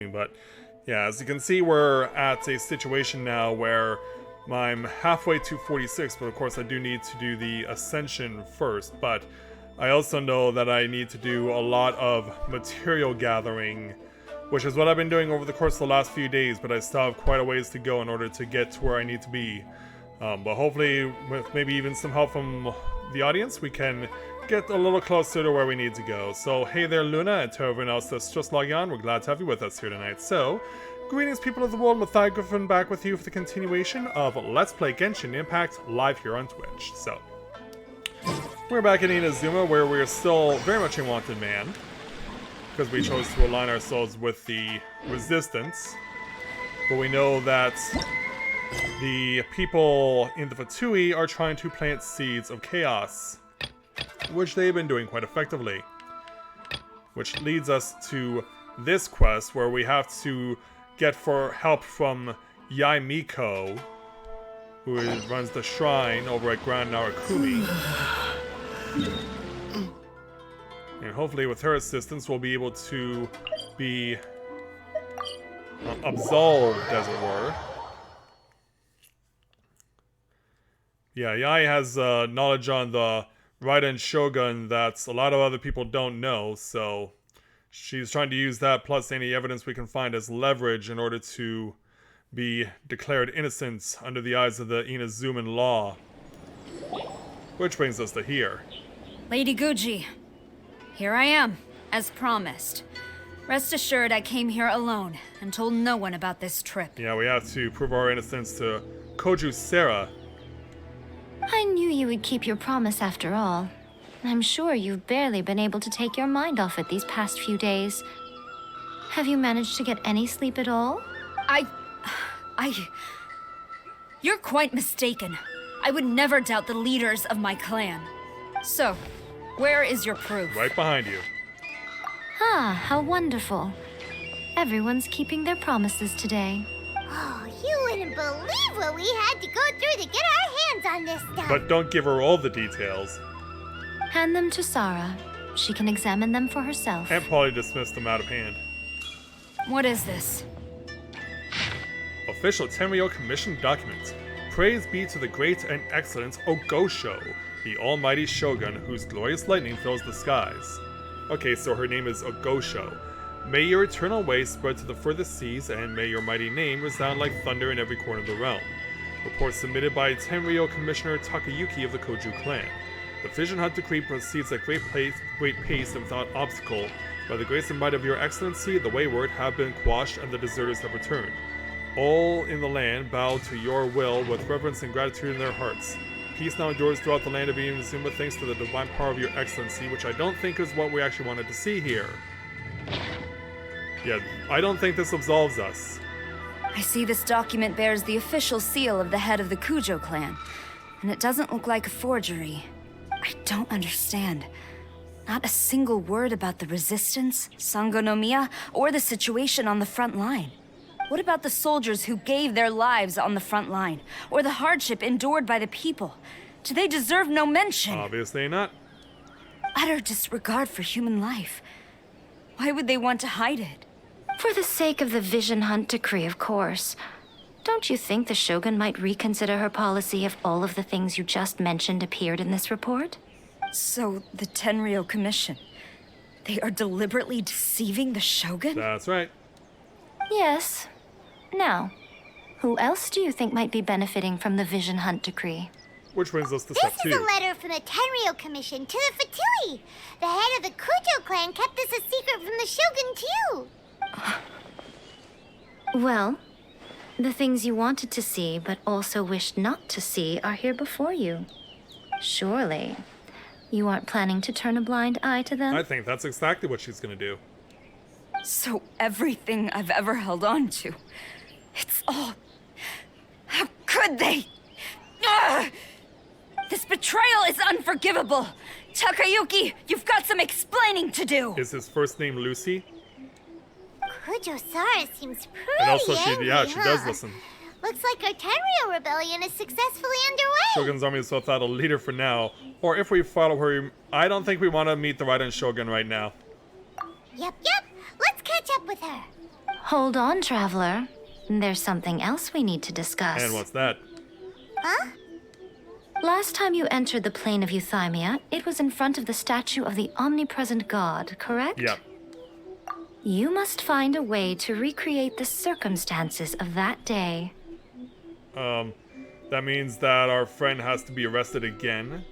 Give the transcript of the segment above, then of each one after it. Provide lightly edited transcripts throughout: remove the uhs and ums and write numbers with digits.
But yeah, as you can see, we're at a situation now where I'm halfway to 46, but of course I do need to do the Ascension first. But I also know that I need to do a lot of material gathering, which is what I've been doing over the course of the last few days, but I still have quite a ways to go in order to get to where I need to be. But hopefully, with maybe even some help from the audience, we can get a little closer to where we need to go. So, hey there, Luna, and to everyone else that's just logging on, we're glad to have you with us here tonight. So, greetings, people of the world. Mathai Griffin back with you for the continuation of Let's Play Genshin Impact live here on Twitch. So, we're back in Inazuma, where we're still very much a wanted man, because we chose to align ourselves with the Resistance. But we know that the people in the Fatui are trying to plant seeds of chaos, which they've been doing quite effectively. Which leads us to this quest, where we have to get for help from Yai Miko, who runs the shrine over at Grand Narakumi. And hopefully with her assistance we'll be able to be absolved, as it were. Yeah, Yai has knowledge on the Raiden Shogun that a lot of other people don't know, so she's trying to use that plus any evidence we can find as leverage in order to be declared innocent under the eyes of the Inazuman law. Which brings us to here. Lady Guji, here I am, as promised. Rest assured I came here alone and told no one about this trip. Yeah, we have to prove our innocence to Koju Sera. I knew you would keep your promise after all. I'm sure you've barely been able to take your mind off it these past few days. Have you managed to get any sleep at all? You're quite mistaken. I would never doubt the leaders of my clan. So, where is your proof? Right behind you. Ah, how wonderful. Everyone's keeping their promises today. Oh, you wouldn't believe what we had to go through to get our hands on this stuff. But don't give her all the details. Hand them to Sarah. She can examine them for herself. And probably dismiss them out of hand. What is this? Official Tenryou Commission document. Praise be to the great and excellent Ogosho, the almighty shogun whose glorious lightning fills the skies. Okay, so her name is Ogosho. May your eternal way spread to the furthest seas, and may your mighty name resound like thunder in every corner of the realm. Report submitted by Tenryou Commissioner Takayuki of the Koju clan. The Vision Hunt decree proceeds at great pace and without obstacle. By the grace and might of your excellency, the wayward have been quashed and the deserters have returned. All in the land bow to your will with reverence and gratitude in their hearts. Peace now endures throughout the land of Inazuma thanks to the divine power of your excellency, which I don't think is what we actually wanted to see here. Yeah, I don't think this absolves us. I see this document bears the official seal of the head of the Kujo clan, and it doesn't look like a forgery. I don't understand. Not a single word about the resistance, Sangonomiya, or the situation on the front line. What about the soldiers who gave their lives on the front line, or the hardship endured by the people? Do they deserve no mention? Obviously not. Utter disregard for human life. Why would they want to hide it? For the sake of the Vision Hunt decree, of course. Don't you think the Shogun might reconsider her policy if all of the things you just mentioned appeared in this report? So, the Tenryou Commission, they are deliberately deceiving the Shogun? That's right. Yes. Now, who else do you think might be benefiting from the Vision Hunt decree? Which brings us to step This is 2. a letter from the Tenryou Commission to the Fatui. The head of the Kujo clan kept this a secret from the Shogun, too. Well, the things you wanted to see but also wished not to see are here before you. Surely, you aren't planning to turn a blind eye to them? I think that's exactly what she's gonna do. So everything I've ever held on to, it's all... How could they? Ugh! This betrayal is unforgivable! Takayuki, you've got some explaining to do! Is his first name Lucy? Kujo Sara seems pretty And also angry, she does listen. Looks like our Tenryou rebellion is successfully underway. Shogun's army is without a leader for now. Or if we follow her, I don't think we want to meet the Raiden Shogun right now. Yep. Let's catch up with her. Hold on, traveler. There's something else we need to discuss. And what's that? Huh? Last time you entered the plane of Euthymia, it was in front of the statue of the omnipresent god, correct? Yep. You must find a way to recreate the circumstances of that day. That means that our friend has to be arrested again.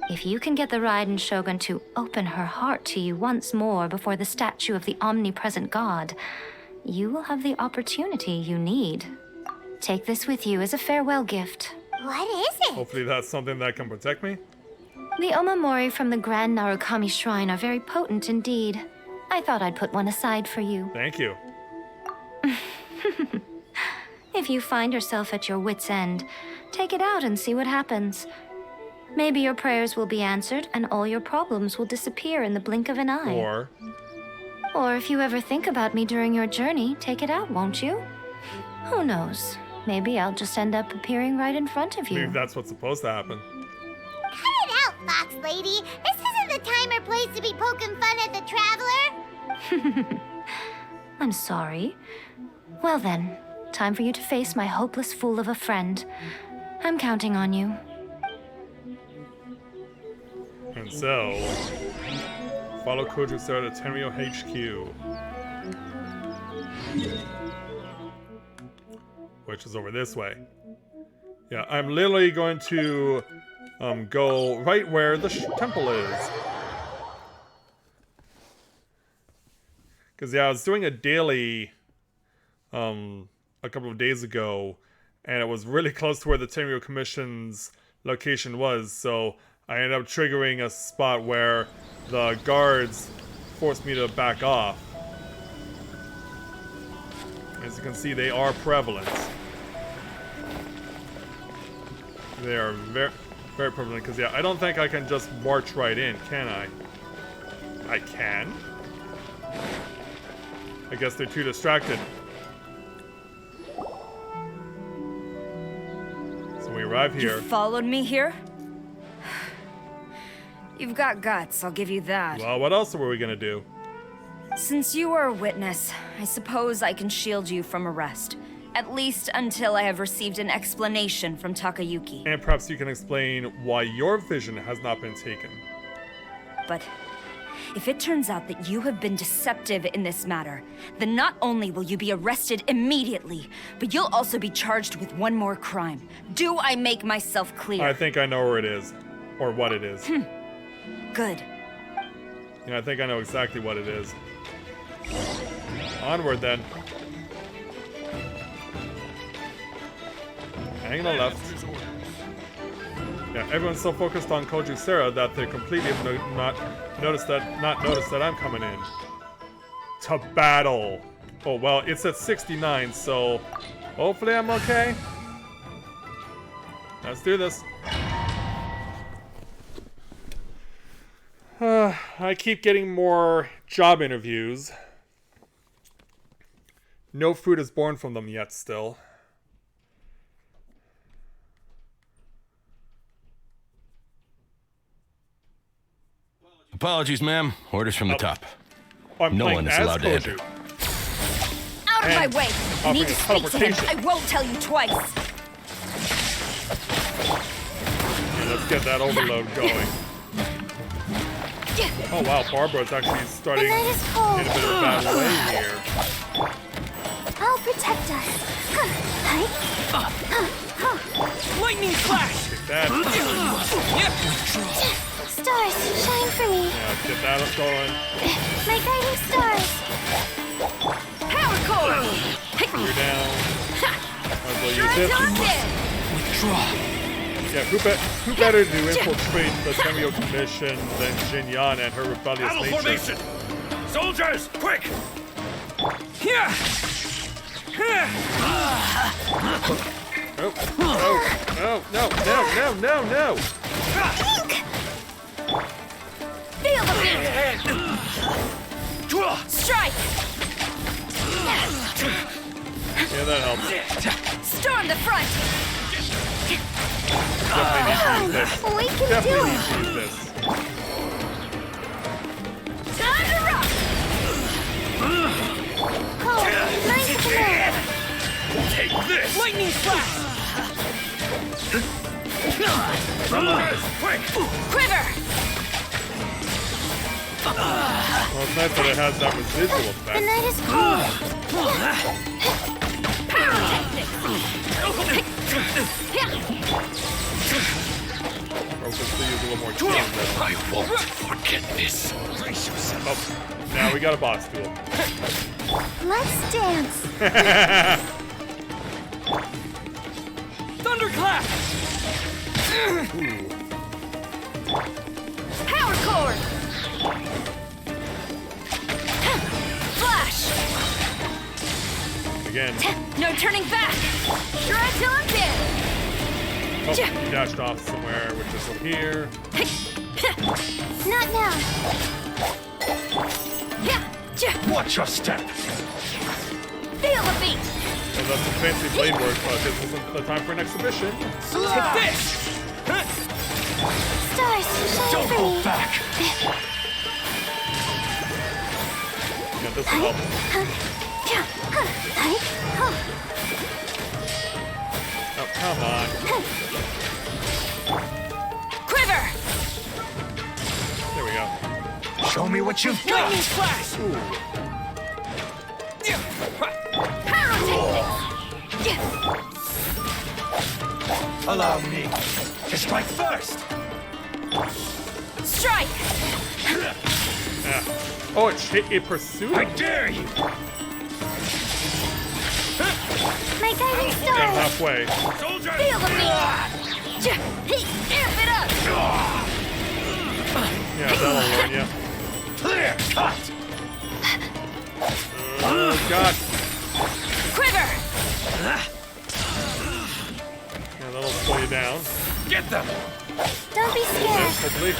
If you can get the Raiden Shogun to open her heart to you once more before the statue of the omnipresent god, you will have the opportunity you need. Take this with you as a farewell gift. What is it? Hopefully that's something that can protect me. The omamori from the Grand Narukami Shrine are very potent indeed. I thought I'd put one aside for you. Thank you. If you find yourself at your wit's end, take it out and see what happens. Maybe your prayers will be answered and all your problems will disappear in the blink of an eye. Or if you ever think about me during your journey, take it out, won't you? Who knows? Maybe I'll just end up appearing right in front of you. Maybe that's what's supposed to happen. Cut it out, Fox Lady. This isn't the time or place to be poking fun at the traveler. I'm sorry. Well then, time for you to face my hopeless fool of a friend. I'm counting on you. And so, follow Kojo Sera to Tenryo HQ. Which is over this way. Yeah, I'm literally going to go right where the temple is. Because, yeah, I was doing a daily a couple of days ago, and it was really close to where the Tenryo Commission's location was, so I ended up triggering a spot where the guards forced me to back off. As you can see, they are prevalent. They are very, very prevalent, because, yeah, I don't think I can just march right in, can I? I can? I guess they're too distracted. So we arrive here. You followed me here? You've got guts, I'll give you that. Well, what else were we gonna do? Since you are a witness, I suppose I can shield you from arrest. At least until I have received an explanation from Takayuki. And perhaps you can explain why your vision has not been taken. But if it turns out that you have been deceptive in this matter, then not only will you be arrested immediately, but you'll also be charged with one more crime. Do I make myself clear? I think I know where it is. Or what it is. Good. Yeah, I think I know exactly what it is. Onward then. Hang on the left. Yeah, everyone's so focused on Kojo Sera that they completely have not noticed that I'm coming in. To battle. Oh well, it's at 69, so hopefully I'm okay. Let's do this. I keep getting more job interviews. No fruit is born from them yet still. Apologies, ma'am. Orders from the top. I'm No playing one is as allowed to enter. Kojo. Out of my And way! I need to offering speak to him. teleportation. I won't tell you twice. Okay, let's get that overload going. Oh wow, Barbara's actually starting The night is in cold. a bit of a bad way here. I'll protect us. Lightning flash! Take that. Stars, shine for me. Yeah, let's get that going. My guiding stars. Power core! You're down. Might as well use Try this. till I'm dead. Withdraw. Yeah, who better to infiltrate the Tenryo Commission than Jinyan and her rebellious Battle nature? formation! Soldiers, quick! Here! No, no. Feel the beat! Strike! Yeah, that helps. Storm the front! Definitely need to use this. We can do Definitely it. need to use this. Time to rock! Cold. Take this! Lightning flash! Soldiers, quick! Quiver! Well, it's nice that it has that residual The effect. night is cold. Focus to use a little more change. I won't forget this. Brace yourself. Oh, now we got a boss duel. Let's dance. Thunderclap! Power cord! Flash! Again. No turning back! Try till I'm dead! Oh, he dashed off somewhere, which is from here. Not now. Watch your step! Feel the beat! And that's some fancy blade work, but this isn't the time for an exhibition. Take this! Stars, shine Don't for hold me. back! Yeah, this will help. Oh, come on. Quiver! There we go. Show me what you've got! Lightning flash! Allow me to strike first! Strike! Yeah. Oh, it pursued I him. dare you! My guiding Got him star. halfway. Soldiers! Feel the beat! Amp it up! Yeah, that'll run you. Clear cut! Oh, God. Quiver! Yeah, that'll slow you down. Get them! Don't be scared. Hopefully.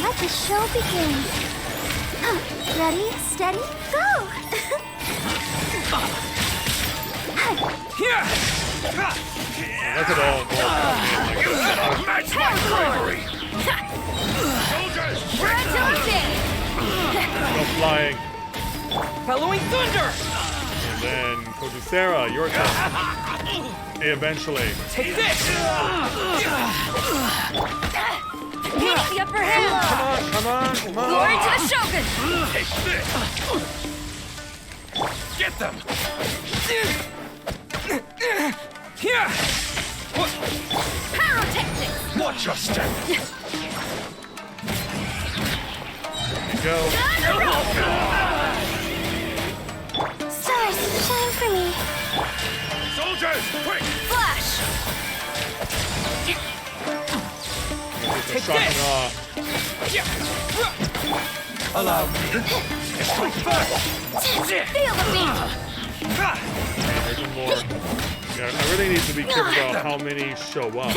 Let the show begin. Ready, steady, go! Here! That's it all. Match my bravery! Soldiers! Try till I'm dead! Go flying. Following thunder! And then, Kojusera, your turn. Eventually. Take this! Get the upper hand! Come on. Glory to the Shogun! Take this! Get them! Here! Pyrotechnics! Watch your step! Go. Stars, shine for me. Soldiers, quick! Flash! It's a shock and awe. Allow me to strike first! Feel the beat! There's one more. Yeah, I really need to be careful about how many show up.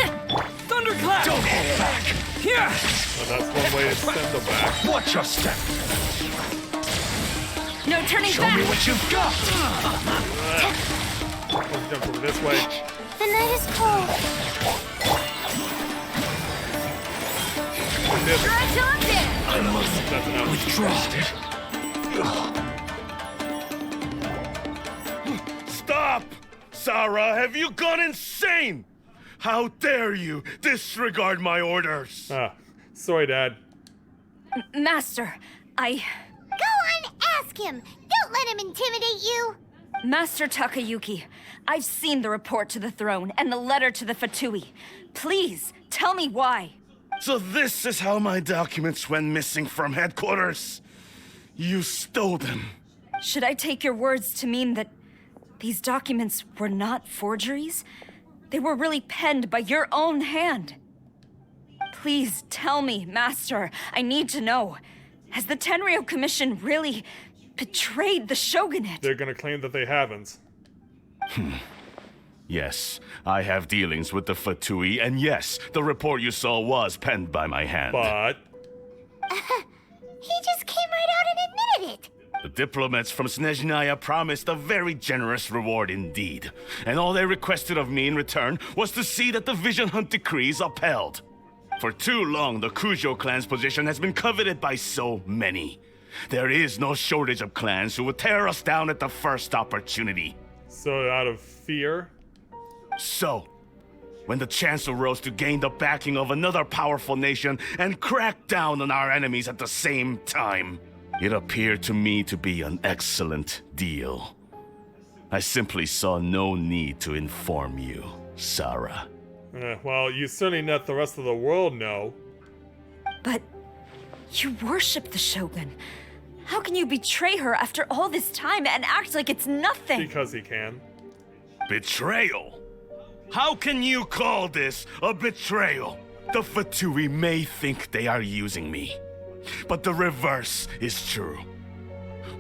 Thunderclap! Don't hold back! Here! But that's one way to send them back. Watch your step! No turning Show back! me what you've got! Let's jump over this way. The night is cold. And this. Try till I'm dead! I must That's enough. withdraw. Stop! Sarah, have you gone insane? How dare you disregard my orders? Sorry, Dad. Master, Go on, ask him. Don't let him intimidate you. Master Takayuki, I've seen the report to the throne and the letter to the Fatui. Please, tell me why. So this is how my documents went missing from headquarters. You stole them. Should I take your words to mean that these documents were not forgeries? They were really penned by your own hand. Please tell me, Master. I need to know. Has the Tenryo Commission really betrayed the shogunate? They're gonna claim that they haven't. Yes, I have dealings with the Fatui, and yes, the report you saw was penned by my hand. But He just came right out and admitted it. The diplomats from Snezhnaya promised a very generous reward indeed, and all they requested of me in return was to see that the Vision Hunt decrees upheld. For too long, the Kujo clan's position has been coveted by so many. There is no shortage of clans who would tear us down at the first opportunity. So out of fear? So, when the chance arose to gain the backing of another powerful nation and crack down on our enemies at the same time, it appeared to me to be an excellent deal. I simply saw no need to inform you, Sarah. Well, you certainly let the rest of the world know. But you worship the Shogun. How can you betray her after all this time and act like it's nothing? Because he can. Betrayal? How can you call this a betrayal? The Fatui may think they are using me, but the reverse is true.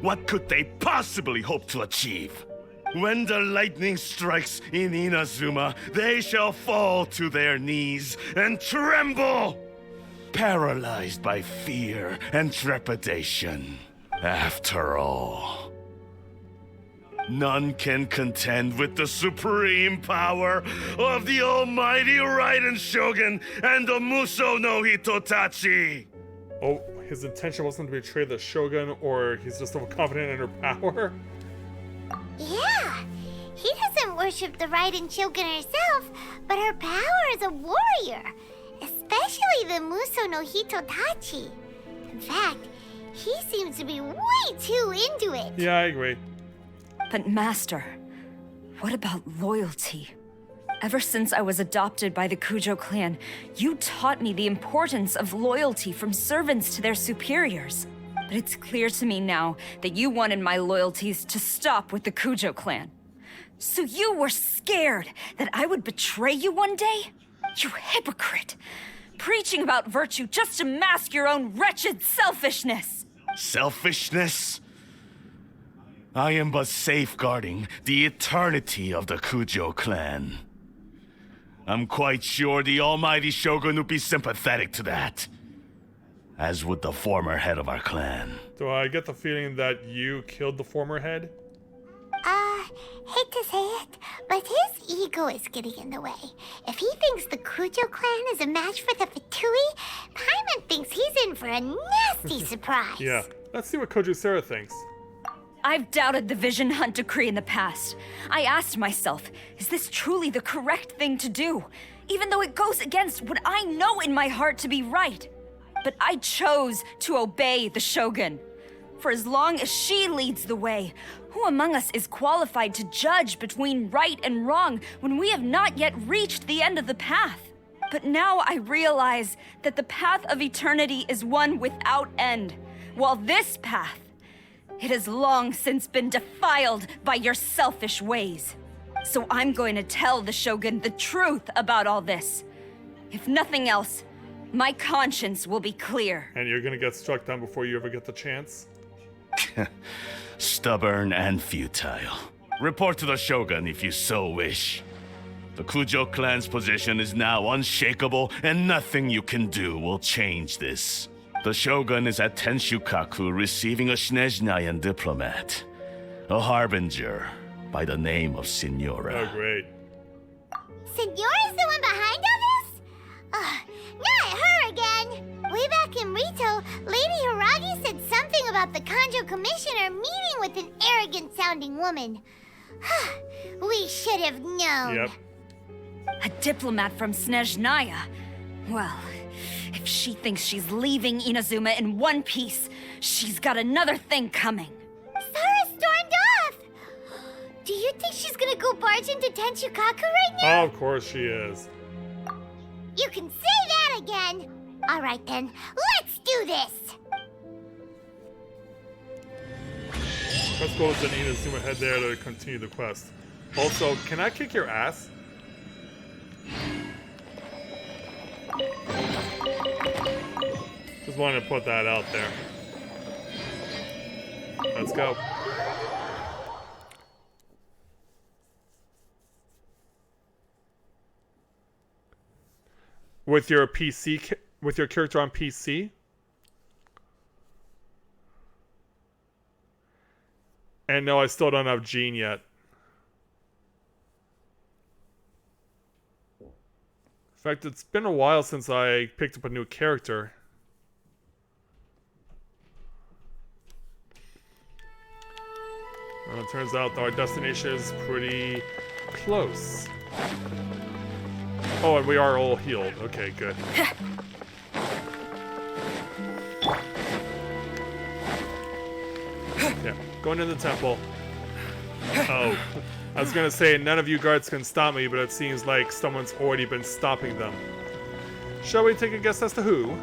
What could they possibly hope to achieve? When the lightning strikes in Inazuma, they shall fall to their knees and tremble, paralyzed by fear and trepidation. After all, none can contend with the supreme power of the almighty Raiden Shogun and the Muso no Hitotachi. Oh, his intention wasn't to betray the Shogun, or he's just overconfident in her power? Yeah, he doesn't worship the Raiden Shogun herself, but her power as a warrior, especially the Muso no Hitotachi. In fact, he seems to be way too into it. Yeah, I agree. But Master, what about loyalty? Ever since I was adopted by the Kujo clan, you taught me the importance of loyalty from servants to their superiors. But it's clear to me now that you wanted my loyalties to stop with the Kujo clan. So you were scared that I would betray you one day? You hypocrite! Preaching about virtue just to mask your own wretched selfishness! Selfishness? I am but safeguarding the eternity of the Kujo clan. I'm quite sure the almighty Shogun would be sympathetic to that, as would the former head of our clan. Do I get the feeling that you killed the former head? Hate to say it, but his ego is getting in the way. If he thinks the Kujo clan is a match for the Fatui, Paimon thinks he's in for a nasty surprise. Yeah. Let's see what Kojusera thinks. I've doubted the Vision Hunt decree in the past. I asked myself, is this truly the correct thing to do? Even though it goes against what I know in my heart to be right. But I chose to obey the Shogun. For as long as she leads the way, who among us is qualified to judge between right and wrong when we have not yet reached the end of the path? But now I realize that the path of eternity is one without end, while this path, it has long since been defiled by your selfish ways. So I'm going to tell the Shogun the truth about all this. If nothing else, my conscience will be clear. And you're gonna get struck down before you ever get the chance? Stubborn and futile. Report to the Shogun if you so wish. The Kujo clan's position is now unshakable, and nothing you can do will change this. The Shogun is at Tenshukaku receiving a Snezhnayan diplomat, a harbinger by the name of Signora. Oh, great. Signora's the one behind all this? Not her again! Way back in Rito, Lady Hiragi said something about the Kanjo Commissioner meeting with an arrogant-sounding woman. We should have known. Yep. A diplomat from Snezhnaya. Well, if she thinks she's leaving Inazuma in one piece, she's got another thing coming. Sarah stormed off! Do you think she's gonna go barge into Tenshukaku right now? Oh, of course she is. You can say that again! Alright then, let's do this! Let's go to Inazuma, head there to continue the quest. Also, can I kick your ass? Just wanted to put that out there. Let's go. With your PC, with your character on PC? And no, I still don't have Jean yet. In fact, it's been a while since I picked up a new character. Well, it turns out our destination is pretty close. Oh, and we are all healed. Okay, good. Yeah, going to the temple. Oh, I was gonna say none of you guards can stop me, but it seems like someone's already been stopping them. Shall we take a guess as to who?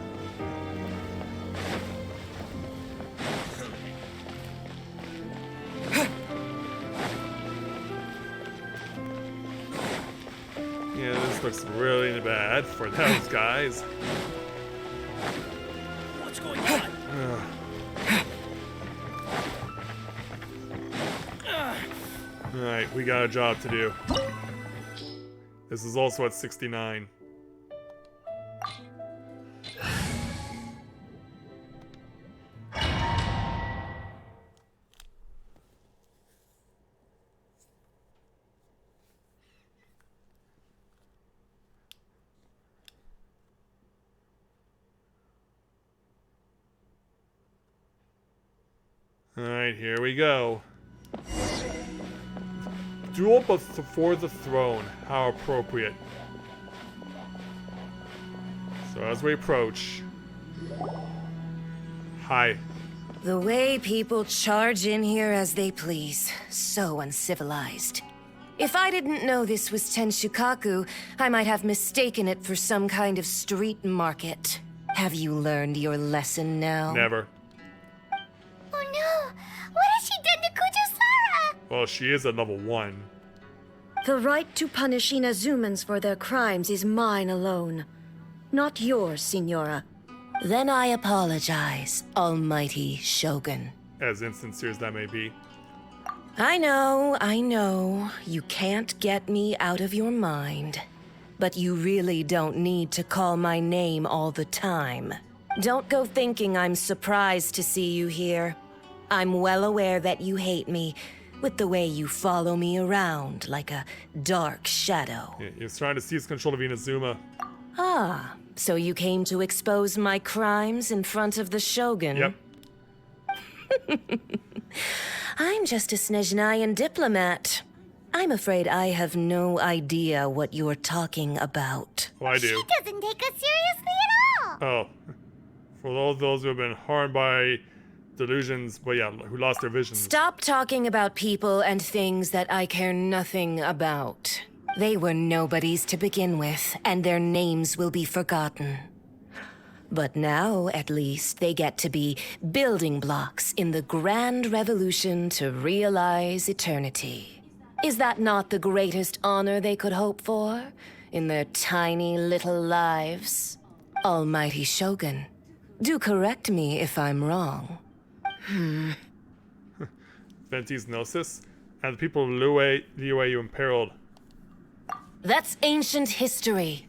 Yeah, this looks really bad for those guys. What's going on? Alright, we got a job to do. This is also at 69. Alright, here we go. Duel before the throne. How appropriate. So as we approach... Hi. The way people charge in here as they please. So uncivilized. If I didn't know this was Tenshukaku, I might have mistaken it for some kind of street market. Have you learned your lesson now? Never. Oh no! What has she done to Kujo-Sara? Well, she is at level 1. The right to punish Inazumans for their crimes is mine alone. Not yours, Signora. Then I apologize, almighty Shogun. As insincere as that may be. I know. You can't get me out of your mind. But you really don't need to call my name all the time. Don't go thinking I'm surprised to see you here. I'm well aware that you hate me, with the way you follow me around like a dark shadow. Yeah, he was trying to seize control of Inazuma. Ah, so you came to expose my crimes in front of the Shogun? Yep. I'm just a Snezhnayan diplomat. I'm afraid I have no idea what you're talking about. Well, I do. She doesn't take us seriously at all! Oh. For all those who have been harmed by delusions, but yeah, who lost their visions. Stop talking about people and things that I care nothing about. They were nobodies to begin with, and their names will be forgotten. But now, at least, they get to be building blocks in the grand revolution to realize eternity. Is that not the greatest honor they could hope for in their tiny little lives? Almighty Shogun, do correct me if I'm wrong. Venti's Gnosis, and the people of Liyue you imperiled. That's ancient history.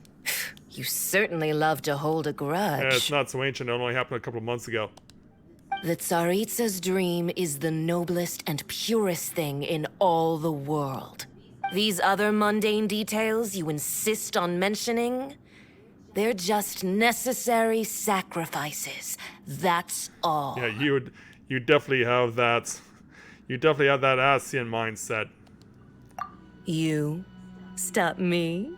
You certainly love to hold a grudge. Yeah, it's not so ancient, it only happened a couple of months ago. The Tsaritsa's dream is the noblest and purest thing in all the world. These other mundane details you insist on mentioning, they're just necessary sacrifices. That's all. Yeah, you definitely have that. You definitely have that Asian mindset. You stop me?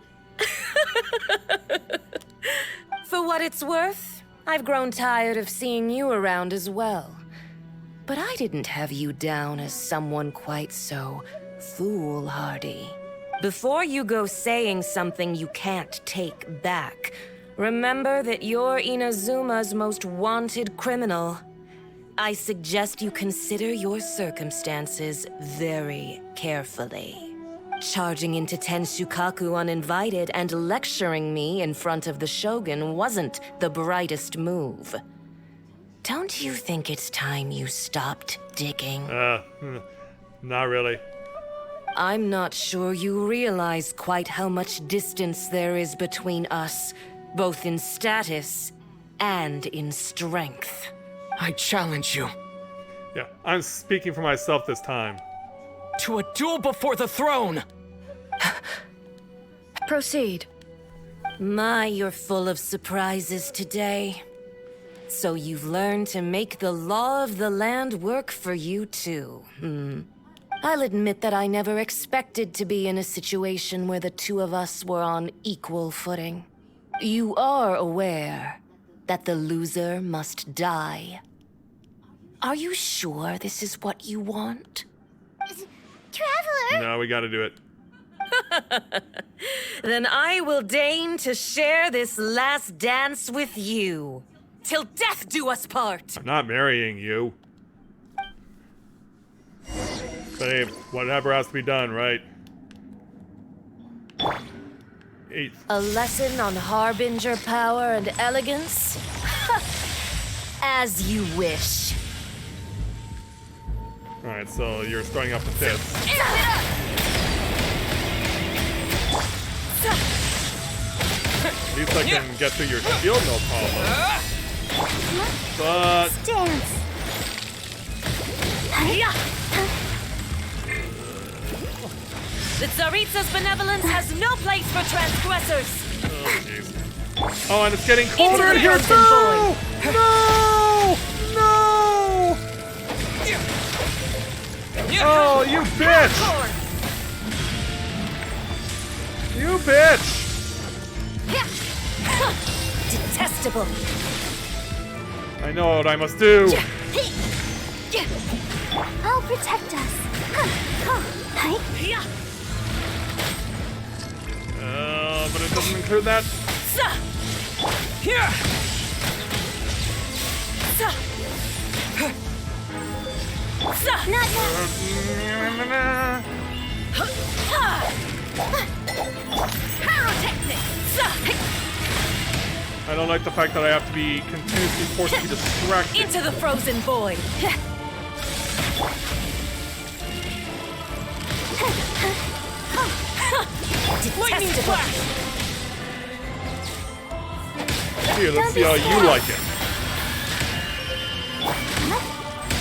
For what it's worth, I've grown tired of seeing you around as well. But I didn't have you down as someone quite so foolhardy. Before you go saying something you can't take back, remember that you're Inazuma's most wanted criminal. I suggest you consider your circumstances very carefully. Charging into Tenshukaku uninvited and lecturing me in front of the Shogun wasn't the brightest move. Don't you think it's time you stopped digging? Not really. I'm not sure you realize quite how much distance there is between us, both in status and in strength. I challenge you Yeah, I'm speaking for myself this time. to a duel before the throne! Proceed. My, you're full of surprises today. So you've learned to make the law of the land work for you too, I'll admit that I never expected to be in a situation where the two of us were on equal footing. You are aware that the loser must die. Are you sure this is what you want? Traveler! No, we gotta do it. Then I will deign to share this last dance with you. Till death do us part! I'm not marrying you. Babe, whatever has to be done, right? 8th. A lesson on harbinger power and elegance? As you wish. Alright, so you're starting off the 5th. At least I can get through your shield, no problem. But... Dance! The Tsaritsa's benevolence has no place for transgressors! Oh, jeez. Oh, and it's getting colder in here too! No! No! Oh, you bitch! You bitch! Detestable! I know what I must do! I'll protect us. But it doesn't include that. Here! Not I don't like the fact that I have to be continuously forced to be distracted. Into the frozen void! Lightning flash! Here, let's see how you like it.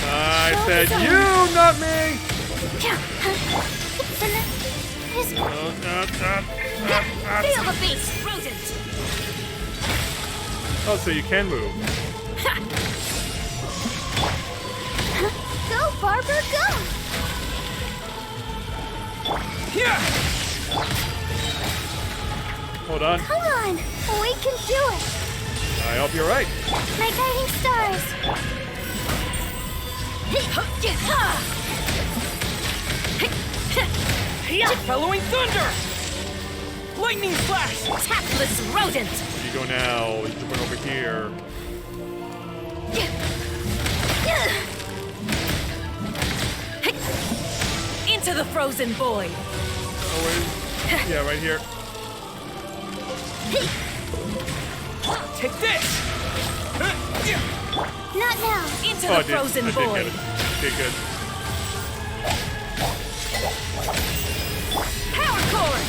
I said you, not me! Feel the beast, rodent! Oh, so you can move. Go, Barber, go! Here! Hold on. Come on, we can do it! I hope you're right. My guiding stars! Following thunder! Lightning flash! Tactless rodent! Where do you go now? You're jumping over here. Into the frozen void! Oh, wait. Yeah, right here. Take this! Not now! Into Oh, the frozen I did get void! it. Okay, good. Power cord!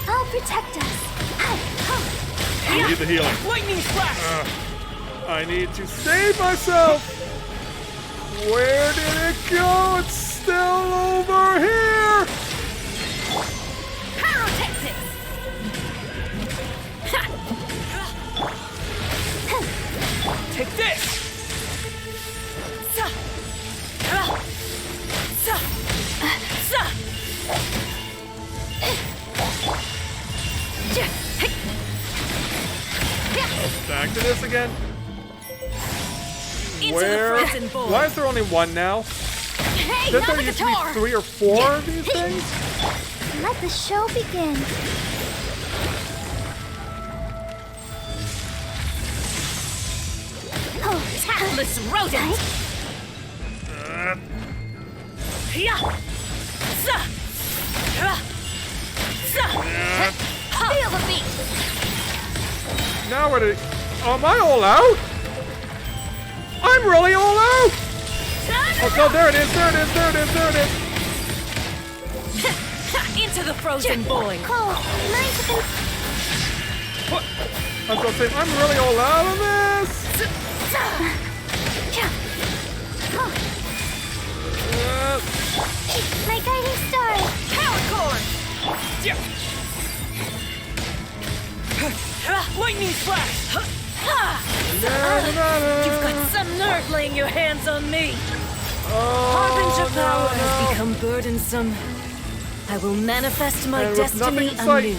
I'll protect us! I need the healing. Lightning flash! I need to save myself! Where did it go? It's still over here! Pyrotechnics! Take this! Back to this again. Into Where? the frozen void! Why is there only one now? Hey, Didn't not there the used to be guitar! 3 or 4 of these things? Let the show begin. Oh, Tactless rodent! feel the beat! Now what? Am I all out? I'm really all out! Oh, no, there it is, there it is, there it is, there it is! Into the frozen void! Cole, nice and... I was gonna say, I'm really all out of this! My guiding stars! Power cord! Lightning flash! You've got some nerve! start laying your hands on me! Oh, Harbinger power no. has become burdensome. I will manifest my And with nothing destiny in sight. anew.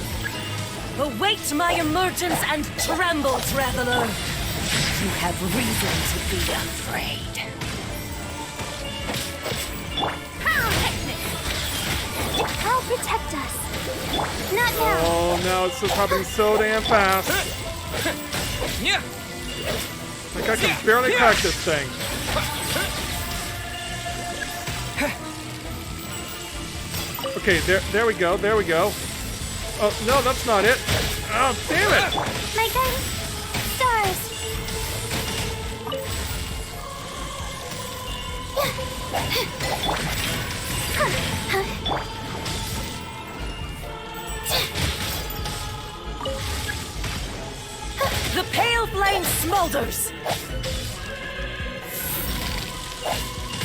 Await my emergence and tremble, traveler! You have reason to be afraid. I'll protect us. Not now. Oh, no, it's just happening so damn fast. Yeah. Like I can barely crack this thing. Okay, there we go, there we go. Oh, no, that's not it. Oh, damn it! My guiding stars. The pale flame smolders!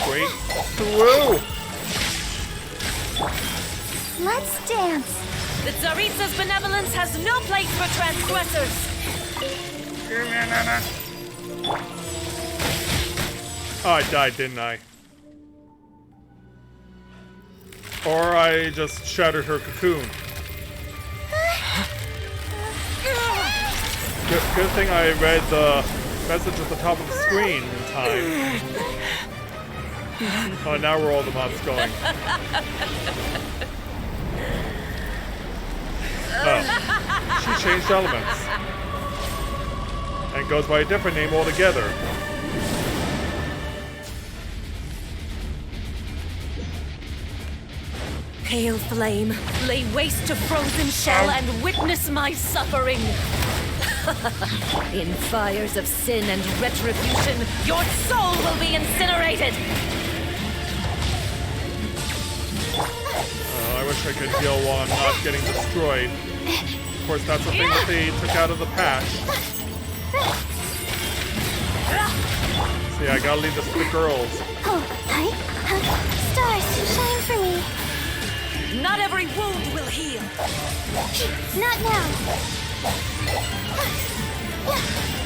Break through! Let's dance. The Tsaritsa's benevolence has no place for transgressors! Oh, I died, didn't I? Or I just shattered her cocoon. Good thing I read the message at the top of the screen in time. Oh, now where are all the mobs going? Oh, she changed elements. And goes by a different name altogether. Pale flame, lay waste to frozen shell and witness my suffering! In fires of sin and retribution, your soul will be incinerated! Oh, I wish I could heal while I'm not getting destroyed. Of course, that's the thing that they took out of the patch. See, I gotta leave this to the girls. Oh, hi. Stars, shine for me. Not every wound will heal! Not now.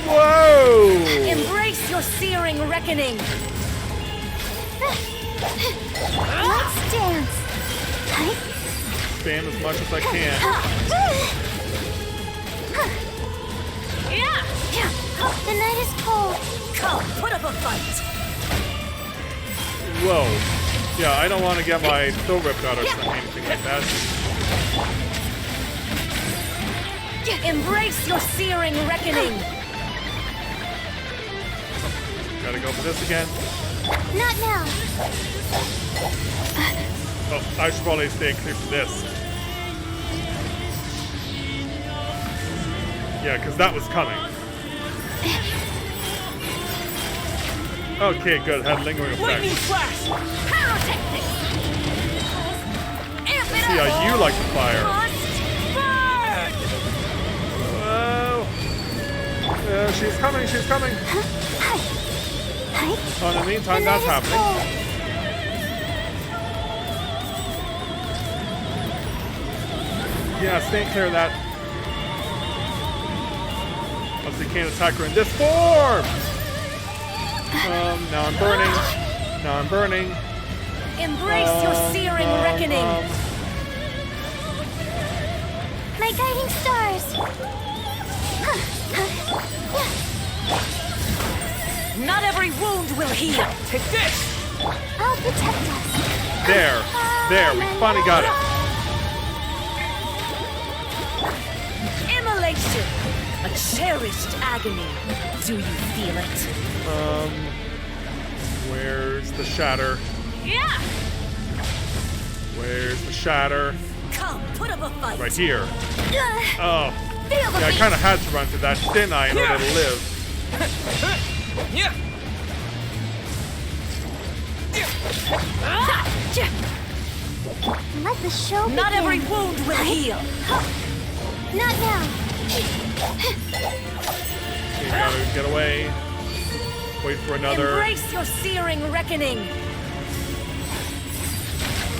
Whoa! Embrace your searing reckoning! Let's dance. Hi. Spam as much as I can. Yeah! The night is cold. Come, put up a fight! Whoa. Yeah, I don't want to get my throat ripped out or anything like that. Embrace your searing reckoning! Gotta go for this again. Not now. Oh, I should probably stay clear for this. Yeah, because that was coming. Okay, good. Had lingering Lightning effects. flash. Pyrotechnics. Amp it See up. how you like the fire. Burn. Whoa. She's coming, she's coming. Hi. Oh, in the meantime, The that's night is happening. Yeah, stay clear of that. Unless you can't attack her in this form! Now I'm burning. Now I'm burning. Embrace your searing reckoning! My guiding stars. Not every wound will heal! Take this. I'll protect us. There. There, we finally got it. Immolation! A cherished agony. Do you feel it? Where's the shatter? Yeah! Where's the shatter? Come, put up a fight! Right here. Oh. Feel the Yeah, I beat. kind of had to run through that, didn't I, in order to live? Yeah. Let the show Not begin. every wound will heal! Not now. You gotta get away. Wait for another. Embrace your searing reckoning!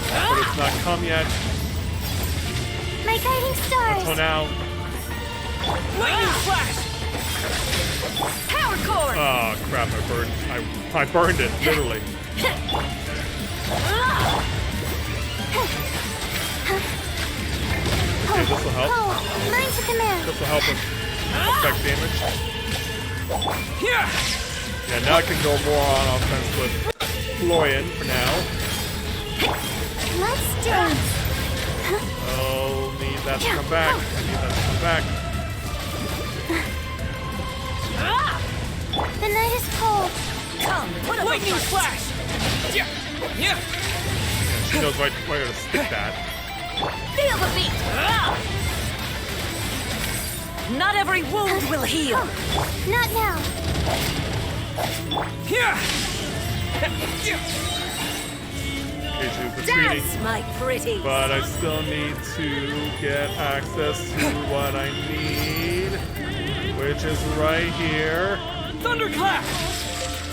But it's not come yet. My guiding stars. So now. Lightning flash. Power core! Oh crap! I burned it literally. Okay, this will help. Oh, mine's a command. This will help with effect damage. Yeah. Yeah, now I can go more on offense with Florian for now. Let's dance. Oh, need that to come back. I need that to come back. The night is cold. Come, what Lightning flash. Yeah. Yeah. She knows right where to stick that. Feel the beat! Not every wound will heal. Not now. Yeah. Okay, she's retreating. Dance, my pretty. But I still need to get access to what I need, which is right here. Thunderclap.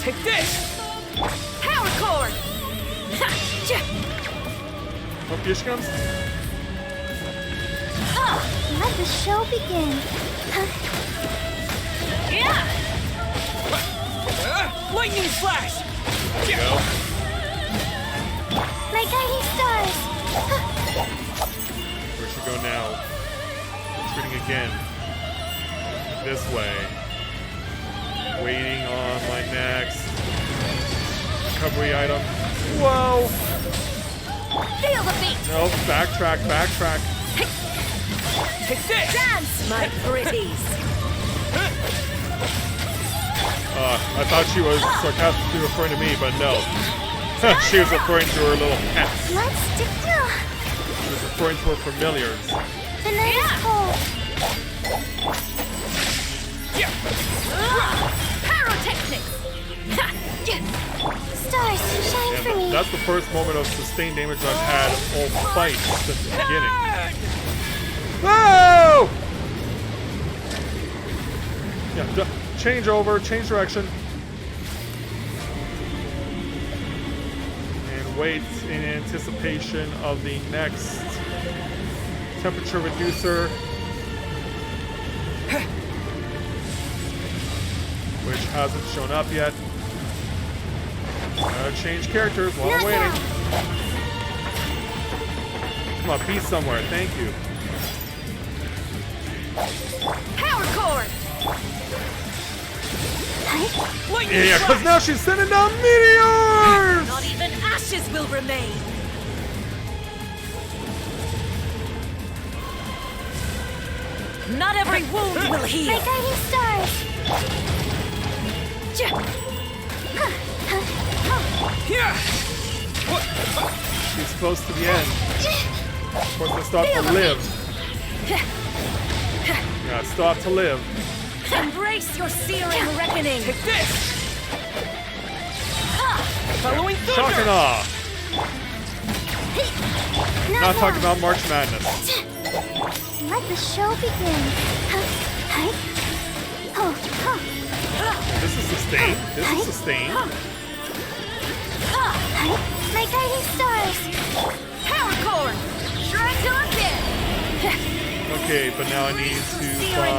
Take this. Power cord. Oh, here she comes. Let the show begin. Yeah. Lightning flash. There you go. My guiding stars. Where should we go now? Retreating again. This way. Waiting on my next recovery item. Whoa! Feel the beat. No, backtrack. Take this. Dance, my pretties. I thought she was sarcastically referring to me, but no. She was referring to her little pets. Let's stick. She was referring to her familiars. The night is cold. Yeah. Pyrotechnics. Stars, shine for me. That's the first moment of sustained damage I've had all fight since the beginning. Whoa! Yeah, change direction. And wait in anticipation of the next temperature reducer. Which hasn't shown up yet. Gotta change characters while I'm waiting. Come on, be somewhere. Thank you. Power cord. Yeah, because now she's sending down meteors! Not even ashes will remain. Not every wound will My heal. guiding stars. Yeah. She's close to the end. Of course, I still have to live. Yeah, I still have to live. Embrace your searing reckoning. Take this. Following Shock and thunder. awe. Not talking about March Madness. Let the show begin. This is sustained. This is sustained. My guiding stars. Power cord. Shrine till I'm dead. Okay, but now I need to find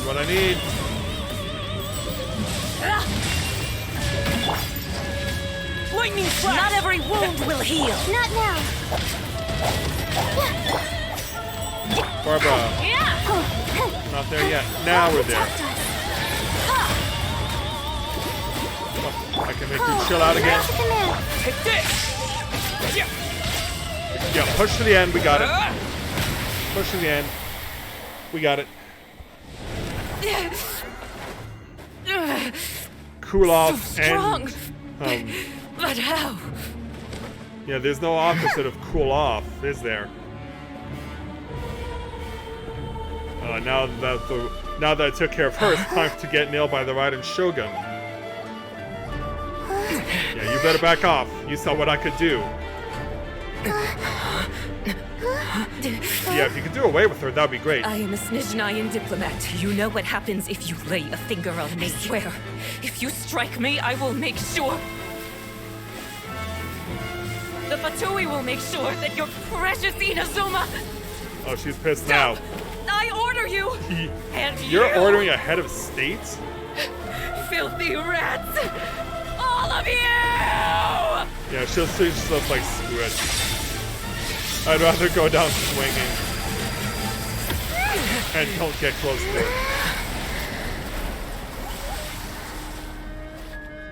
what I need. Lightning flash. Not every wound will heal. Not now. Barbara, not there yet. Now we're there. I can make you chill out again. Take this. Yeah. Yeah, push to the end. We got it. Push to the end. We got it. Cool off Strong. and But how? yeah, there's no opposite of cool off, is there? Now that I took care of her, it's time to get nailed by the Raiden Shogun. Yeah, you better back off. You saw what I could do. Yeah, if you could do away with her, that'd be great. I am a Snizhnayan diplomat. You know what happens if you lay a finger on me. I swear, if you strike me, I will make sure. The Fatui will make sure that your precious Inazuma. Oh, she's pissed now. I order you! And You're you, ordering a head of state? filthy rats! All of you! Yeah, she's just like, screw it. I'd rather go down swinging. And don't get close to it.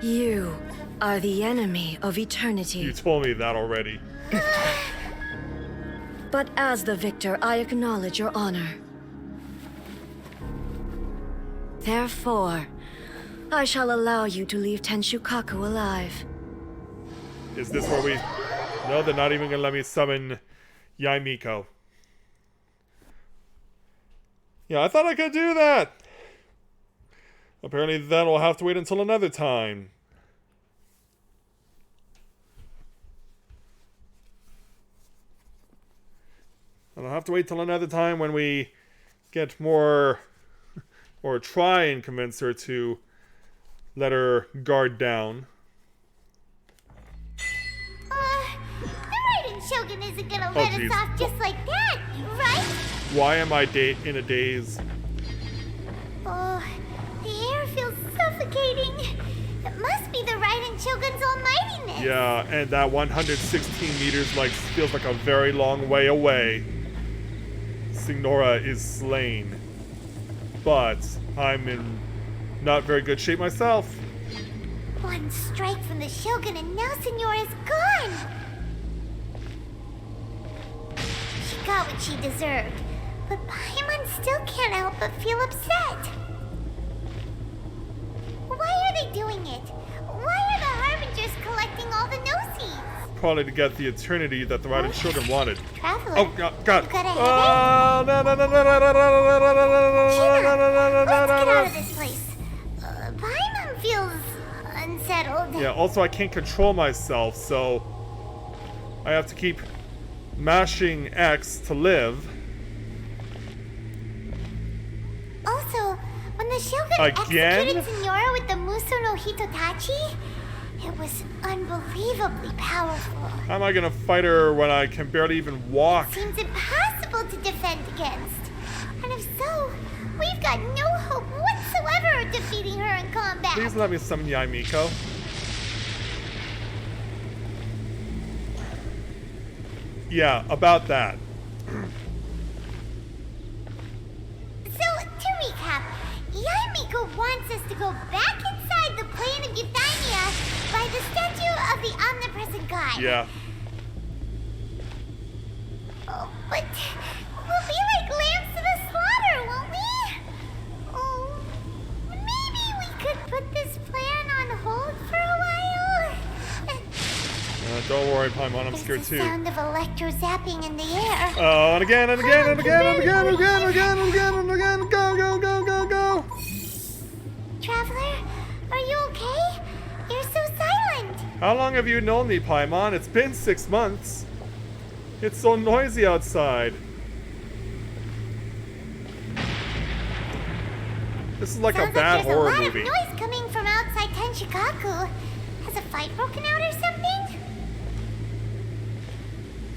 You are the enemy of eternity. You told me that already. But as the victor, I acknowledge your honor. Therefore, I shall allow you to leave Tenshukaku alive. Is this where we... No, they're not even gonna let me summon Yaimiko. Yeah, I thought I could do that! Apparently that'll have to wait until another time. I'll have to wait till another time when we get more... or try and convince her to let her guard down. The Raiden Shogun isn't gonna let us off just like that, right? Why am I in a daze? Oh, the air feels suffocating. It must be the Raiden Shogun's almightiness. Yeah, and that 116 meters feels like a very long way away. Signora is slain. But I'm in not very good shape myself. One strike from the Shogun and now Signora's gone. She got what she deserved, but Paimon still can't help but feel upset. Why are they doing it? Why are the Harbingers collecting all the no-seeds? Probably to get the eternity that the Raiden Shogun wanted. Traveler, Oh, God. you got a headache? Oh, no, no, no, no, no, no, no, no, no, no, no, Let's get no, out of this place. Paimon feels unsettled. Yeah, also I can't control myself, so I have to keep mashing X to live. Also, when the Shogun executed Signora with the Muso no Hitotachi, it was unbelievably powerful. How am I gonna fight her when I can barely even walk? Seems impossible to defend against. And if so, we've got no hope whatsoever of defeating her in combat. Please let me summon Yaimiko. Yeah, about that. So, to recap, Yaimiko wants us to go back inside the plane of Euthymia by the statue of the omnipresent god. Yeah. Oh, but we'll be like lambs to the slaughter, won't we? Oh, maybe we could put this plan on hold for a while? Don't worry, Paimon, I'm scared too. There's the sound of electro zapping in the air. Oh, and again, and again, and again, and again, and again, and again, and again, and again, go, go, go, go, go! Traveler, are you okay? You're so silent. How long have you known me, Paimon? It's been 6 months. It's so noisy outside. This is like a bad horror movie. There's a lot of noise coming from outside Tenshukaku. Has a fight broken out or something?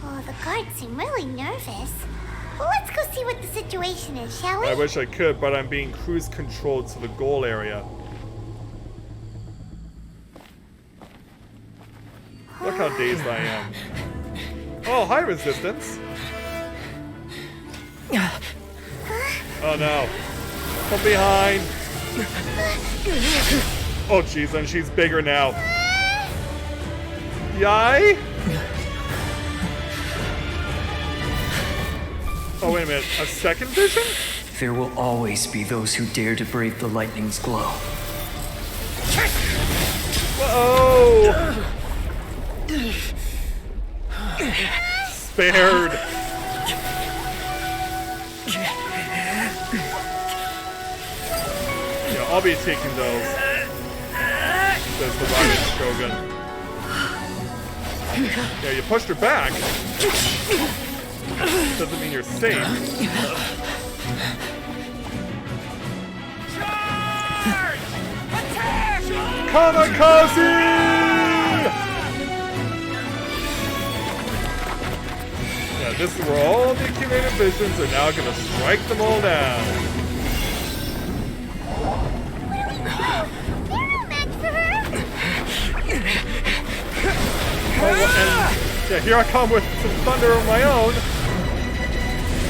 Oh, the guards seem really nervous. Well, let's go see what the situation is, shall we? I wish I could, but I'm being cruise controlled to the goal area. Look how dazed I am. Oh, hi, Resistance. Oh no. From behind. Oh jeez, and she's bigger now. Yai? Oh wait a minute, a second vision? There will always be those who dare to brave the lightning's glow. Whoa! Spared. Yeah, I'll be taking those. Says the Raiden Shogun. Yeah, you pushed her back. Doesn't mean you're safe. Charge! Attack! Kamikaze! Yeah, this is where all the accumulated visions are now gonna strike them all down. Oh, and yeah, here I come with some thunder of my own.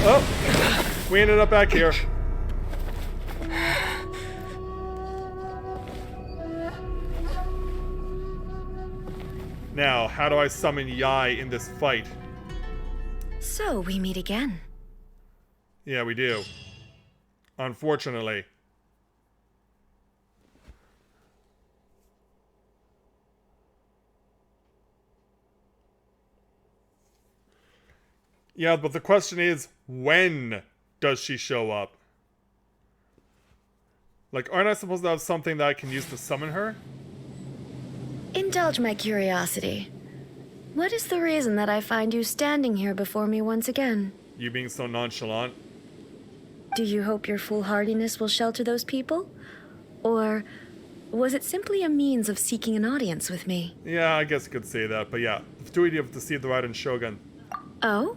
Oh, we ended up back here. Now, how do I summon Yai in this fight? So we meet again. Yeah, we do. Unfortunately. Yeah, but the question is, when does she show up? Like, aren't I supposed to have something that I can use to summon her? Indulge my curiosity. What is the reason that I find you standing here before me once again? You being so nonchalant? Do you hope your foolhardiness will shelter those people? Or was it simply a means of seeking an audience with me? Yeah, I guess you could say that, but yeah. The duty of to see the Raiden Shogun. Oh?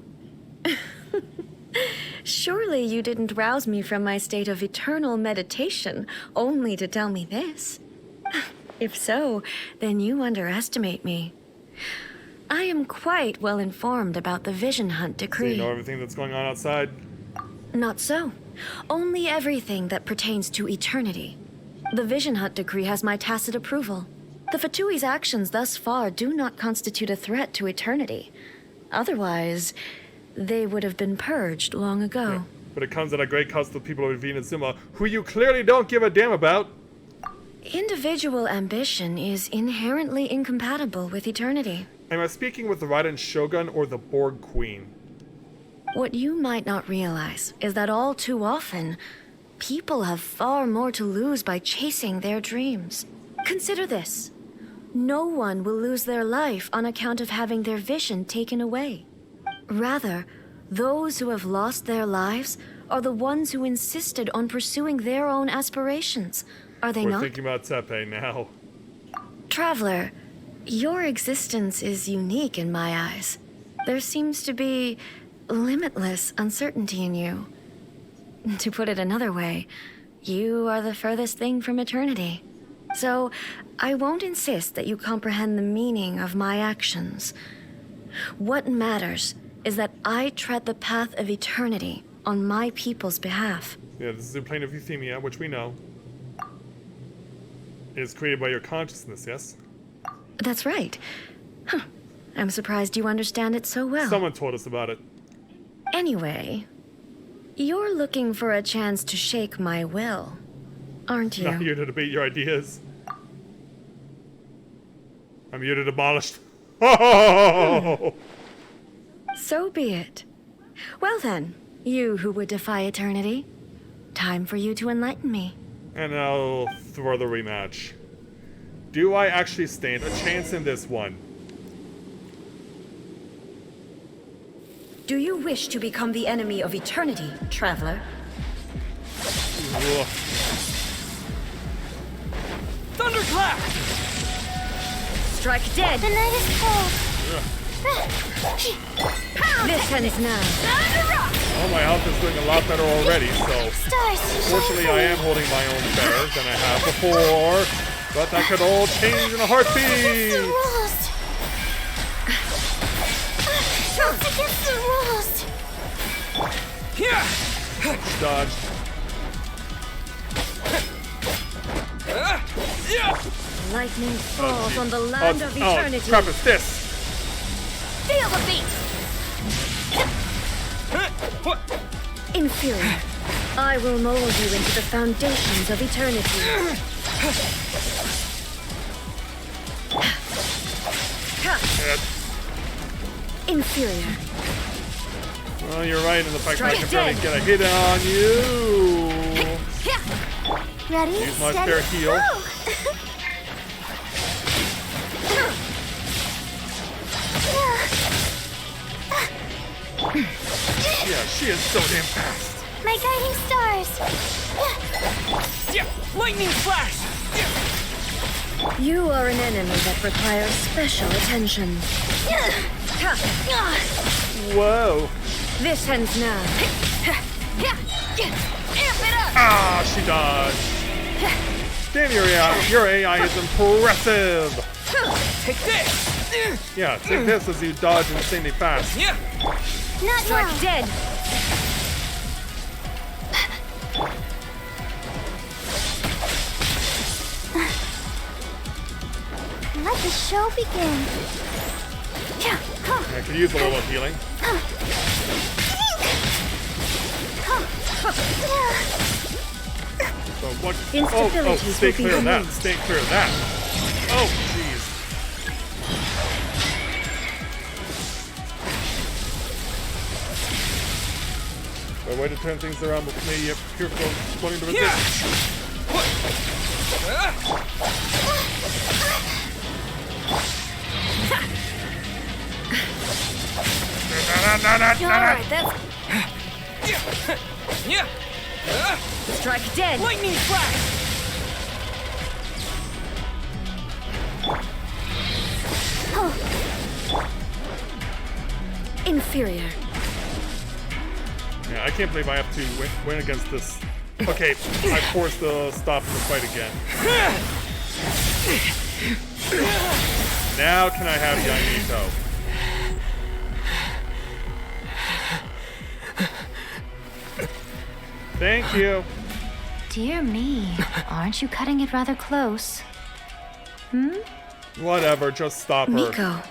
Surely you didn't rouse me from my state of eternal meditation only to tell me this. If so, then you underestimate me. I am quite well informed about the Vision Hunt decree. So you know everything that's going on outside? Not so. Only everything that pertains to eternity. The Vision Hunt decree has my tacit approval. The Fatui's actions thus far do not constitute a threat to eternity. Otherwise, they would have been purged long ago. Yeah, but it comes at a great cost to the people of Inazuma, who you clearly don't give a damn about. Individual ambition is inherently incompatible with eternity. Am I speaking with the Raiden Shogun or the Borg Queen? What you might not realize is that all too often, people have far more to lose by chasing their dreams. Consider this. No one will lose their life on account of having their vision taken away. Rather, those who have lost their lives are the ones who insisted on pursuing their own aspirations. Are they not? We're thinking about Tepe now. Traveler, your existence is unique in my eyes. There seems to be limitless uncertainty in you. To put it another way, you are the furthest thing from eternity. So, I won't insist that you comprehend the meaning of my actions. What matters is that I tread the path of eternity on my people's behalf. Yeah, this is the plane of euthymia, which we know. It is created by your consciousness, yes? That's right. Huh. I'm surprised you understand it so well. Someone told us about it. Anyway, you're looking for a chance to shake my will, aren't you? I'm here to debate your ideas. I'm here to demolish. Oh! So be it. Well then, you who would defy eternity, time for you to enlighten me. And I'll throw the rematch. Do I actually stand a chance in this one? Do you wish to become the enemy of eternity, traveler? Ugh. Thunderclap! Strike dead! The night is cold. This ends now. Oh, my health is doing a lot better already, so... Stars. Fortunately, I am holding my own better than I have before. But that could all change in a heartbeat! The rules. That's against the rules. Dodge. Lightning falls on the land of eternity. Oh, crap, it's this! Feel the beat. Inferior. I will mold you into the foundations of eternity. Oh, Inferior. you're right in the fact that I can Strike barely get a hit on you. Ready? Use my Steady, spare heal. go. Yeah, she is so damn fast. My guiding stars. Lightning flash! You are an enemy that requires special attention. Whoa. This ends now. Ah, she dodged. Damn, your AI is impressive. Take this! Yeah, take this as you dodge insanely fast. Yeah! Not Strike now. dead. Let the show begin. I could use a little healing. So what? Oh, stay clear of that. Stay clear of that. Oh, jeez. A way to turn things around with me if you're wanting to resist. Alright, that's Yeah! strike dead. Lightning flash! Inferior. Yeah, I can't believe I have to win against this. Okay, I forced the stop in the fight again. Now can I have Yainito? Thank you. Dear me, aren't you cutting it rather close? Whatever, just stop her. Miko,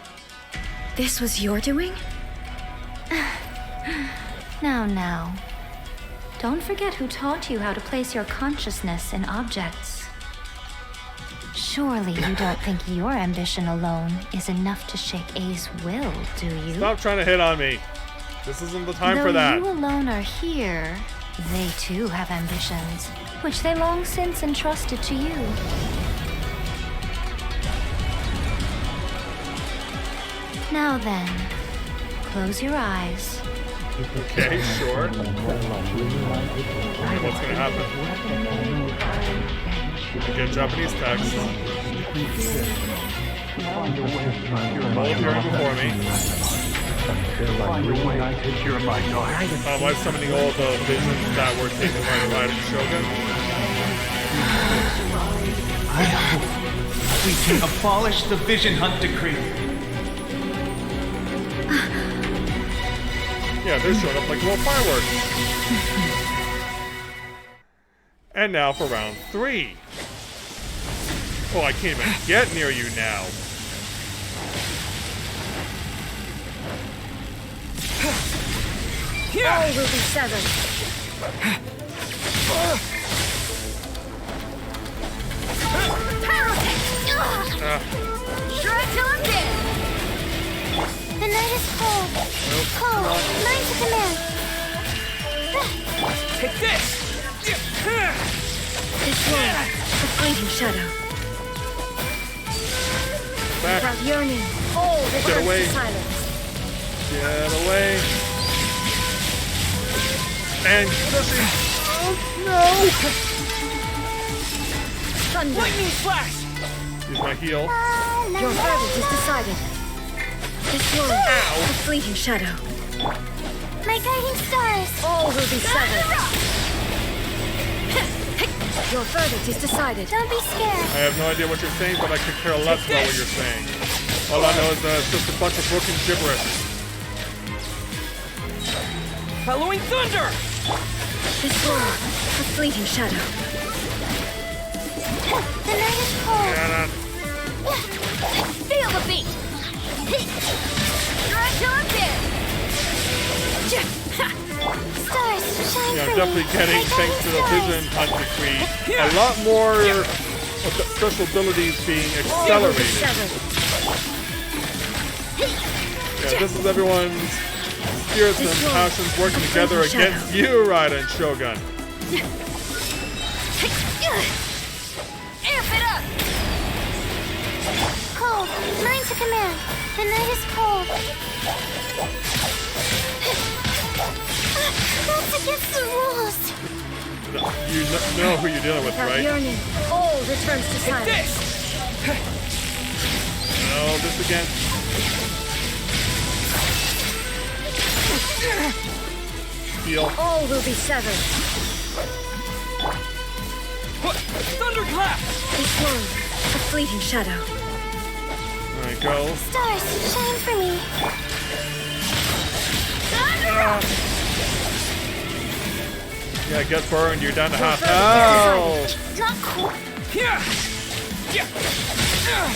this was your doing? Now. Don't forget who taught you how to place your consciousness in objects. Surely you don't think your ambition alone is enough to shake A's will, do you? Stop trying to hit on me. This isn't the time Though for that. you alone are here, they too have ambitions, which they long since entrusted to you. Now then, close your eyes. Okay, sure. What's gonna happen? I get Japanese text. All appearing before me. I'm summoning all the visions that were taken by the Rider Shogun. I hope we can abolish the Vision Hunt decree. Yeah, they're showing up like little fireworks. And now for round 3. Oh, I can't even get near you now. All will be severed. Shred till I'm dead. The night is cold. Cold. Mine to command. Take this! This one, a fleeting shadow. Back. Without yearning, all returns away. to silence. Get away. And Chrissy. Oh, no. Thunder. Lightning flash! Use my heal. Your verdict is decided. This one, a fleeting shadow. My guiding stars. All will be severed. Your verdict is decided. Don't be scared. I have no idea what you're saying, but I could care less about what you're saying. All I know is that it's just a bunch of broken gibberish. Halloween thunder! This one, a fleeting shadow. The night is cold. Yeah, Feel the beat. Shred till I'm dead. Stars shine I'm for definitely me. getting, My thanks to the guiding Vision stars. Hunt decree, a lot more of the special abilities being accelerated. Severed. Yeah, this is everyone's spirits and passions working together against you, Raiden and Shogun. Amp it up. Cold. Mine to command. The night is cold. That's against the rules. You know who you're dealing with, Without right? yearning, all returns to silence. This! No, this again. Heal. All will be severed. Thunderclap! This one, a fleeting shadow. Alright, go. Stars, shine for me. Yeah, get burned. You're down to half. Oh! Not cool. Yeah! Yeah!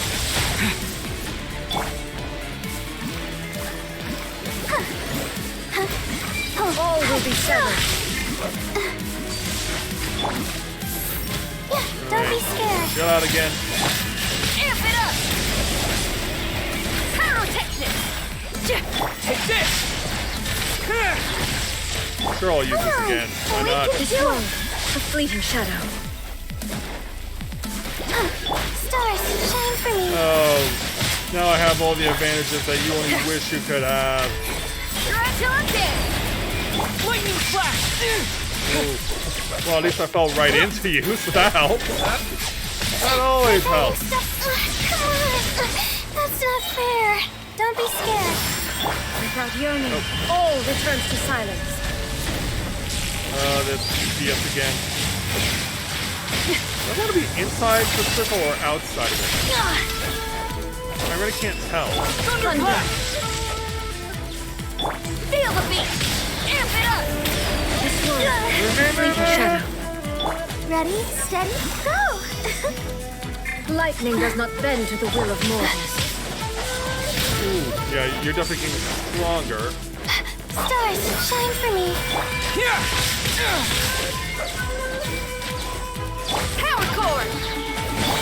All will be severed. Yeah, don't be scared. Get out again. Amp it up. Pyrotechnics. Take this! Sure, I'll use this again. Why not? This one, a fleeting shadow. Stars, shine for me. Oh, now I have all the advantages that you only wish you could have. Lightning flash! Ooh. Well, at least I fell right into you, so that helps. That always helps. Come on. That's not fair. Don't be scared. Without yearning, all returns to silence. This BS again. Do I want to be inside the circle or outside of it? I really can't tell. Thunder. Feel the beat. Amp it up. This one, a fleeting shadow. Ready, steady, go. Lightning does not bend to the will of mortals. Ooh, yeah, you're definitely getting stronger. Stars, shine for me. Power core.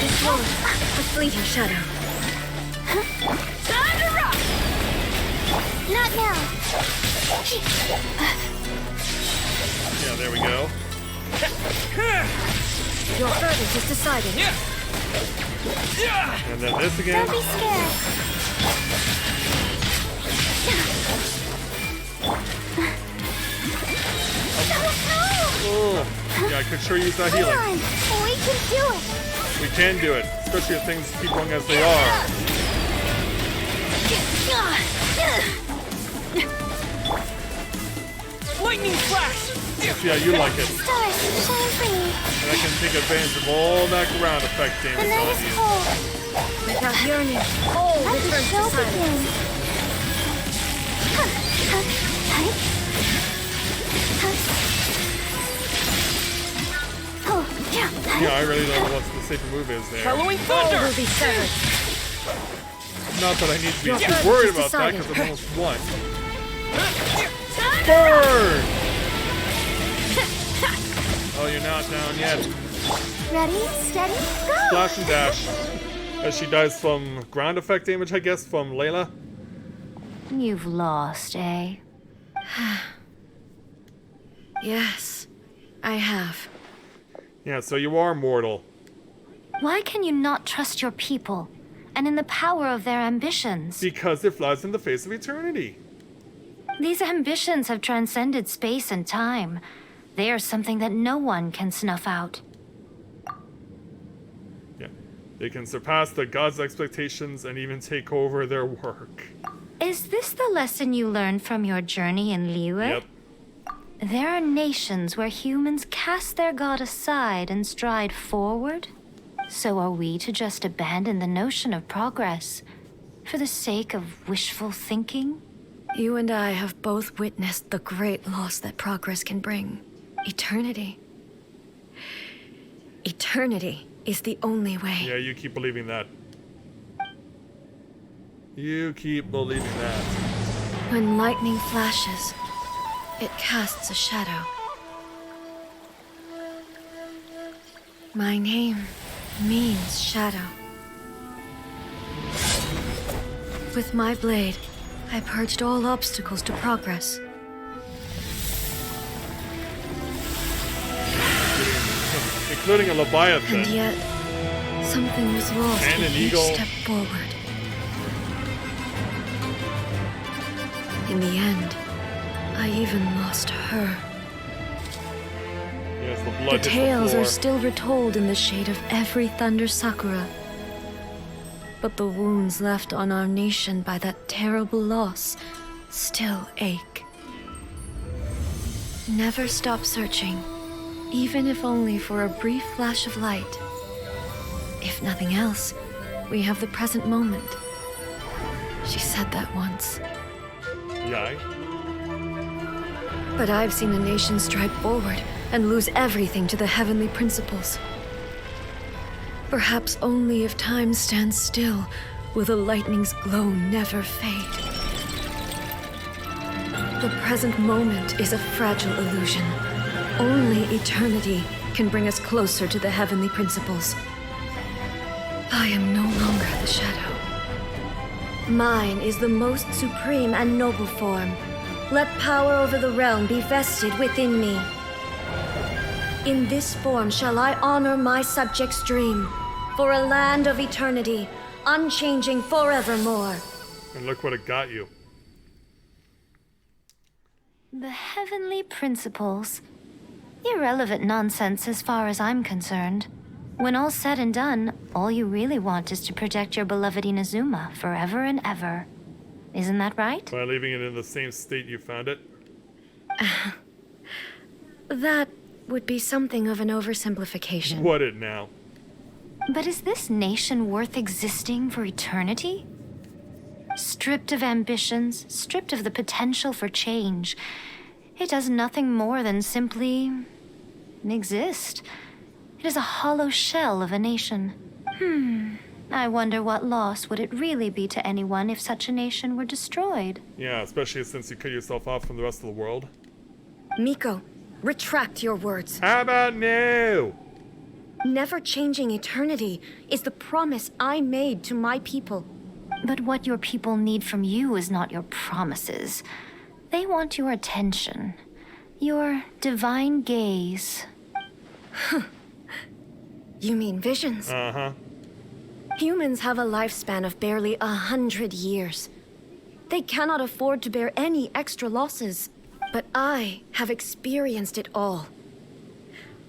This one, a fleeting shadow. Time to rock. Not now. Yeah, there we go. Your verdict is decided. And then this again. Don't be scared. Oh, yeah, I could sure use that Come healing. on, we can do it. We can do it, especially if things keep going as they are. Lightning flash! Yeah, you like it. Stars, shine for me. And I can take advantage of all that ground effect The damage night on is you. cold. Without yearning, all Let the returns show to silence. begin. Oh, yeah. Yeah, I really don't know what the safer move is there. Halloween All thunder! will be severed. Not that I need to be Your too verdict worried is about that decided. because I'm almost won. Burn! Oh, you're not down yet. Ready, steady, go. Flash and dash. As she dies from ground effect damage, I guess, from Layla. You've lost, eh? Yes, I have. Yeah, so you are mortal. Why can you not trust your people and in the power of their ambitions? Because it flies in the face of eternity. These ambitions have transcended space and time. They are something that no one can snuff out. Yeah. They can surpass the gods' expectations and even take over their work. Is this the lesson you learned from your journey in Liyue? Yep. There are nations where humans cast their god aside and stride forward. So are we to just abandon the notion of progress for the sake of wishful thinking? You and I have both witnessed the great loss that progress can bring. Eternity. Eternity is the only way. Yeah, you keep believing that. You keep believing that. When lightning flashes, it casts a shadow. My name means shadow. With my blade, I purged all obstacles to progress. Including a Leviathan. And yet, something was lost And with an each eagle. step forward. In the end, I even lost her. Yes, the blood The hits tales the are floor. still retold in the shade of every thunder sakura. But the wounds left on our nation by that terrible loss still ache. Never stop searching, even if only for a brief flash of light. If nothing else, we have the present moment. She said that once. Yai? But I've seen a nation stride forward and lose everything to the heavenly principles. Perhaps only if time stands still will the lightning's glow never fade. The present moment is a fragile illusion. Only eternity can bring us closer to the heavenly principles. I am no longer the shadow. Mine is the most supreme and noble form. Let power over the realm be vested within me. In this form shall I honor my subjects' dream, for a land of eternity, unchanging forevermore. And look what it got you. The heavenly principles. Irrelevant nonsense as far as I'm concerned. When all's said and done, all you really want is to protect your beloved Inazuma forever and ever. Isn't that right? By leaving it in the same state you found it? That would be something of an oversimplification. What it now? But is this nation worth existing for eternity? Stripped of ambitions, stripped of the potential for change, it does nothing more than simply exist. It is a hollow shell of a nation. I wonder what loss would it really be to anyone if such a nation were destroyed? Yeah, especially since you cut yourself off from the rest of the world. Miko, retract your words. How about no? Never changing eternity is the promise I made to my people. But what your people need from you is not your promises. They want your attention. Your divine gaze. You mean visions? Uh-huh. Humans have a lifespan of barely 100 years. They cannot afford to bear any extra losses. But I have experienced it all.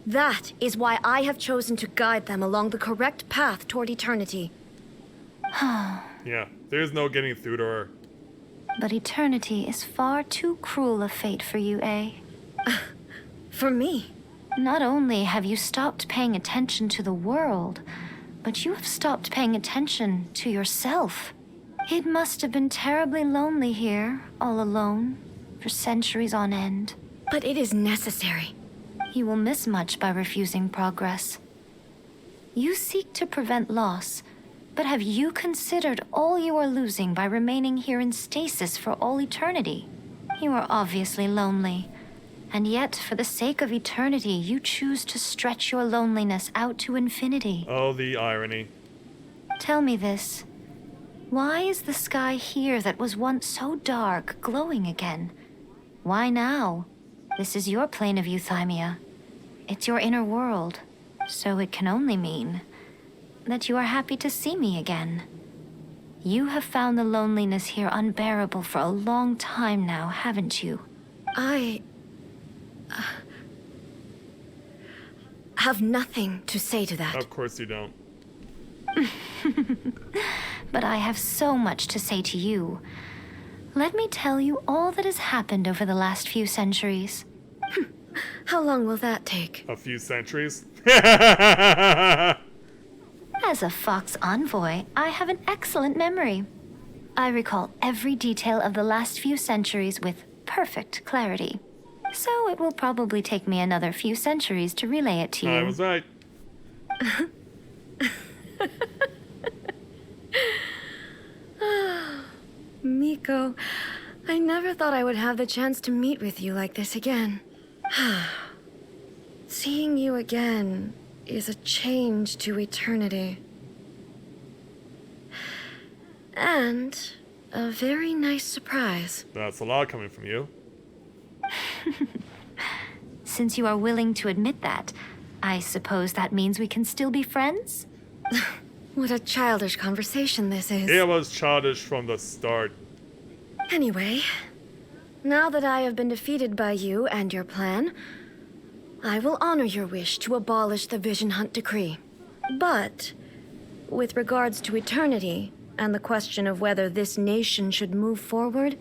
That is why I have chosen to guide them along the correct path toward eternity. Yeah, there's no getting through to her. But eternity is far too cruel a fate for you, eh? For me? Not only have you stopped paying attention to the world, but you have stopped paying attention to yourself. It must have been terribly lonely here, all alone, for centuries on end. But it is necessary. You will miss much by refusing progress. You seek to prevent loss, but have you considered all you are losing by remaining here in stasis for all eternity? You are obviously lonely, and yet for the sake of eternity, you choose to stretch your loneliness out to infinity. Oh, the irony. Tell me this. Why is the sky here that was once so dark glowing again? Why now? This is your plane of euthymia. It's your inner world, so it can only mean that you are happy to see me again. You have found the loneliness here unbearable for a long time now, haven't you? I have nothing to say to that. Of course you don't. But I have so much to say to you. Let me tell you all that has happened over the last few centuries. How long will that take? A few centuries? As a Fox envoy, I have an excellent memory. I recall every detail of the last few centuries with perfect clarity. So it will probably take me another few centuries to relay it to you. I was right. Miko, I never thought I would have the chance to meet with you like this again. Seeing you again is a change to eternity. And a very nice surprise. That's a lot coming from you. Since you are willing to admit that, I suppose that means we can still be friends? What a childish conversation this is. It was childish from the start. Anyway, now that I have been defeated by you and your plan, I will honor your wish to abolish the Vision Hunt Decree. But, with regards to eternity and the question of whether this nation should move forward,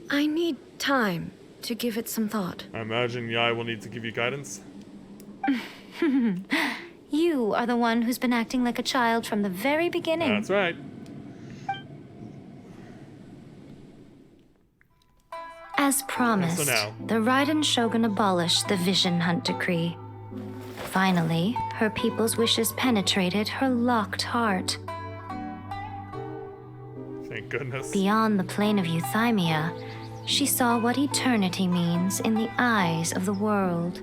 I need time to give it some thought. I imagine Yai will need to give you guidance. You are the one who's been acting like a child from the very beginning. That's right. As promised, So now. the Raiden Shogun abolished the Vision Hunt Decree. Finally, her people's wishes penetrated her locked heart. Thank goodness. Beyond the plane of Euthymia, she saw what eternity means in the eyes of the world.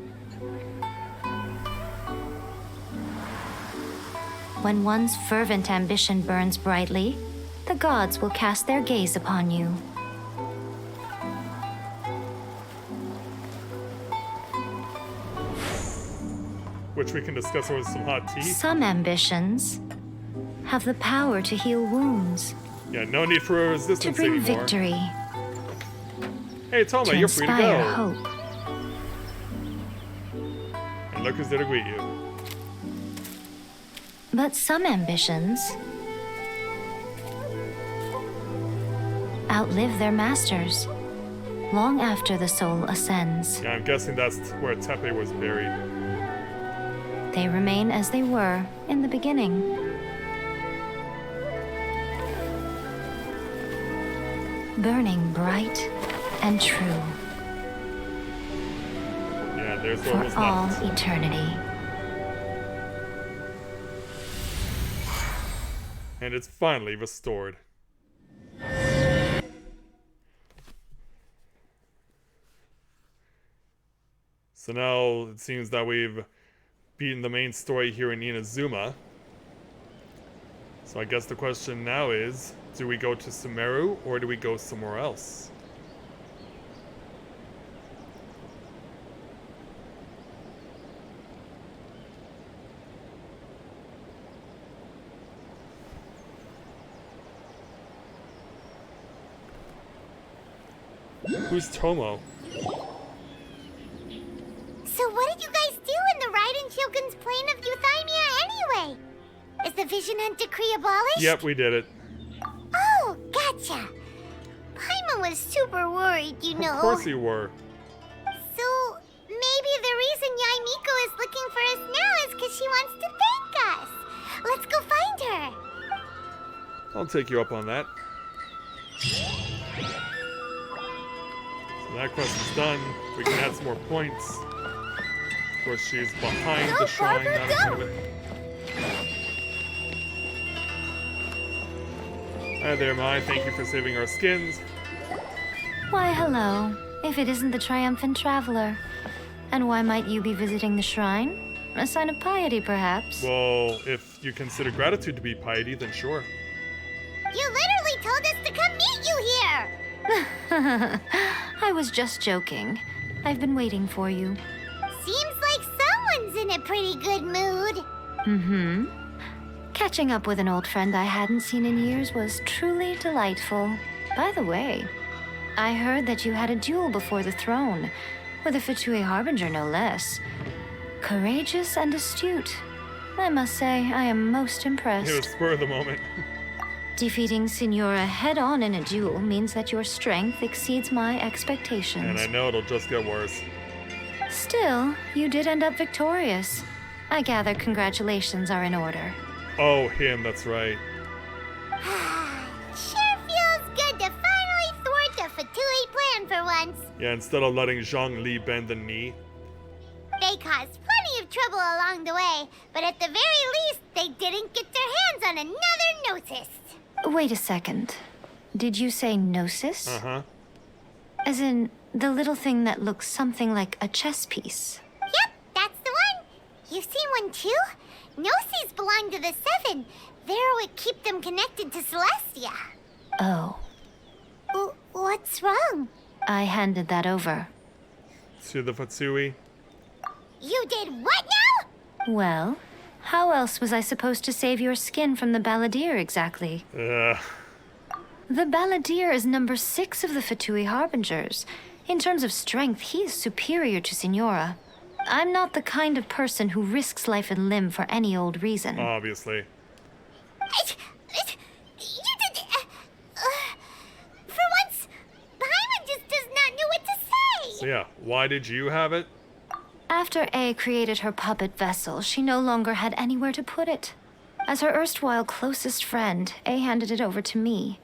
When one's fervent ambition burns brightly, the gods will cast their gaze upon you. Which we can discuss over some hot tea. Some ambitions have the power to heal wounds, Yeah, no need for to resistance bring anymore. victory, Hey, Toma, to you're free to inspire go. hope. And look who's there to greet you. But some ambitions outlive their masters long after the soul ascends. Yeah, I'm guessing that's where Tepe was buried. They remain as they were in the beginning. Burning bright and true Yeah, there's what for was all left. eternity. And it's finally restored. So now it seems that we've beaten the main story here in Inazuma. So I guess the question now is, do we go to Sumeru or do we go somewhere else? Who's Tomo? So what did you guys do in the Raiden Shogun's plane of Euthymia anyway? Is the Vision Hunt Decree abolished? Yep, we did it. Oh, gotcha. Paimon was super worried, you know. Of course you were. So maybe the reason Yaimiko is looking for us now is because she wants to thank us. Let's go find her. I'll take you up on that. So that quest is done. We can add some more points. Of course, she's behind Go, the shrine. Barbara, Not in go! front of it. Hi there, Mai. Thank you for saving our skins. Why, hello, if it isn't the triumphant traveler. And why might you be visiting the shrine? A sign of piety, perhaps? Well, if you consider gratitude to be piety, then sure. You literally told us to come meet you here. I was just joking. I've been waiting for you. Seems like someone's in a pretty good mood. Mm-hmm. Catching up with an old friend I hadn't seen in years was truly delightful. By the way, I heard that you had a duel before the throne, with a Fatui Harbinger no less. Courageous and astute. I must say, I am most impressed. It was spur of the moment. Defeating Signora head-on in a duel means that your strength exceeds my expectations. And I know it'll just get worse. Still, you did end up victorious. I gather congratulations are in order. Oh, him, that's right. Sure feels good to finally thwart the Fatui plan for once. Yeah, instead of letting Zhang Li bend the knee. They caused plenty of trouble along the way, but at the very least, they didn't get their hands on another notice. Wait a second. Did you say gnosis? Uh-huh. As in, the little thing that looks something like a chess piece? Yep, that's the one. You've seen one too? Gnosis belong to the Seven. They're what keep them connected to Celestia. Oh, What's wrong? I handed that over. To the Fatsui. You did what now? Well, how else was I supposed to save your skin from the Balladeer exactly? Ugh. The Balladeer is number 6 of the Fatui Harbingers. In terms of strength, he is superior to Signora. I'm not the kind of person who risks life and limb for any old reason. Obviously. You did... for once, Paimon just does not know what to say. So yeah, why did you have it? After A created her puppet vessel, she no longer had anywhere to put it. As her erstwhile closest friend, A handed it over to me,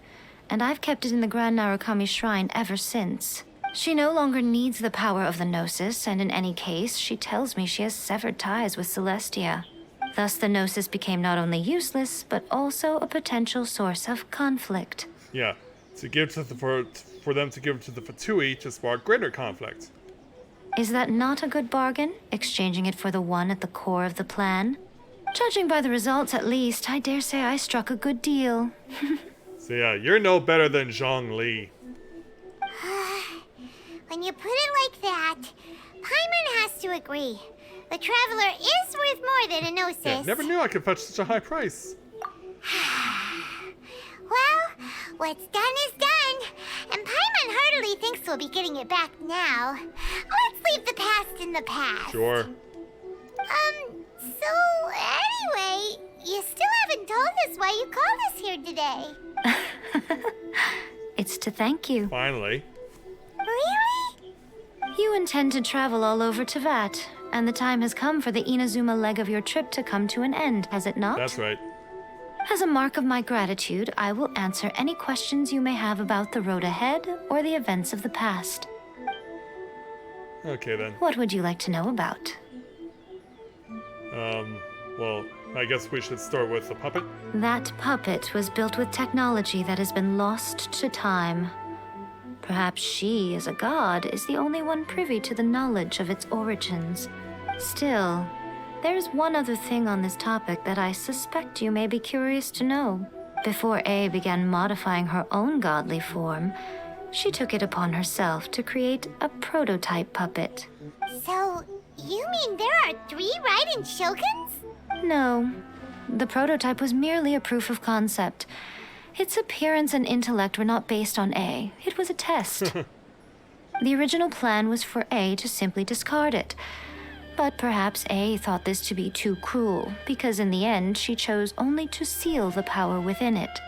and I've kept it in the Grand Narukami Shrine ever since. She no longer needs the power of the Gnosis, and in any case, she tells me she has severed ties with Celestia. Thus, the Gnosis became not only useless, but also a potential source of conflict. Yeah, to give to for them to give to the Fatui to spark greater conflict. Is that not a good bargain, exchanging it for the one at the core of the plan? Judging by the results, at least, I dare say I struck a good deal. So yeah, you're no better than Zhang Li. When you put it like that, Paimon has to agree. The Traveler is worth more than a Gnosis. Yeah, never knew I could fetch such a high price. Well, what's done is done, and Paimon heartily thinks we'll be getting it back now. Let's leave the past in the past. Sure. So anyway, you still haven't told us why you called us here today. It's to thank you. Finally. Really? You intend to travel all over TEYVAT, and the time has come for the Inazuma leg of your trip to come to an end, has it not? That's right. As a mark of my gratitude, I will answer any questions you may have about the road ahead or the events of the past. Okay then. What would you like to know about? Well, I guess we should start with the puppet. That puppet was built with technology that has been lost to time. Perhaps she, as a god, is the only one privy to the knowledge of its origins. Still, there's one other thing on this topic that I suspect you may be curious to know. Before A began modifying her own godly form, she took it upon herself to create a prototype puppet. So, you mean there are 3 Raiden Shoguns? No, the prototype was merely a proof of concept. Its appearance and intellect were not based on A. It was a test. The original plan was for A to simply discard it. But perhaps A thought this to be too cruel, because in the end she chose only to seal the power within it.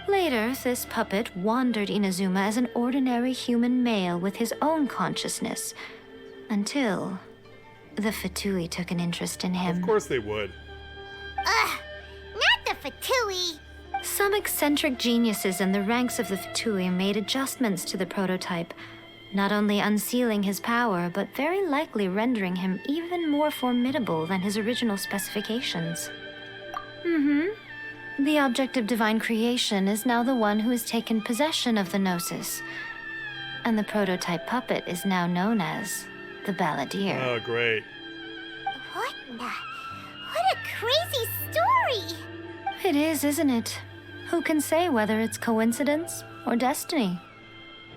Later, this puppet wandered Inazuma as an ordinary human male with his own consciousness, until the Fatui took an interest in him. Of course they would. Ugh, not the Fatui. Some eccentric geniuses in the ranks of the Fatui made adjustments to the prototype, not only unsealing his power, but very likely rendering him even more formidable than his original specifications. The object of divine creation is now the one who has taken possession of the Gnosis, and the prototype puppet is now known as the Balladeer. Oh, great. What a crazy story! It is, isn't it? Who can say whether it's coincidence or destiny?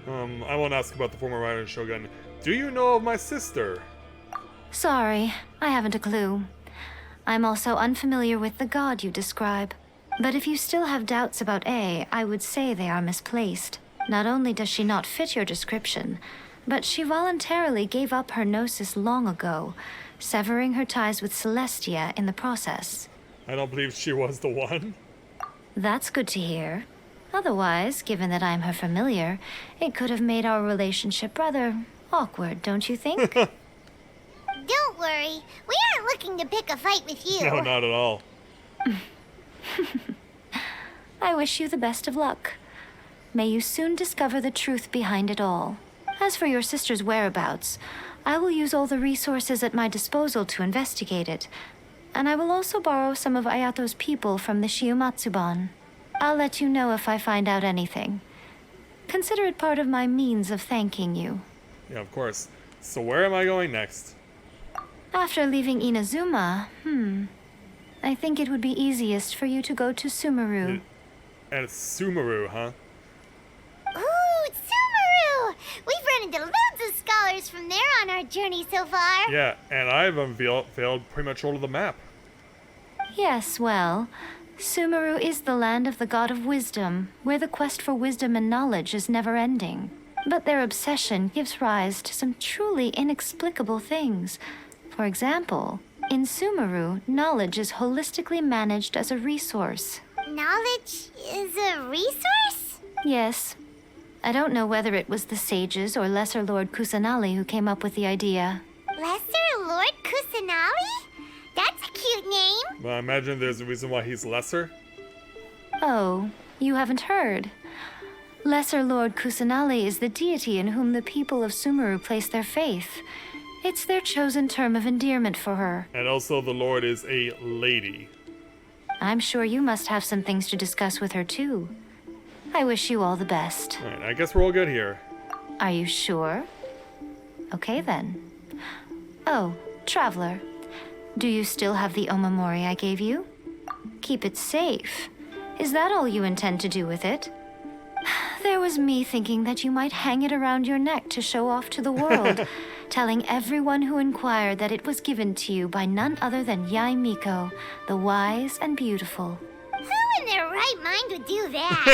I won't ask about the former Raiden Shogun. Do you know of my sister? Sorry, I haven't a clue. I'm also unfamiliar with the god you describe. But if you still have doubts about A, I would say they are misplaced. Not only does she not fit your description, but she voluntarily gave up her Gnosis long ago, severing her ties with Celestia in the process. I don't believe she was the one. That's good to hear. Otherwise, given that I'm her familiar, it could have made our relationship rather awkward, don't you think? Don't worry, we aren't looking to pick a fight with you. No, not at all. I wish you the best of luck. May you soon discover the truth behind it all. As for your sister's whereabouts, I will use all the resources at my disposal to investigate it, and I will also borrow some of Ayato's people from the Shiumatsuban. I'll let you know if I find out anything. Consider it part of my means of thanking you. Yeah, of course. So where am I going next? After leaving Inazuma, I think it would be easiest for you to go to Sumeru. And it's Sumeru, huh? Ooh, Sumeru! We've run into loads of scholars from there on our journey so far. Yeah, and I've unveiled pretty much all of the map. Yes, well, Sumeru is the land of the god of wisdom, where the quest for wisdom and knowledge is never-ending. But their obsession gives rise to some truly inexplicable things. For example, in Sumeru, knowledge is holistically managed as a resource. Knowledge is a resource? Yes. I don't know whether it was the sages or Lesser Lord Kusanali who came up with the idea. Lesser Lord Kusanali? That's a cute name. Well, I imagine there's a reason why he's lesser. Oh, you haven't heard. Lesser Lord Kusanali is the deity in whom the people of Sumeru place their faith. It's their chosen term of endearment for her. And also the Lord is a lady. I'm sure you must have some things to discuss with her too. I wish you all the best. Alright, I guess we're all good here. Are you sure? Okay then. Oh, Traveler. Do you still have the Omamori I gave you? Keep it safe. Is that all you intend to do with it? There was me thinking that you might hang it around your neck to show off to the world, telling everyone who inquired that it was given to you by none other than Yae Miko, the wise and beautiful. Who in their right mind would do that?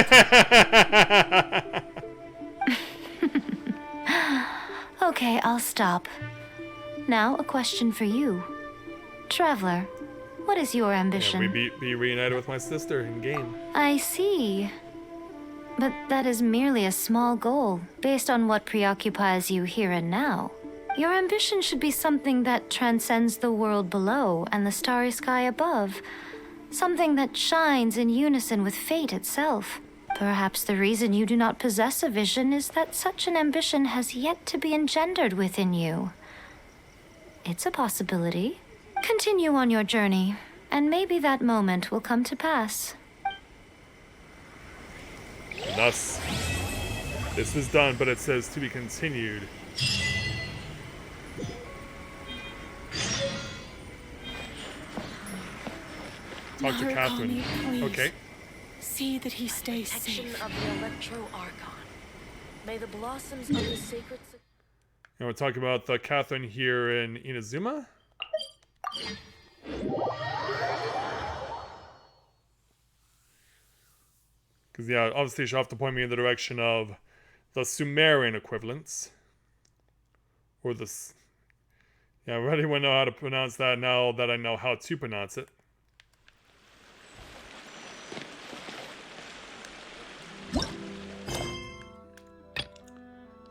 Okay, I'll stop. Now, a question for you. Traveler, what is your ambition? Yeah, be reunited with my sister in game. I see. But that is merely a small goal, based on what preoccupies you here and now. Your ambition should be something that transcends the world below and the starry sky above. Something that shines in unison with fate itself. Perhaps the reason you do not possess a vision is that such an ambition has yet to be engendered within you. It's a possibility. Continue on your journey, and maybe that moment will come to pass. Thus, this is done, but it says to be continued. Talk to Catherine. Okay. See that he stays safe. Of the Electro Archon. May the blossoms of the sacred... And we're talking about the Catherine here in Inazuma. Because, yeah, obviously she'll have to point me in the direction of the Sumerian equivalents. Or the... Yeah, I already wouldn't know how to pronounce that now that I know how to pronounce it.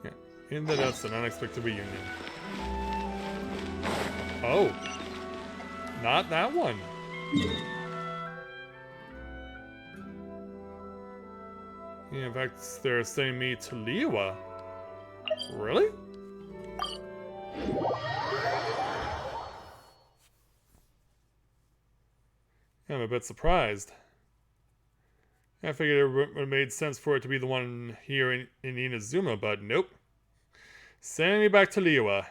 Yeah, in the That's an Unexpected Reunion. Oh. Not that one. Yeah, in fact, they're sending me to Liyue. Really? Yeah, I'm a bit surprised. I figured it would have made sense for it to be the one here in Inazuma, but nope. Sending me back to Liyue.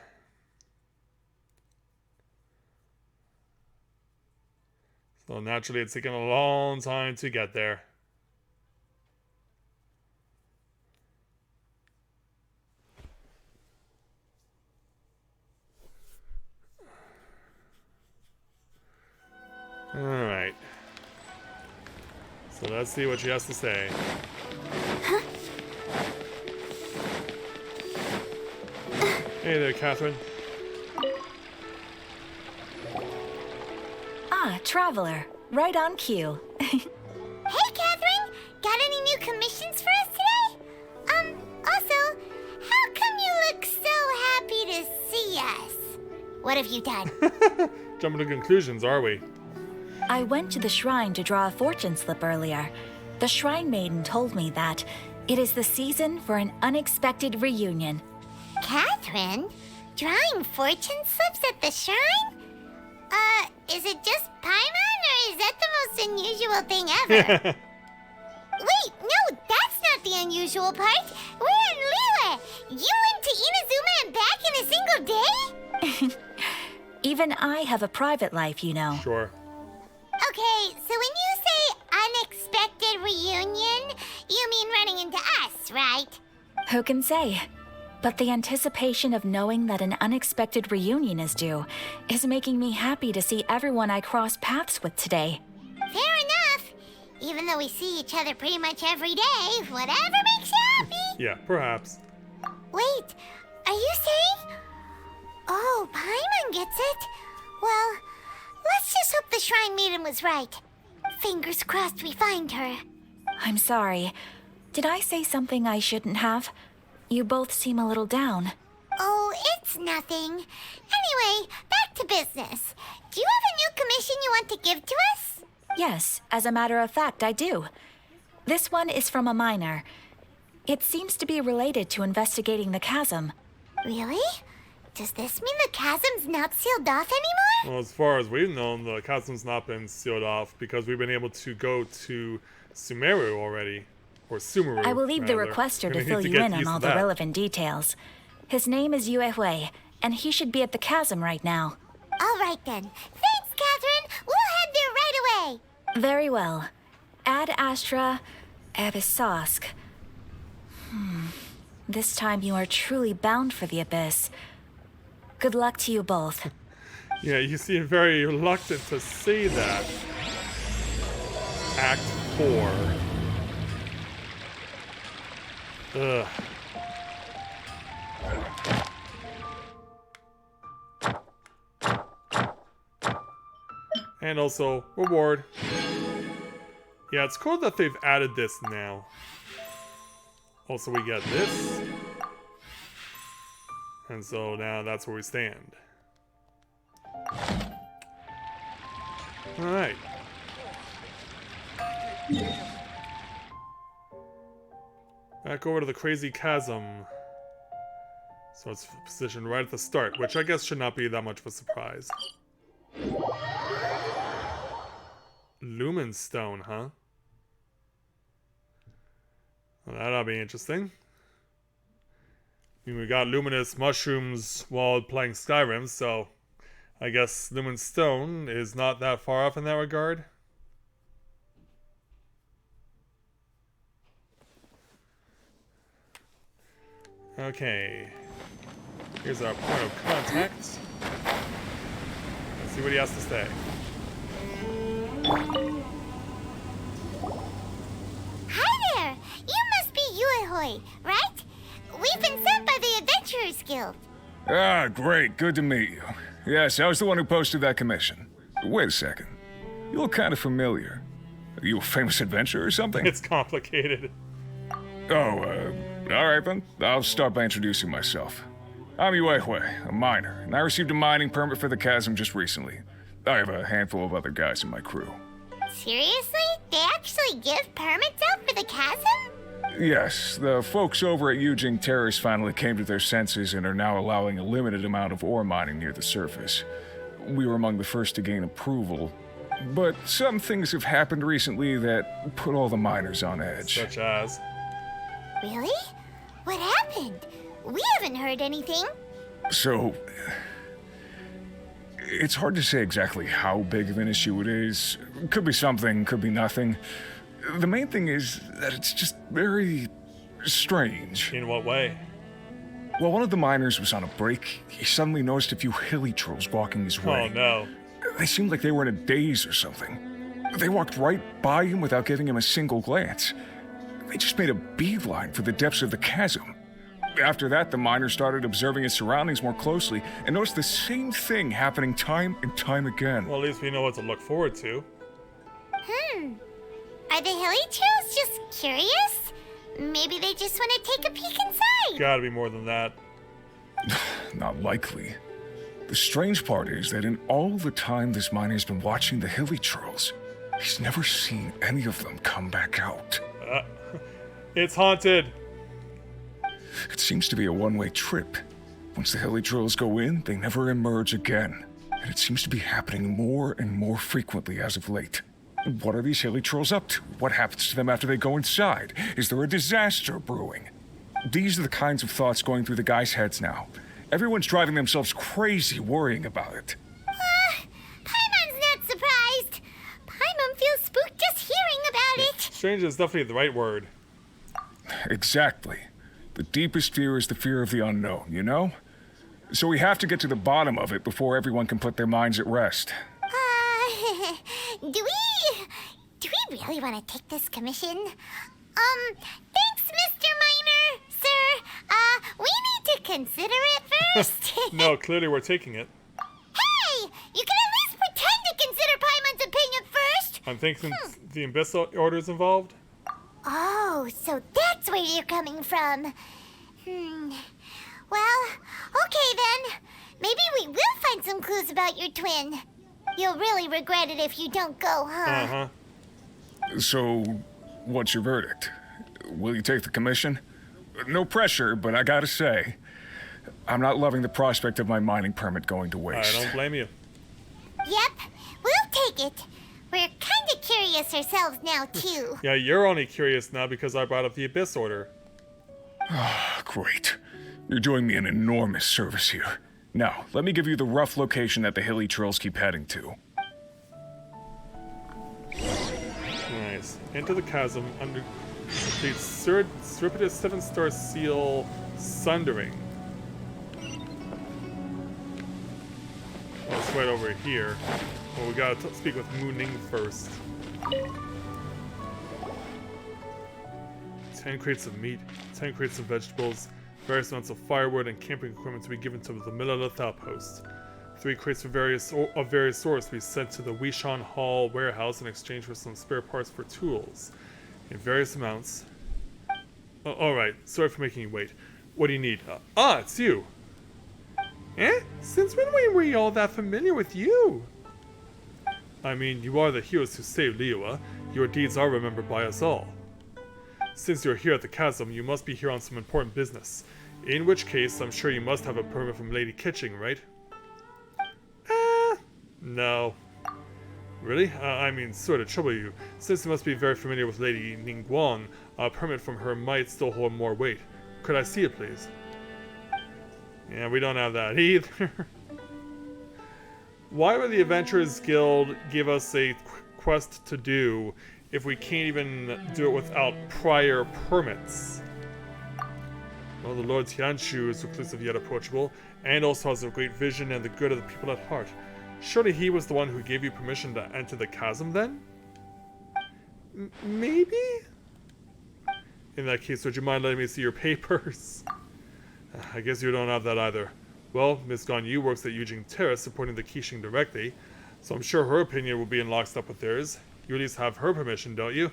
So naturally, it's taken a long time to get there. Alright. So let's see what she has to say. Huh? Hey there, Catherine. Ah, Traveler. Right on cue. Hey, Catherine! Got any new commissions for us today? Also, how come you look so happy to see us? What have you done? Jumping to conclusions, are we? I went to the shrine to draw a fortune slip earlier. The shrine maiden told me that it is the season for an unexpected reunion. Catherine? Drawing fortune slips at the shrine? Is it just Paimon, or is that the most unusual thing ever? Wait, no, that's not the unusual part. We're in Liyue. You went to Inazuma and back in a single day? Even I have a private life, you know. Sure. Okay, so when you say unexpected reunion, you mean running into us, right? Who can say? But the anticipation of knowing that an unexpected reunion is due is making me happy to see everyone I cross paths with today. Fair enough. Even though we see each other pretty much every day, whatever makes you happy. Yeah, perhaps. Wait, are you saying? Oh, Paimon gets it. Well, let's just hope the Shrine Maiden was right. Fingers crossed we find her. I'm sorry. Did I say something I shouldn't have? You both seem a little down. Oh, it's nothing. Anyway, back to business. Do you have a new commission you want to give to us? Yes, as a matter of fact, I do. This one is from a miner. It seems to be related to investigating the chasm. Really? Does this mean the chasm's not sealed off anymore? Well, as far as we've known, the chasm's not been sealed off because we've been able to go to Sumeru already. Or Sumeru, I will leave the rather. requester to We fill need you get in on used all to the that. relevant details. His name is Yue Hui, and he should be at the chasm right now. All right then. Thanks, Catherine. We'll head there right away. Very well. Ad Astra Abyssosk. This time you are truly bound for the abyss. Good luck to you both. Yeah, you seem very reluctant to say that. Act 4. Ugh. And also, reward. Yeah, it's cool that they've added this now. Also, we get this. And so now that's where we stand. Alright. Back over to the crazy chasm. So it's positioned right at the start, which I guess should not be that much of a surprise. Lumen Stone, huh? Well, that'll be interesting. I mean, we got luminous mushrooms while playing Skyrim, so I guess Lumen Stone is not that far off in that regard. Okay. Here's our point of contact. Let's see what he has to say. Hi there. You must be Yuehoi, right? We've been sent by the Adventurers Guild. Ah, great. Good to meet you. Yes, I was the one who posted that commission. Wait a second. You look kind of familiar. Are you a famous adventurer or something? It's complicated. Oh, alright then. I'll start by introducing myself. I'm Yue Hui, a miner, and I received a mining permit for the chasm just recently. I have a handful of other guys in my crew. Seriously? They actually give permits out for the chasm? Yes, the folks over at Yujing Terrace finally came to their senses and are now allowing a limited amount of ore mining near the surface. We were among the first to gain approval, but some things have happened recently that put all the miners on edge. Such as? Really? What happened? We haven't heard anything. So, it's hard to say exactly how big of an issue it is. Could be something, could be nothing. The main thing is that it's just very strange. In what way? While one of the miners was on a break, he suddenly noticed a few hilly trolls walking his way. Oh no. They seemed like they were in a daze or something. They walked right by him without giving him a single glance. They just made a beeline for the depths of the chasm. After that, the miner started observing his surroundings more closely and noticed the same thing happening time and time again. Well, at least we know what to look forward to. Are the hilly trolls just curious? Maybe they just want to take a peek inside. Gotta be more than that. Not likely. The strange part is that in all the time this miner's been watching the hilly trolls, he's never seen any of them come back out. It's haunted. It seems to be a one-way trip. Once the hilly trolls go in, they never emerge again. And it seems to be happening more and more frequently as of late. What are these hilly trolls up to? What happens to them after they go inside? Is there a disaster brewing? These are the kinds of thoughts going through the guys' heads now. Everyone's driving themselves crazy worrying about it. Paimon's not surprised. Paimon feels spooked just hearing about it. Strange is definitely the right word. Exactly. The deepest fear is the fear of the unknown, you know? So we have to get to the bottom of it before everyone can put their minds at rest. Do we really want to take this commission? Thanks, Mr. Miner, sir. We need to consider it first. No, clearly we're taking it. Hey, you can at least pretend to consider Paimon's opinion first. I'm thinking the Abyssal Order's involved. Oh, so that's where you're coming from. Well, okay then. Maybe we will find some clues about your twin. You'll really regret it if you don't go, huh? Uh-huh. So, what's your verdict? Will you take the commission? No pressure, but I gotta say, I'm not loving the prospect of my mining permit going to waste. I don't blame you. Yep, we'll take it. We're kinda curious ourselves now, too. Yeah, you're only curious now because I brought up the Abyss Order. Great. You're doing me an enormous service here. Now, let me give you the rough location that the hilly trails keep heading to. Nice. Enter the chasm under complete Serpentous 7-star seal sundering. Well, it's right over here. Well, we gotta speak with Mooning first. 10 crates of meat, 10 crates of vegetables, various amounts of firewood and camping equipment to be given to the Millelith outpost. 3 crates of various sorts to be sent to the Wishan Hall warehouse in exchange for some spare parts for tools. In various amounts. Alright, sorry for making you wait. What do you need? It's you! Eh? Since when were we all that familiar with you? I mean, you are the heroes who saved Liyue. Your deeds are remembered by us all. Since you're here at the chasm, you must be here on some important business. In which case, I'm sure you must have a permit from Lady Kitching, right? No. Really? I mean, sorry to trouble you. Since you must be very familiar with Lady Ningguang, a permit from her might still hold more weight. Could I see it, please? Yeah, we don't have that either. Why would the Adventurers Guild give us a quest to do if we can't even do it without prior permits? Well, the Lord Tianshu is reclusive yet approachable, and also has a great vision and the good of the people at heart. Surely he was the one who gave you permission to enter the chasm, then? Maybe? In that case, would you mind letting me see your papers? I guess you don't have that either. Well, Miss Ganyu works at Yujing Terrace, supporting the Qixing directly, so I'm sure her opinion will be in lockstep with theirs. You at least have her permission, don't you?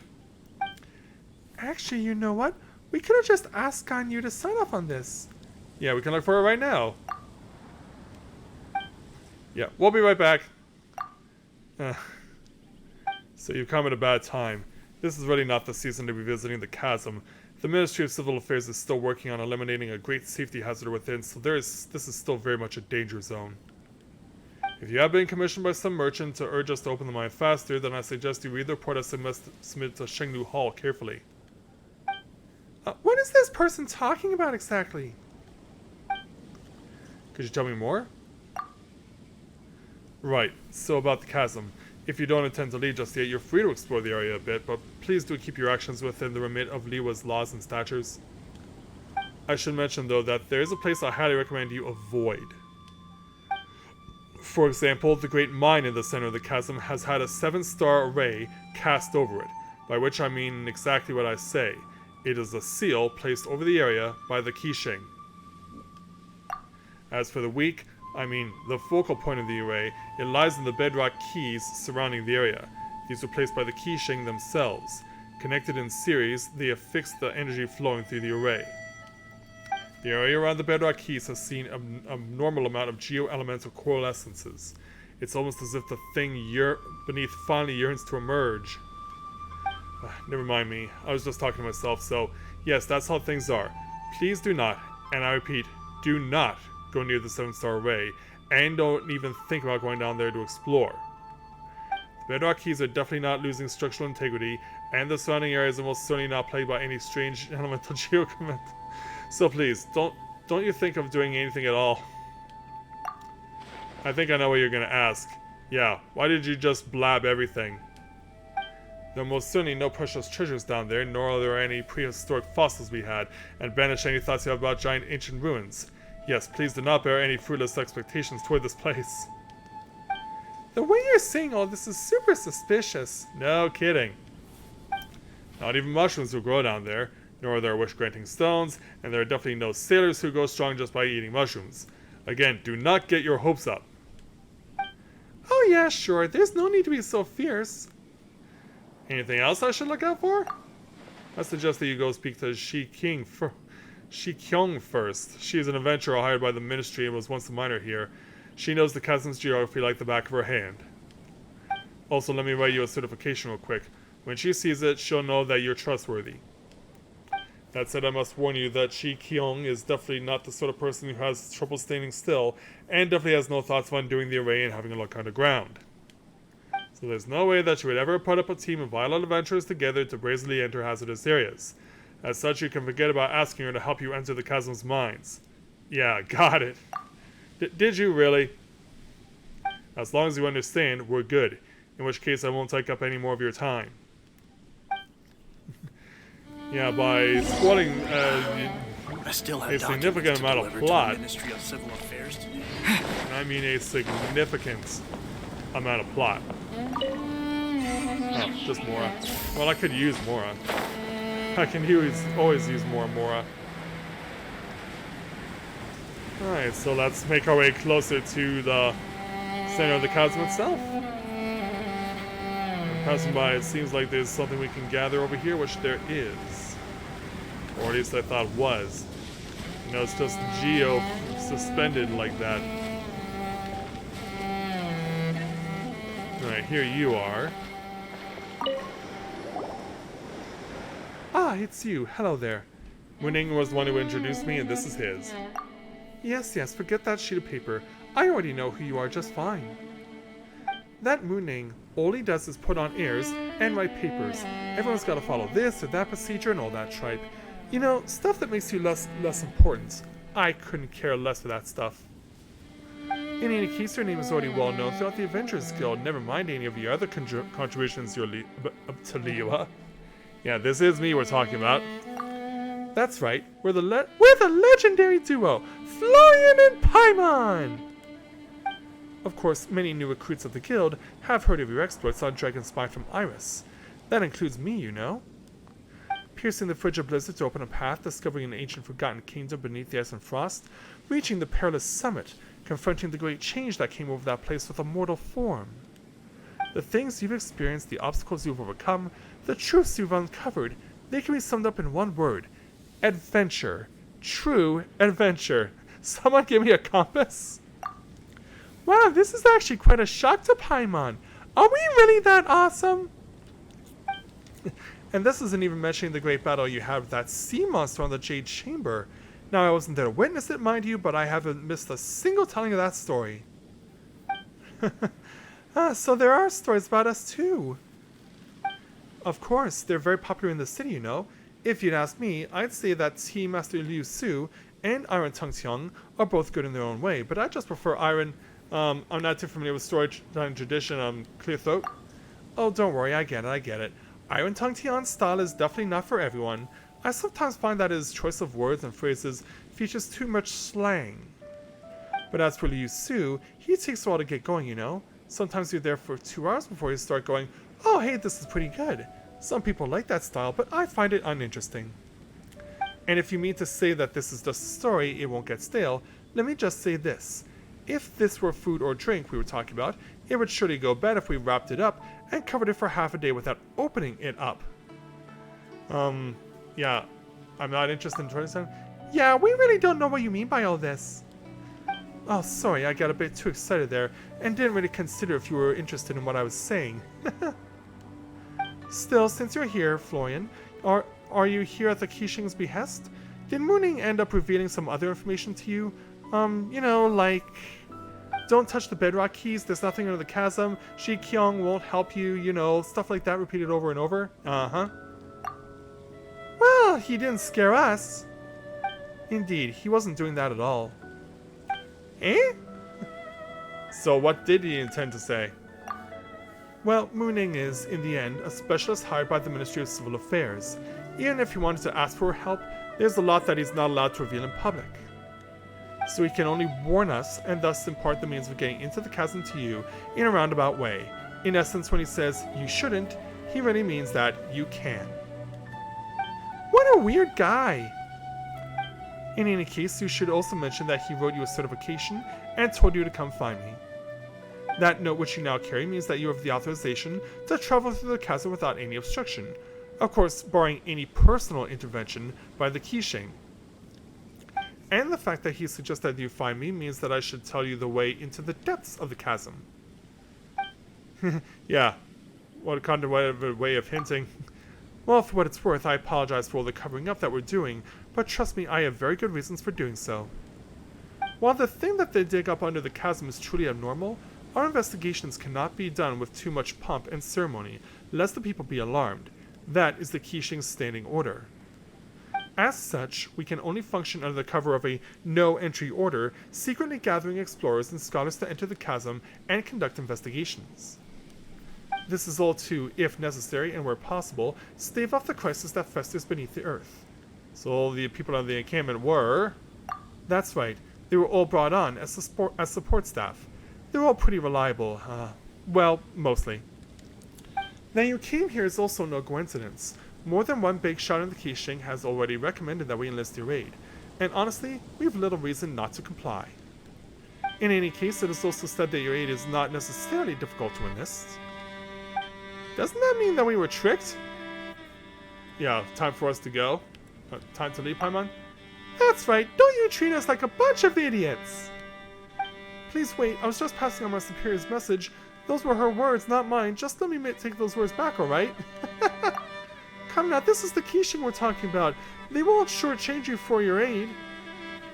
Actually, you know what? We could have just asked Ganyu to sign off on this. Yeah, we can look for her right now. Yeah, we'll be right back. So you've come at a bad time. This is really not the season to be visiting the chasm. The Ministry of Civil Affairs is still working on eliminating a great safety hazard within, so this is still very much a danger zone. If you have been commissioned by some merchant to urge us to open the mine faster, then I suggest you read the report I submitted to Shenglu Hall carefully. What is this person talking about exactly? Could you tell me more? Right, so about the chasm. If you don't intend to leave just yet, you're free to explore the area a bit, but please do keep your actions within the remit of Liyue's laws and statutes. I should mention, though, that there is a place I highly recommend you avoid. For example, the great mine in the center of the chasm has had a 7-star array cast over it, by which I mean exactly what I say. It is a seal placed over the area by the Qixing. As for the weak, I mean the focal point of the array, it lies in the bedrock keys surrounding the area. These were placed by the Qixing themselves. Connected in series, they have fixed the energy flowing through the array. The area around the bedrock keys has seen an abnormal amount of geo-elemental coalescences. It's almost as if the thing beneath finally yearns to emerge. Never mind me, I was just talking to myself, so yes, that's how things are. Please do not, and I repeat, do not go near the 7-star array, and don't even think about going down there to explore. The bedrock keys are definitely not losing structural integrity, and the surrounding areas are most certainly not plagued by any strange elemental geocomment. So please, don't you think of doing anything at all. I think I know what you're gonna ask. Yeah, why did you just blab everything? There are most certainly no precious treasures down there, nor are there any prehistoric fossils we had, and banish any thoughts you have about giant ancient ruins. Yes, please do not bear any fruitless expectations toward this place. The way you're saying all this is super suspicious. No kidding. Not even mushrooms will grow down there, nor are there wish-granting stones, and there are definitely no sailors who go strong just by eating mushrooms. Again, do not get your hopes up. Oh yeah, sure, there's no need to be so fierce. Anything else I should look out for? I suggest that you go speak to Shi Kyung first. She is an adventurer hired by the Ministry and was once a miner here. She knows the chasm's geography like the back of her hand. Also, let me write you a certification real quick. When she sees it, she'll know that you're trustworthy. That said, I must warn you that Shi Kyung is definitely not the sort of person who has trouble standing still, and definitely has no thoughts of undoing the array and having a look underground. So there's no way that she would ever put up a team of violent adventurers together to brazenly enter hazardous areas. As such, you can forget about asking her to help you enter the chasm's mines. Yeah, got it. Did you really? As long as you understand, we're good. In which case, I won't take up any more of your time. Yeah, by spoiling a significant amount of plot, and I mean a significant amount of plot. Oh, just Mora. Well, I could use Mora. I can always use more Mora. Alright, so let's make our way closer to the center of the chasm itself. Passing by, it seems like there's something we can gather over here, which there is. Or at least I thought was. You know, it's just Geo suspended like that. Alright, here you are. Ah, it's you. Hello there. Muning was the one who introduced me, and this is his. Yes, forget that sheet of paper. I already know who you are just fine. That Muning, all he does is put on airs and write papers. Everyone's got to follow this or that procedure and all that tripe. You know, stuff that makes you less important. I couldn't care less for that stuff. In any case, your name is already well known throughout the Adventurers Guild, never mind any of your other contributions to Liyue. Yeah, this is me we're talking about. That's right, we're the legendary duo, Florian and Paimon! Of course, many new recruits of the guild have heard of your exploits on Dragon Spy from Iris. That includes me, you know. Piercing the frigid blizzard to open a path, discovering an ancient forgotten kingdom beneath the ice and frost, reaching the perilous summit, confronting the great change that came over that place with a mortal form. The things you've experienced, the obstacles you've overcome, the truths you've uncovered, they can be summed up in one word. Adventure. True adventure. Someone give me a compass? Wow, this is actually quite a shock to Paimon. Are we really that awesome? And this isn't even mentioning the great battle you had with that sea monster on the Jade Chamber. Now, I wasn't there to witness it, mind you, but I haven't missed a single telling of that story. So there are stories about us, too. Of course, they're very popular in the city, you know. If you'd ask me, I'd say that Tea Master Liu Su and Iron Tongtiong are both good in their own way, but I just prefer Iron. I'm not too familiar with storytelling tradition, Clear Throat. Oh, don't worry, I get it. Iron Tongtiong's style is definitely not for everyone. I sometimes find that his choice of words and phrases features too much slang. But as for Liu Su, he takes a while to get going, you know. Sometimes you're there for 2 hours before you start going, oh hey, this is pretty good. Some people like that style, but I find it uninteresting. And if you mean to say that this is just a story, it won't get stale, let me just say this. If this were food or drink we were talking about, it would surely go bad if we wrapped it up and covered it for half a day without opening it up. Yeah, I'm not interested in trying to. Yeah, we really don't know what you mean by all this. Oh, sorry, I got a bit too excited there and didn't really consider if you were interested in what I was saying. Still, since you're here, Florian, are you here at the Qixing's behest? Did Muning end up revealing some other information to you? You know, like, don't touch the bedrock keys, there's nothing under the chasm, Shi Kyung won't help you, you know, stuff like that repeated over and over. Uh-huh. Well, he didn't scare us. Indeed, he wasn't doing that at all. Eh? So what did he intend to say? Well, Muning is, in the end, a specialist hired by the Ministry of Civil Affairs. Even if he wanted to ask for help, there's a lot that he's not allowed to reveal in public. So he can only warn us, and thus impart the means of getting into the chasm to you in a roundabout way. In essence, when he says, you shouldn't, he really means that you can. What a weird guy! In any case, you should also mention that he wrote you a certification and told you to come find me. That note which you now carry means that you have the authorization to travel through the chasm without any obstruction. Of course, barring any personal intervention by the Qixing. And the fact that he suggested that you find me means that I should tell you the way into the depths of the chasm. Yeah, what a convoluted way of hinting. Well, for what it's worth, I apologize for all the covering up that we're doing, but trust me, I have very good reasons for doing so. While the thing that they dig up under the chasm is truly abnormal, our investigations cannot be done with too much pomp and ceremony, lest the people be alarmed. That is the Qixing's standing order. As such, we can only function under the cover of a no-entry order, secretly gathering explorers and scholars to enter the chasm and conduct investigations. This is all to, if necessary and where possible, stave off the crisis that festers beneath the earth. So all the people of the encampment were... That's right, they were all brought on as support staff. They're all pretty reliable, well, mostly. That you came here is also no coincidence. More than one big shot in the Qixing has already recommended that we enlist your aid, and honestly, we have little reason not to comply. In any case, it is also said that your aid is not necessarily difficult to enlist. Doesn't that mean that we were tricked? Yeah, time for us to go. Time to leave, Paimon? That's right, don't you treat us like a bunch of idiots! Please wait, I was just passing on my superior's message. Those were her words, not mine. Just let me take those words back, alright? Come now, this is the Qixing we're talking about. They won't shortchange you for your aid.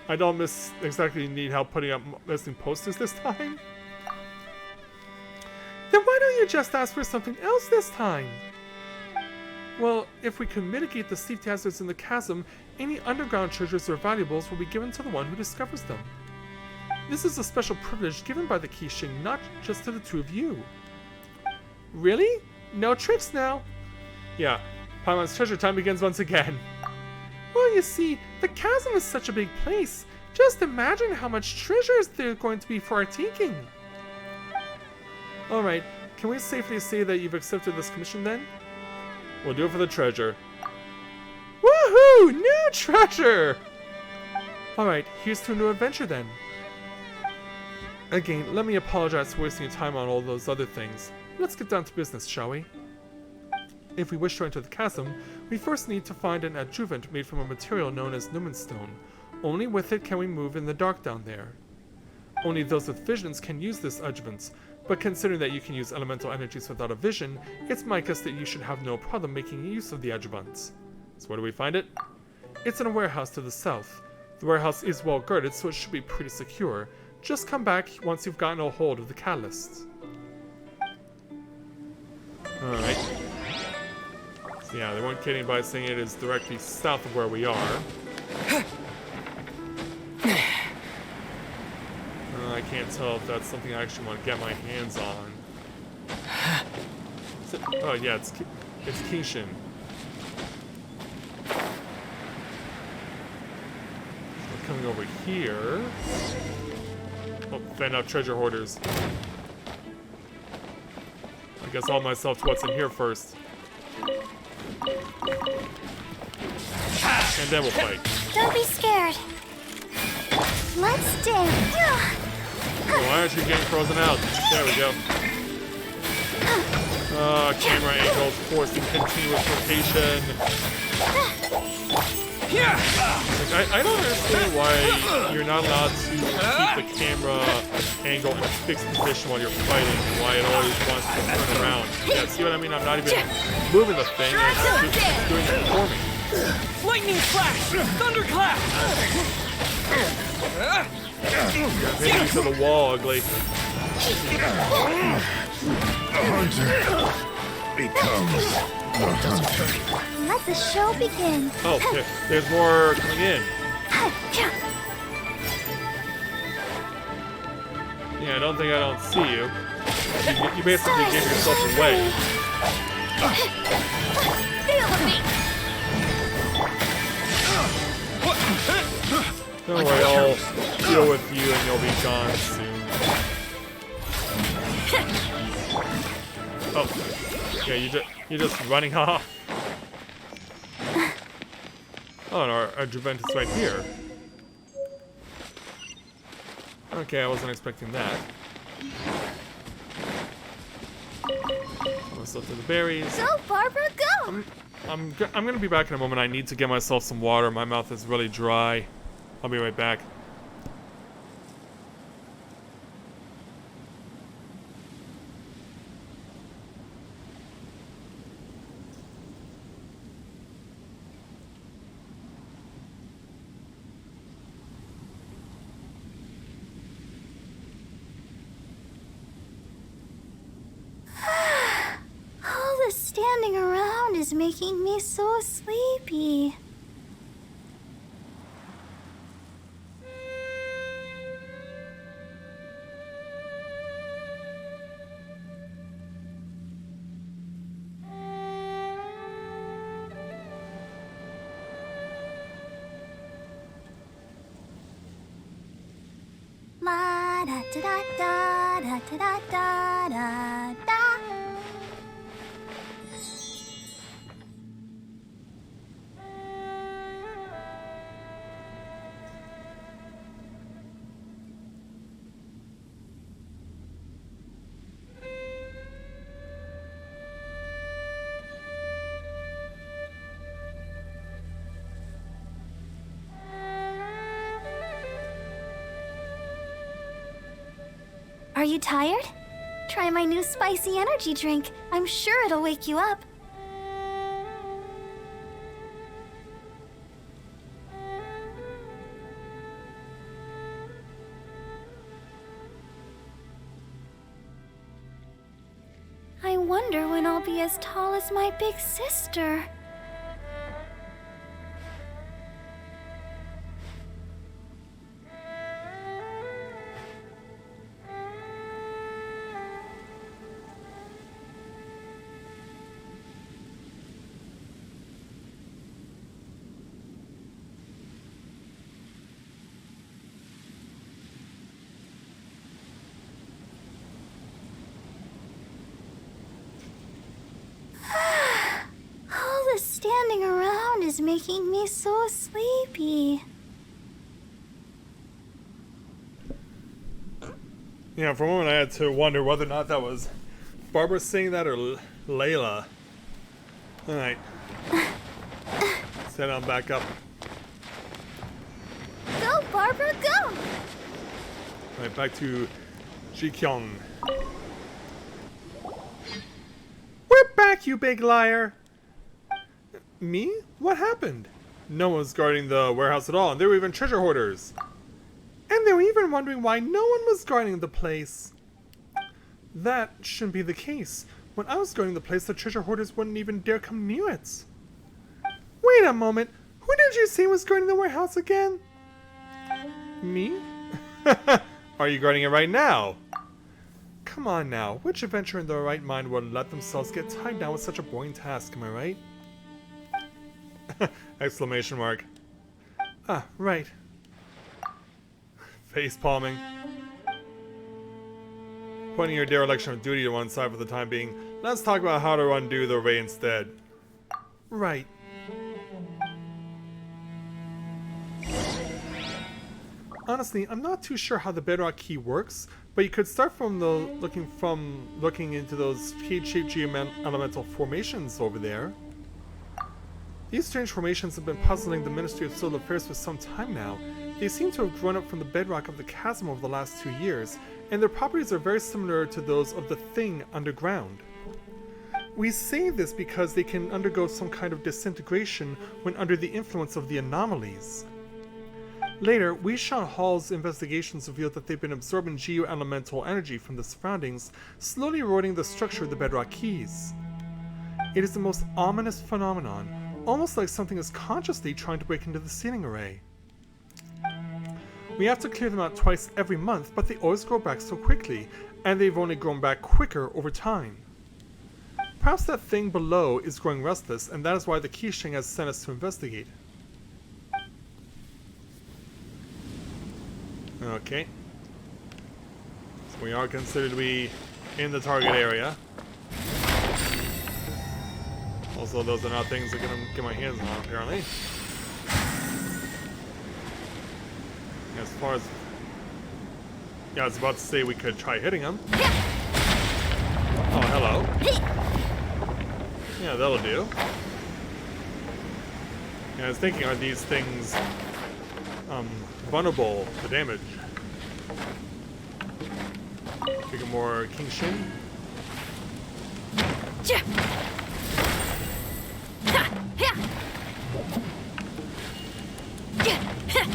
I don't exactly need help putting up missing posters this time. Then why don't you just ask for something else this time? Well, if we can mitigate the safety hazards in the chasm, any underground treasures or valuables will be given to the one who discovers them. This is a special privilege given by the Qixing, not just to the two of you. Really? No tricks now? Yeah, Paimon's treasure time begins once again. Well, you see, the chasm is such a big place. Just imagine how much treasures there are going to be for our taking. Alright, can we safely say that you've accepted this commission then? We'll do it for the treasure. Woohoo! New treasure! Alright, here's to a new adventure then. Again, let me apologize for wasting your time on all those other things. Let's get down to business, shall we? If we wish to enter the chasm, we first need to find an adjuvant made from a material known as Numenstone. Only with it can we move in the dark down there. Only those with visions can use this adjuvant, but considering that you can use elemental energies without a vision, it's my guess that you should have no problem making use of the adjuvant. So where do we find it? It's in a warehouse to the south. The warehouse is well guarded, so it should be pretty secure. Just come back once you've gotten a hold of the catalyst. Alright. So yeah, they weren't kidding by saying it is directly south of where we are. I can't tell if that's something I actually want to get my hands on. Oh yeah, it's Genshin. We're coming over here. Oh, fan out treasure hoarders. I guess I'll myself to what's in here first. And then we'll fight. Don't be scared. Let's dance. Oh, why aren't you getting frozen out? There we go. Camera angles forcing continuous rotation. Like, I don't understand why you're not allowed to keep the camera angle in a fixed position while you're fighting, and why it always wants to turn around. Yeah, see what I mean? I'm not even moving the thing, and it's doing it for me. Lightning flash! Thunderclap! Hitting to the wall, ugly. A hunter becomes a hunter. Let the show begin. Oh, there's more coming in. Yeah, I don't think I don't see you. You basically gave yourself away. Don't worry, I'll deal with you and you'll be gone soon. Oh, yeah, you're just running off. Oh, and our Juventus right here. Okay, I wasn't expecting that. Let's look through the berries. Go, Barbara, go! I'm gonna be back in a moment. I need to get myself some water. My mouth is really dry. I'll be right back. Standing around is making me so sleepy. La da da da da da da da da. Are you tired? Try my new spicy energy drink. I'm sure it'll wake you up. I wonder when I'll be as tall as my big sister. Standing around is making me so sleepy. Yeah, for a moment I had to wonder whether or not that was Barbara saying that or Layla. Alright. Let's head on back up. Go, Barbara, go! Right, back to Jikyong. We're back, you big liar! Me? What happened? No one was guarding the warehouse at all, and they were even treasure hoarders. And they were even wondering why no one was guarding the place. That shouldn't be the case. When I was guarding the place, the treasure hoarders wouldn't even dare come near it. Wait a moment. Who did you say was guarding the warehouse again? Me? Are you guarding it right now? Come on now. Which adventurer in their right mind would let themselves get tied down with such a boring task, am I right? Exclamation mark. Ah, right. Face palming. Putting your dereliction of duty to one side for the time being, let's talk about how to undo the raid instead. Right. Honestly, I'm not too sure how the bedrock key works, but you could start from looking into those cage-shaped elemental formations over there. These strange formations have been puzzling the Ministry of Civil Affairs for some time now. They seem to have grown up from the bedrock of the chasm over the last 2 years, and their properties are very similar to those of the thing underground. We say this because they can undergo some kind of disintegration when under the influence of the anomalies. Later, Wei Shan Hall's investigations revealed that they've been absorbing geo-elemental energy from the surroundings, slowly eroding the structure of the bedrock keys. It is the most ominous phenomenon, almost like something is consciously trying to break into the sealing array. We have to clear them out twice every month, but they always grow back so quickly, and they've only grown back quicker over time. Perhaps that thing below is growing restless, and that is why the Qixing has sent us to investigate. Okay. So we are considered to be in the target area. Also, those are not things I'm gonna get my hands on, apparently. As far as... yeah, I was about to say we could try hitting him. Oh, hello. Yeah, that'll do. Yeah, I was thinking, are these things vulnerable to damage? Take a more Genshin.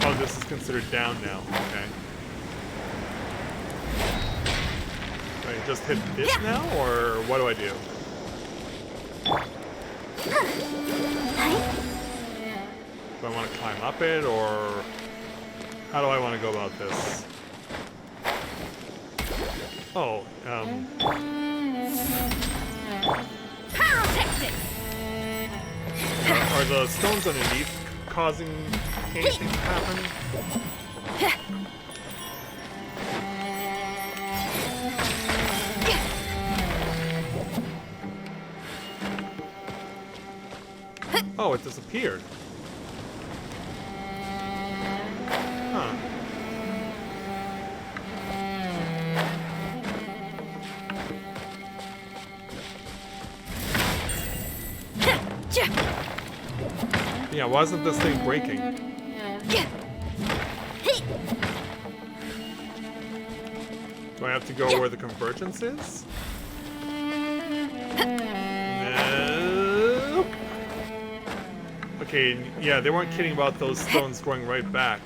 Oh, this is considered down now. Okay. Wait, just hit this now, or what do I do? Do I want to climb up it, or how do I want to go about this? Oh, are the stones underneath causing anything to happen? Oh, it disappeared. Huh. Yeah, why isn't this thing breaking? Do I have to go where the convergence is? Nope. Okay, yeah, they weren't kidding about those stones going right back.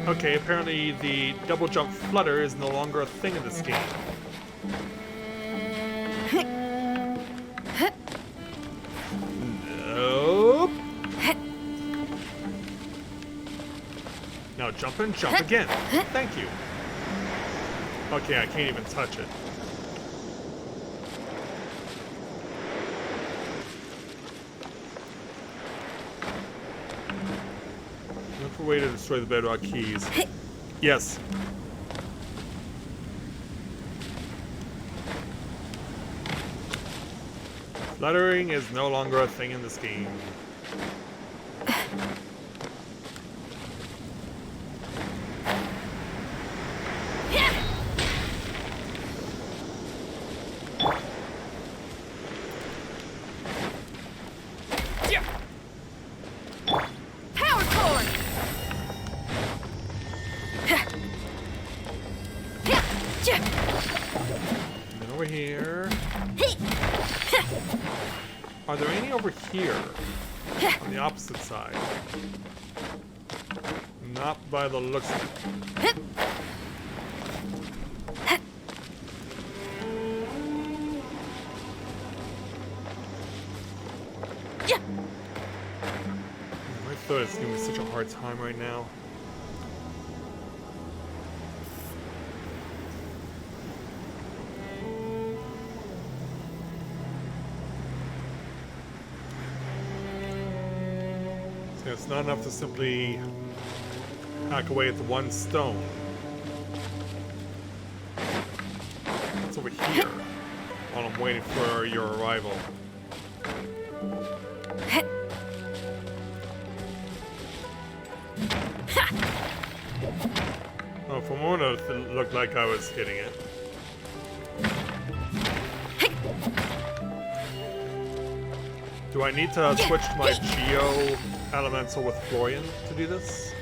Okay, apparently the double jump flutter is no longer a thing in this game. Nope. Now jump and jump again. Thank you. Okay, I can't even touch it. Look for a way to destroy the bedrock keys. Yes. Fluttering is no longer a thing in this game. Are there any over here? On the opposite side? Not by the looks of it. My throat is giving me such a hard time right now. It's not enough to simply hack away at the one stone. It's over here while I'm waiting for your arrival. Oh, for a moment it looked like I was hitting it. Do I need to switch to my Geo Elemental with Florian to do this?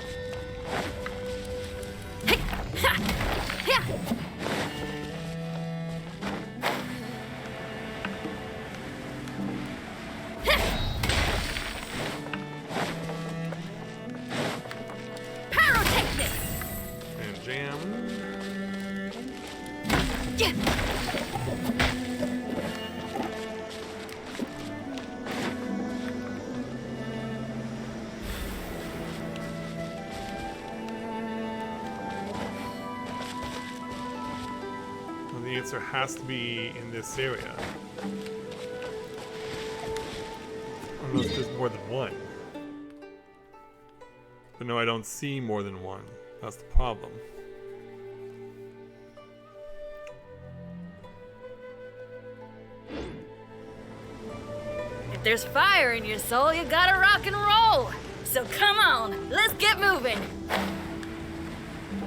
And jam. The answer has to be in this area. Unless there's more than one. But no, I don't see more than one. That's the problem. If there's fire in your soul, you gotta rock and roll! So come on, let's get moving!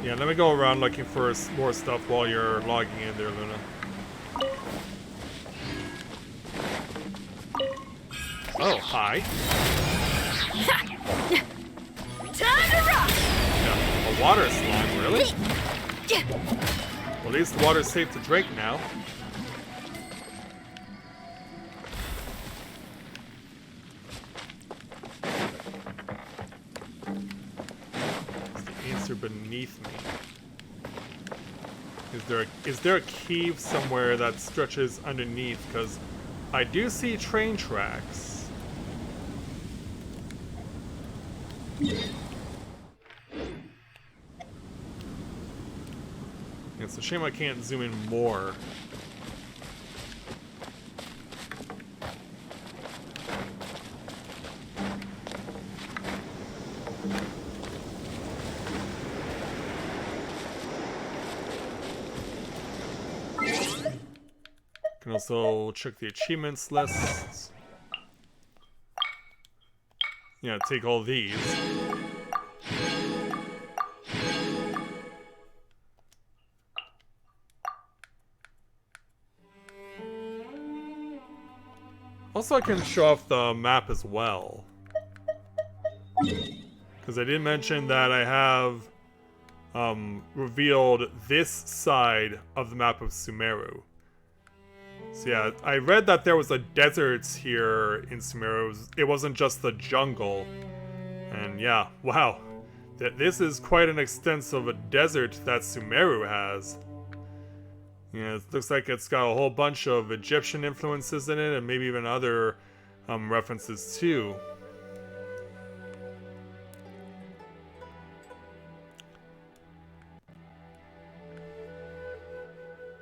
Yeah, let me go around looking for more stuff while you're logging in there, Luna. Oh, hi. Time to rock! Yeah, a water slime, really? Well, at least the water's safe to drink now. The answer beneath me. Is there a cave somewhere that stretches underneath? Because I do see train tracks. It's a shame I can't zoom in more. Can also check the achievements lists. Yeah, take all these. Also, I can show off the map as well. Because I did mention that I have revealed this side of the map of Sumeru. So yeah, I read that there was a desert here in Sumeru. It wasn't just the jungle. And yeah, wow. This is quite an extensive desert that Sumeru has. Yeah, it looks like it's got a whole bunch of Egyptian influences in it, and maybe even other references too.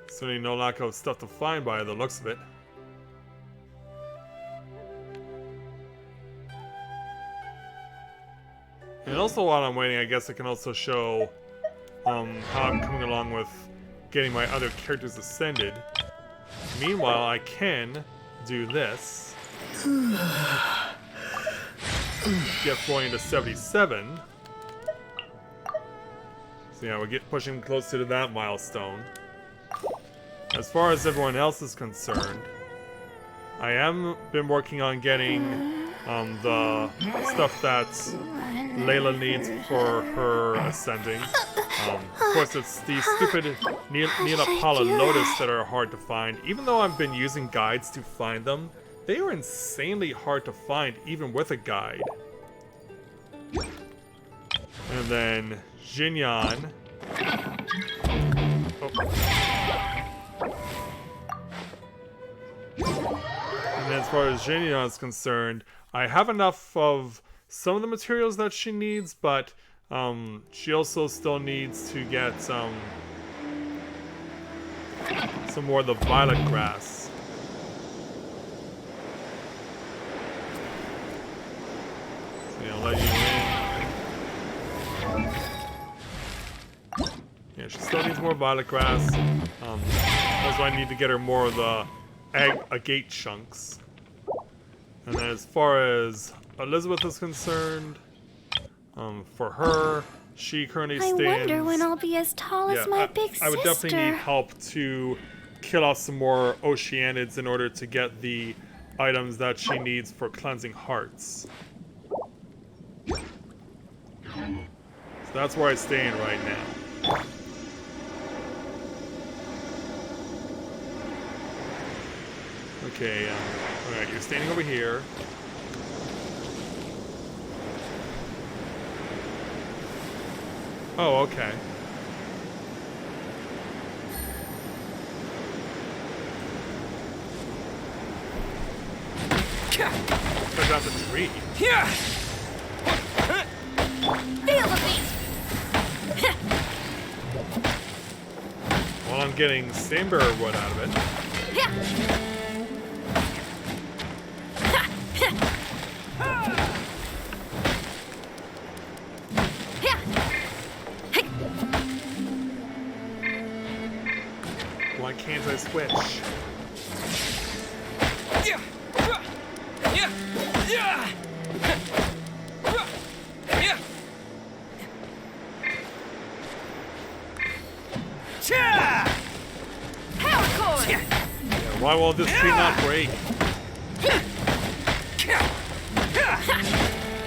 Certainly no lack of stuff to find by the looks of it. And also while I'm waiting, I guess I can also show how I'm coming along with getting my other characters ascended. Meanwhile, I can do this. Get going to 77. So yeah, we're pushing closer to that milestone. As far as everyone else is concerned, I am been working on getting the stuff that Layla needs for her ascending. Of course, it's the stupid Neelapala Lotus that are hard to find. Even though I've been using guides to find them, they are insanely hard to find, even with a guide. And then Jinyan. And then as far as Jinyan is concerned, I have enough of some of the materials that she needs, but she also still needs to get some more of the violet grass. So yeah, I'll let you in. Yeah, she still needs more violet grass. Also, I need to get her more of the agate chunks. And then as far as Elizabeth is concerned, for her, she currently stands... I wonder when I'll be as tall as my big sister. I would definitely need help to kill off some more Oceanids in order to get the items that she needs for cleansing hearts. So that's where I stand right now. Okay, alright, you're standing over here. Oh, okay. Cut down the tree. Feel the beat! Well, I'm getting Sanebearer wood out of it. Why can't I switch? Yeah, why will this tree not break?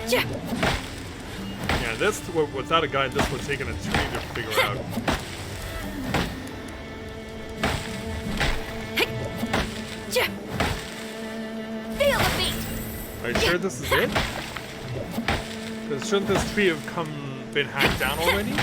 Yeah, this, without a guide, this would have taken a turn to figure out. Feel the beat! Are you sure this is it? Because shouldn't this tree have been hacked down already?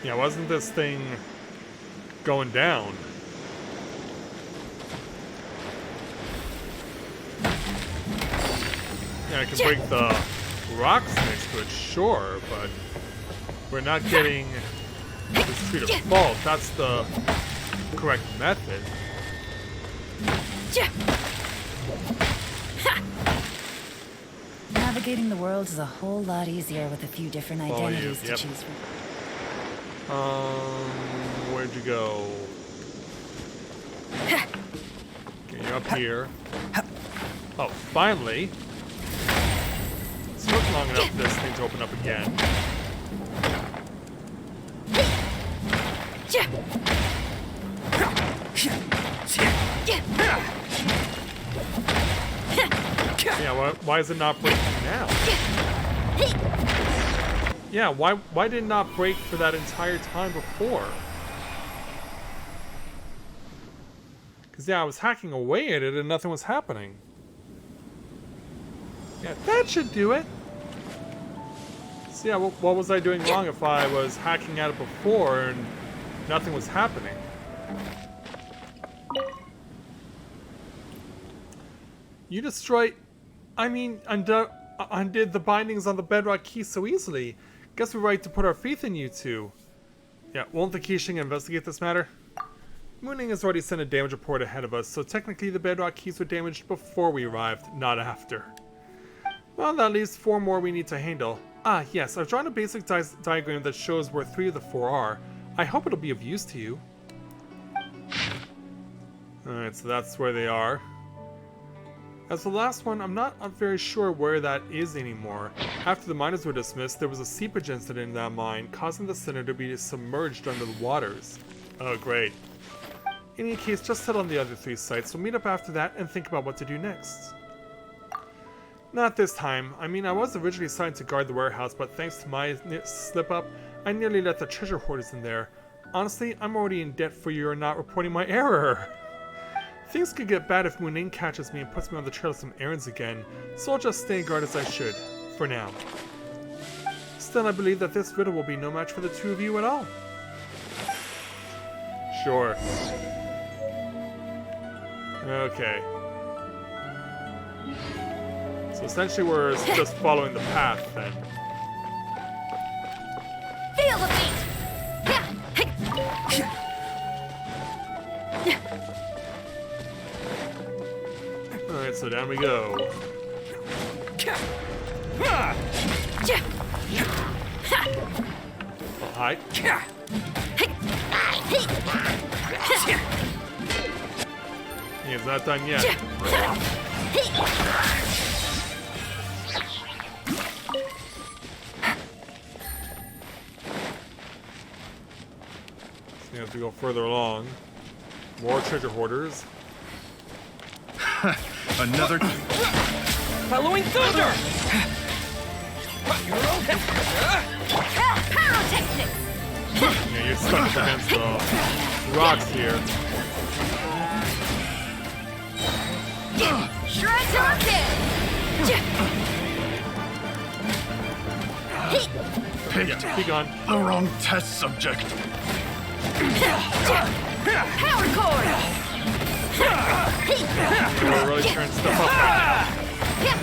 Yeah, wasn't this thing going down? Yeah, I can break the rocks next to it, sure, but we're not getting this tree to fall. That's the correct method. Navigating the world is a whole lot easier with a few different identities to choose from. Where'd you go? Okay, you're up here. Oh, finally. It took long enough for this thing to open up again. Yeah, why is it not breaking now? Yeah, why did it not break for that entire time before? Because, yeah, I was hacking away at it and nothing was happening. Yeah, that should do it. So, yeah, what was I doing wrong if I was hacking at it before and nothing was happening? You destroyed... I mean, undid the bindings on the bedrock key so easily. Guess we're right to put our faith in you two. Yeah, won't the Keishing investigate this matter? Mooning has already sent a damage report ahead of us, so technically the bedrock keys were damaged before we arrived, not after. Well, that leaves 4 more we need to handle. Ah, yes, I've drawn a basic diagram that shows where 3 of the 4 are. I hope it'll be of use to you. Alright, so that's where they are. As the last one, I'm not very sure where that is anymore. After the miners were dismissed, there was a seepage incident in that mine, causing the center to be submerged under the waters. Oh, great. In any case, just head on the other 3 sites. We'll meet up after that and think about what to do next. Not this time. I mean, I was originally assigned to guard the warehouse, but thanks to my slip-up, I nearly let the treasure hoarders in there. Honestly, I'm already in debt for your not reporting my error. Things could get bad if Mooning catches me and puts me on the trail of some errands again, so I'll just stay guard as I should, for now. Still, I believe that this riddle will be no match for the 2 of you at all. Sure. Okay. So essentially we're just following the path then. Feel the beat! Alright, so down we go. Oh, hi. Yeah, it's not done yet. So as we go further along, more treasure hoarders. Another... Following thunder! Pyrotechnics! Yeah, you're stuck up against the rocks here. Shreds are dead! Picked Be gone. the wrong test subject. Power cord! We're really turning stuff up right now.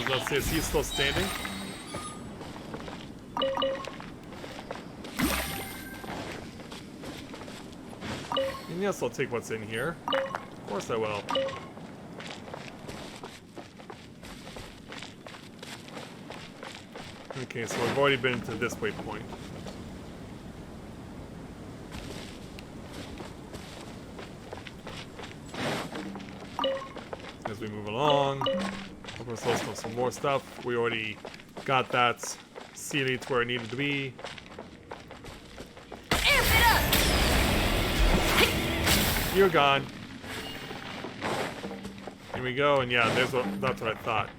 Let's see, is he still standing? And yes, I'll take what's in here. Of course I will. Okay, so we've already been to this waypoint. we move along. Of course, also some more stuff. We already got that ceiling to where it needed to be. Amp it up! You're gone. Here we go, and yeah, that's what I thought.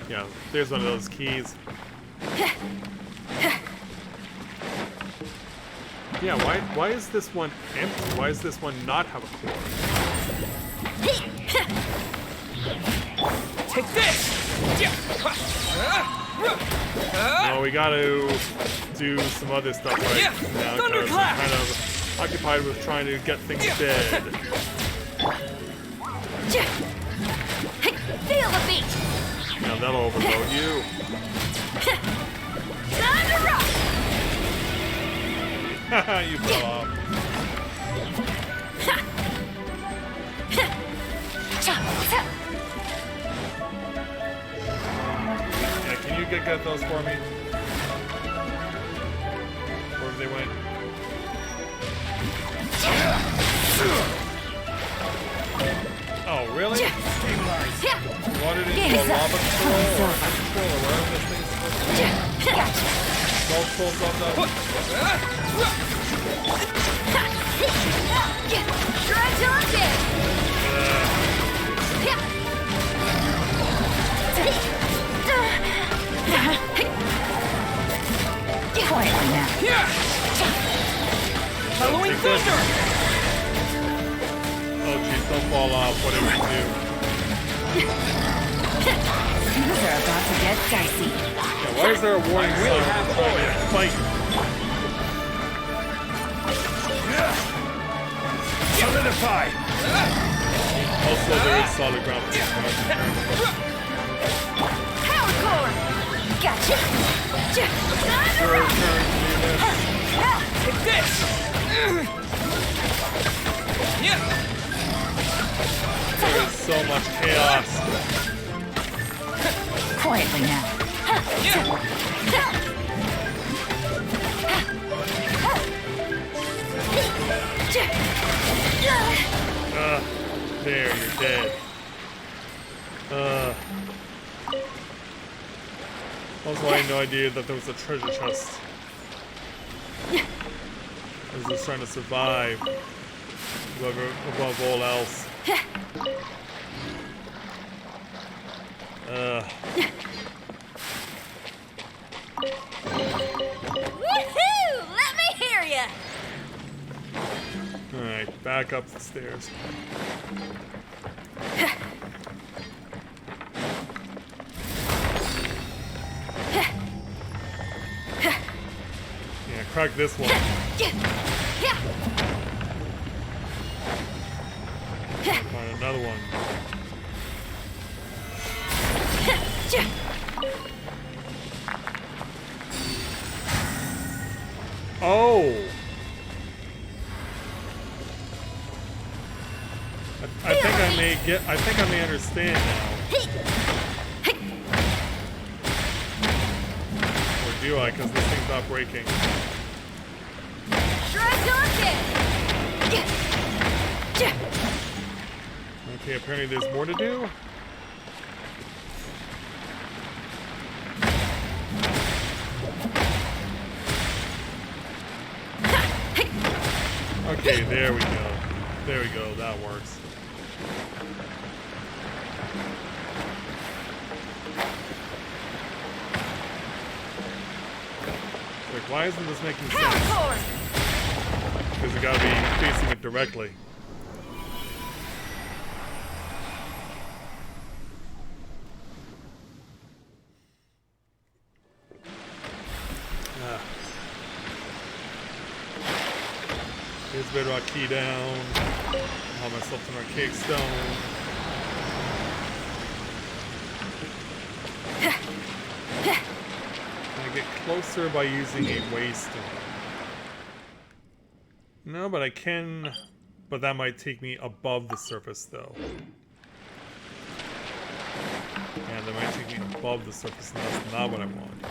Yeah, there's one of those keys. Yeah, why is this one empty? Why does this one not have a core? Take this! No, we gotta do some other stuff right now because I'm kind of occupied with trying to get things dead. Feel the beat! Now that'll overload you. Time to rock! Haha, you fell off. Yeah, can you get those for me? Wherever they went. Oh, really? You wanted it into a lava control or wherever this thing's supposed to be? Don't pull something up. Try till I'm dead! Quietly now. Halloween thunder! Oh jeez, don't fall off, whatever you do. Things are about to get dicey. Yeah, why is there a warning sign for trying to fight? Solidify! Also, there is solid ground. Power core! Gotcha! Your turn to do this. Take this! There is so much chaos. Quietly now. There, you're dead. Also, I had no idea that there was a treasure chest. I was just trying to survive above all else. Woohoo! Let me hear ya! Alright, back up the stairs. Yeah, crack this one. Find another one. Oh! I think I may understand now. Or do I? Because this thing's not breaking. Okay, apparently there's more to do. Okay, there we go. There we go, that works. Like, why isn't this making sense? Because we gotta be facing it directly. Here's bedrock key down. I'll myself an archaic stone. Can I get closer by using a waystone? No, but I can. But that might take me above the surface, though. Yeah, that might take me above the surface, and that's not what I want.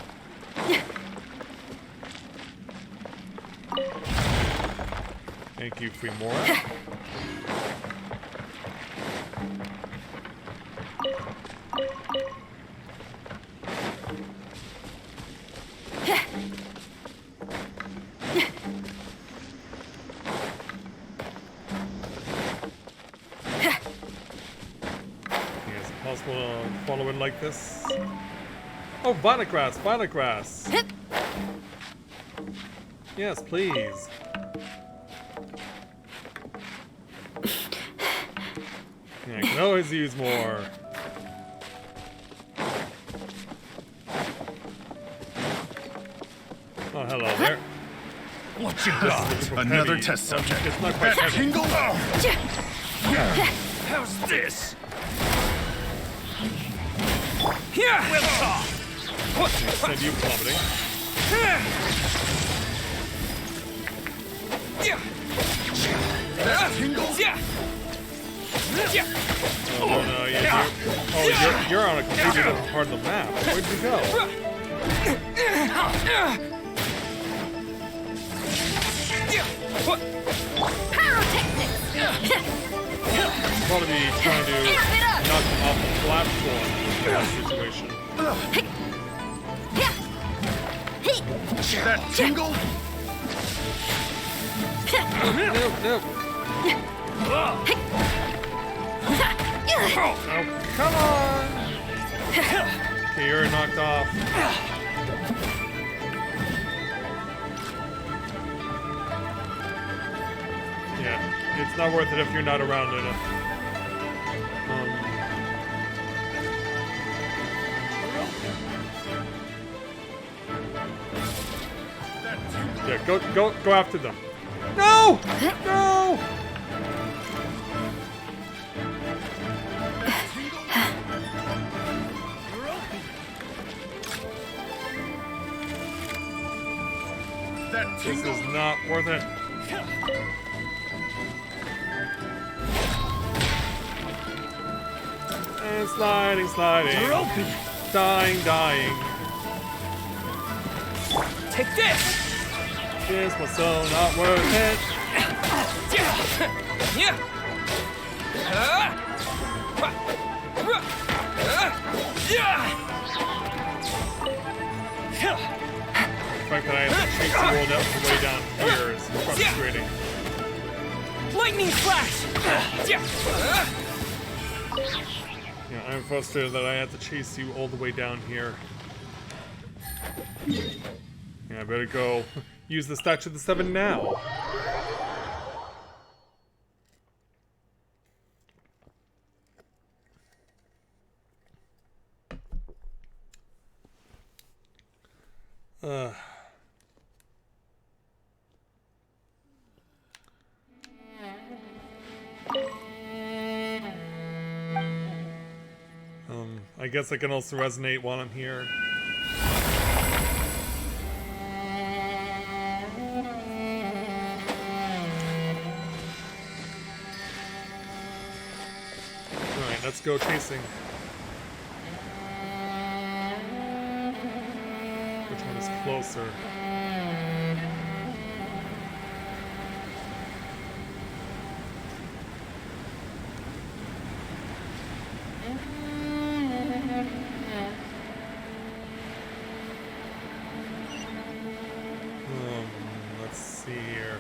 Thank you, Fremora. Is it possible to follow it like this? Oh, violet grass, violet grass. Yes, please. Yeah, I can always use more. Oh, hello there. What you got? Another test subject. It's not quite That heavy. tingle? How's this? Here! We'll talk! Send you plummeting. That tingle? Oh, no, you're on a completely different part of the map. Where'd you go? Probably be trying to knock them off the platform in that situation. That tingle? Nope. Oh, come on! Okay, you're knocked off. Yeah, it's not worth it if you're not around enough. Yeah, go after them. No! No! This is not worth it. And sliding. Dying. Take this! This was so not worth it. The fact that I have to chase the world out the way down here is frustrating. Lightning flash! Yeah, I'm frustrated that I have to chase you all the way down here. Yeah, I better go use the Statue of the Seven now. I guess I can also resonate while I'm here. Alright, let's go chasing. Which one is closer? Let's see here.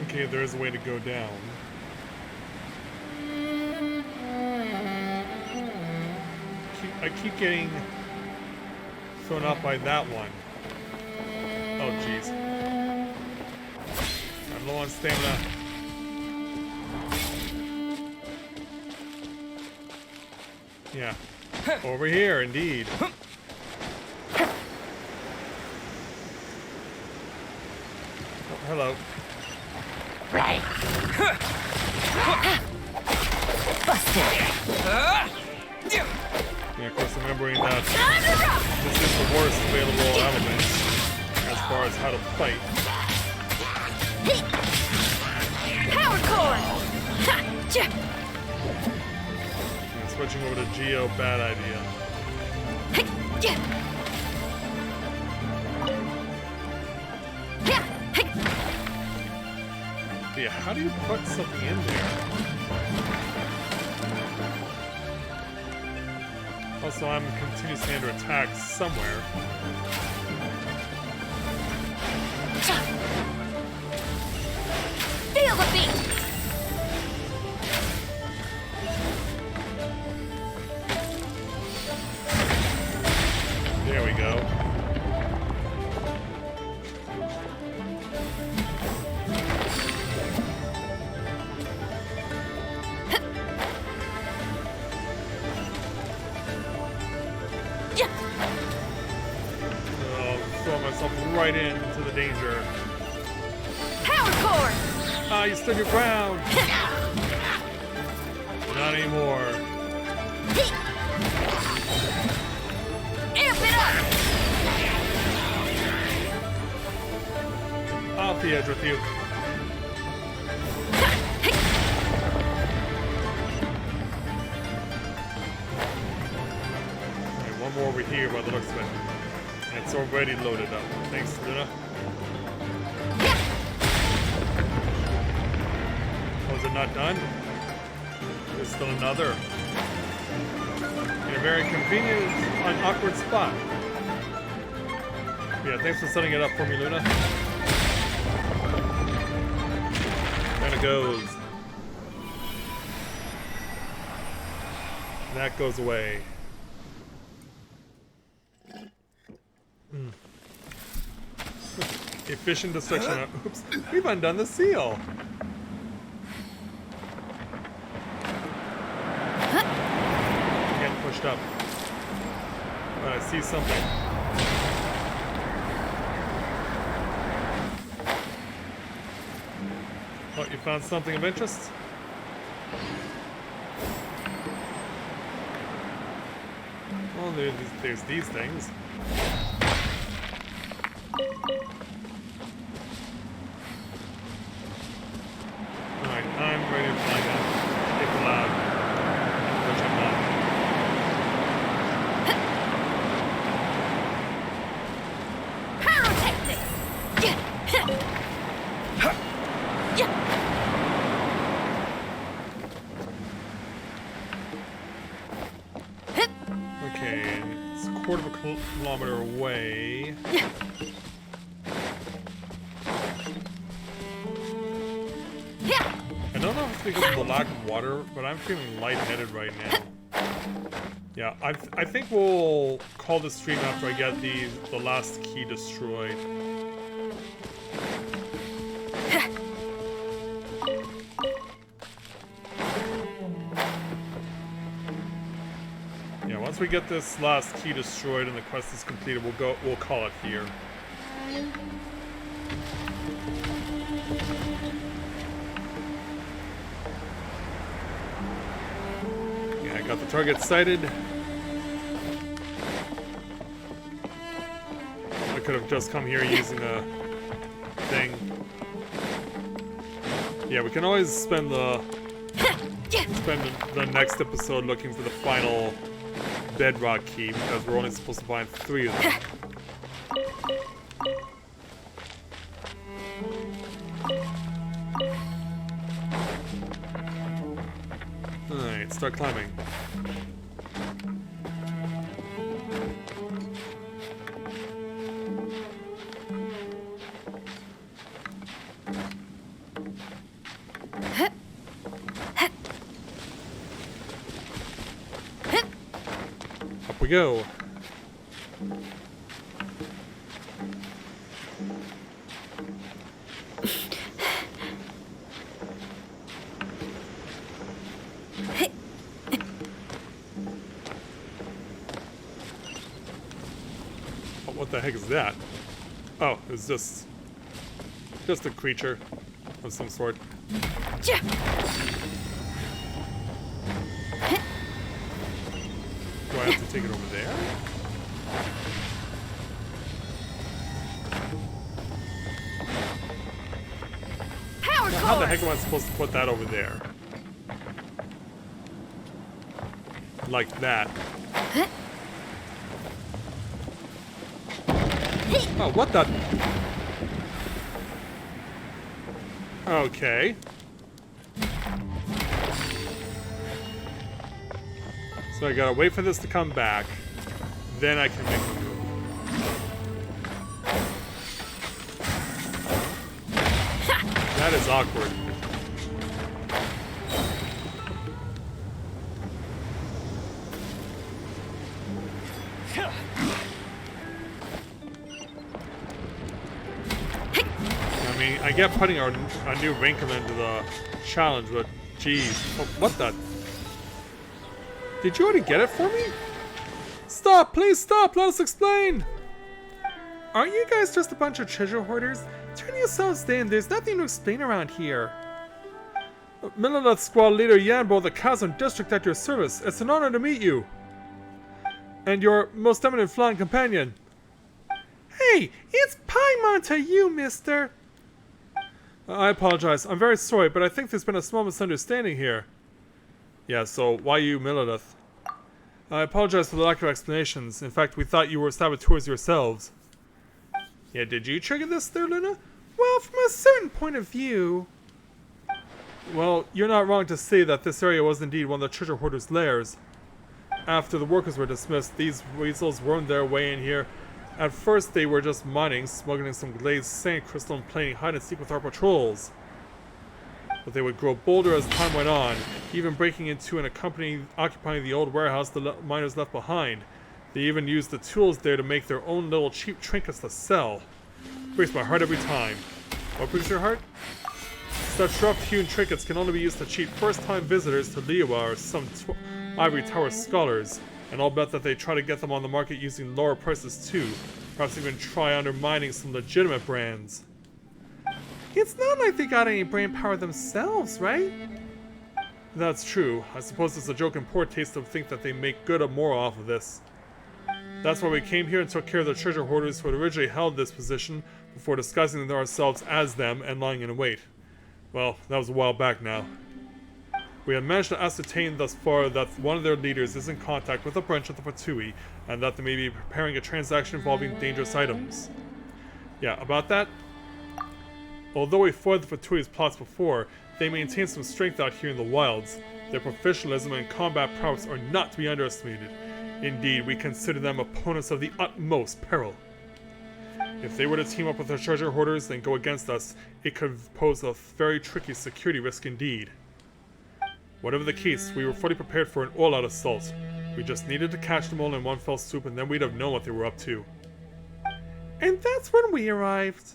Okay, there is a way to go down. I keep getting thrown off by that one. Oh, jeez. I'm low on stamina. Yeah. Over here, indeed. Oh, hello. Right. Busted. Yeah, of course, remembering that this is the worst available element as far as how to fight. Power core. Yeah, switching over to Geo, bad idea. Yeah, how do you put something in there? Also, I'm continuously under attack somewhere. Feel the beat! There we go. Throw myself right into the danger. Power core! Ah, you stood your ground! Not anymore. Amp it up! Off the edge with you. Alright, one more over here by the looks of it. And it's already loaded up. Thanks, Luna. Oh, is it not done? There's still another. In a very convenient and awkward spot. Yeah, thanks for setting it up for me, Luna. There it goes. That goes away. Efficient destruction. Oops. We've undone the seal. Getting pushed up. But I see something. Oh, you found something of interest? Well, there's these things. Alright, I'm ready to find out if allowed. Which I'm not. Pyrotechnics! Okay, it's a quarter of a kilometer away. I don't know if it's because of the lack of water, but I'm feeling lightheaded right now. Yeah, I think we'll call the stream after I get the last key destroyed. Yeah, once we get this last key destroyed and the quest is completed, we'll call it here. Yeah, I got the target sighted. I could have just come here using a thing. Yeah, we can always spend the next episode looking for the final bedrock key, because we're only supposed to find 3 of them. Alright, start climbing. Up we go. What the heck is that? Oh, it's just a creature of some sort. Do I have to take it over there? Now, how the heck am I supposed to put that over there? Like that. Oh, what the? Okay. So I gotta wait for this to come back. Then I can make a move. That is awkward. I mean, I get putting a new wrinkle into the challenge, but geez. Oh, what the? Did you already get it for me? Stop! Please stop! Let us explain! Aren't you guys just a bunch of treasure hoarders? Turn yourselves in. There's nothing to explain around here. Millelith Squad Leader Yanbo, the Chasm District at your service. It's an honor to meet you. And your most eminent flying companion. Hey, it's Paimon to you, mister. I apologize. I'm very sorry, but I think there's been a small misunderstanding here. Yeah, so why you Millelith? I apologize for the lack of explanations. In fact, we thought you were saboteurs yourselves. Yeah, did you trigger this there, Luna? Well, from a certain point of view... Well, you're not wrong to say that this area was indeed one of the treasure hoarders' lairs. After the workers were dismissed, these weasels wormed their way in here. At first, they were just mining, smuggling some glazed sand crystal and playing hide-and-seek with our patrols. But they would grow bolder as time went on, even breaking into and occupying the old warehouse the miners left behind. They even used the tools there to make their own little cheap trinkets to sell. Breaks my heart every time. What breaks your heart? Such rough-hewn trinkets can only be used to cheat first-time visitors to Liyue or some Ivory Tower scholars, and I'll bet that they try to get them on the market using lower prices too, perhaps even try undermining some legitimate brands. It's not like they got any brain power themselves, right? That's true. I suppose it's a joke in poor taste to think that they make good or more off of this. That's why we came here and took care of the treasure hoarders who had originally held this position before disguising ourselves as them and lying in wait. Well, that was a while back now. We have managed to ascertain thus far that one of their leaders is in contact with a branch of the Fatui, and that they may be preparing a transaction involving dangerous items. Yeah, about that? Although we foiled the Fatui's plots before, they maintain some strength out here in the wilds. Their professionalism and combat prowess are not to be underestimated. Indeed, we consider them opponents of the utmost peril. If they were to team up with the treasure hoarders and go against us, it could pose a very tricky security risk indeed. Whatever the case, we were fully prepared for an all-out assault. We just needed to catch them all in one fell swoop, and then we'd have known what they were up to. And that's when we arrived.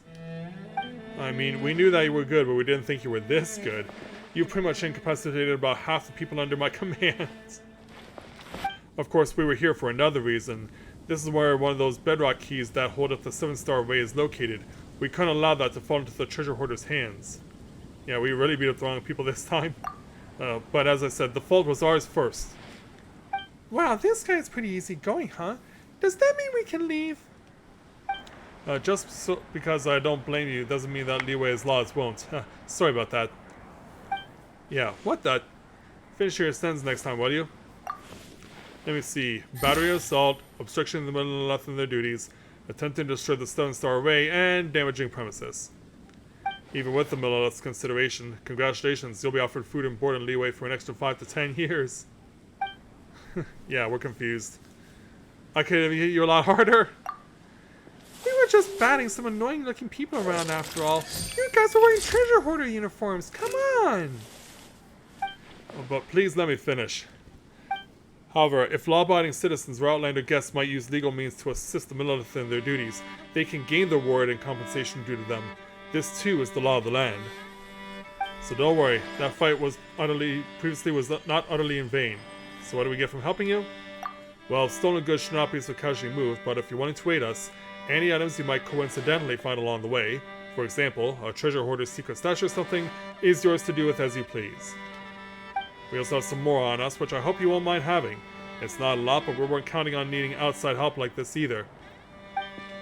I mean, we knew that you were good, but we didn't think you were this good. You pretty much incapacitated about half the people under my command. Of course, we were here for another reason. This is where one of those bedrock keys that hold up the 7-star array is located. We couldn't allow that to fall into the treasure hoarder's hands. Yeah, we really beat up the wrong people this time. But as I said, the fault was ours first. Wow, this guy's pretty easy going, huh? Does that mean we can leave? Just so, because I don't blame you doesn't mean that Liyue's laws won't. Sorry about that. Yeah, what the? Finish your sentence next time, will you? Let me see. Battery assault, obstruction in the middle and left in their duties, attempting to destroy the 7-star array, and damaging premises. Even with the Millelith's consideration, congratulations, you'll be offered food and board in Liyue for an extra 5 to 10 years. Yeah, we're confused. I could have hit you a lot harder. We were just batting some annoying looking people around after all. You guys are wearing treasure hoarder uniforms, come on! Oh, but please let me finish. However, if law-abiding citizens or outlander guests might use legal means to assist the Millelith in their duties, they can gain the reward and compensation due to them. This too is the law of the land. So don't worry, that fight was previously not utterly in vain. So what do we get from helping you? Well, stolen goods should not be so casually moved, but if you're wanting to aid us, any items you might coincidentally find along the way, for example, a treasure hoarder's secret stash or something, is yours to do with as you please. We also have some more on us, which I hope you won't mind having. It's not a lot, but we weren't counting on needing outside help like this either.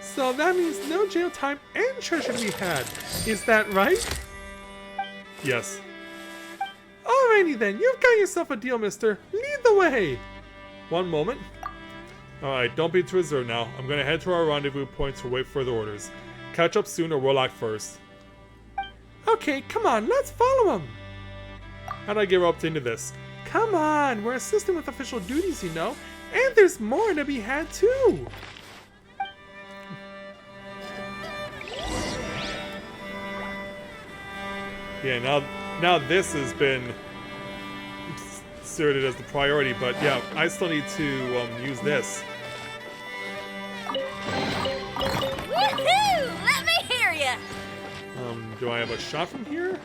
So that means no jail time and treasure to be had. Is that right? Yes. Alrighty then, you've got yourself a deal, mister. Lead the way! One moment. Alright, don't be too reserved now. I'm gonna head to our rendezvous point to wait further orders. Catch up soon or we'll act first. Okay, come on, let's follow him! How'd I get roped into this? Come on, we're assisting with official duties, you know? And there's more to be had too! Yeah, now this has been inserted as the priority, but yeah, I still need to use this. Woohoo! Let me hear ya! Do I have a shot from here?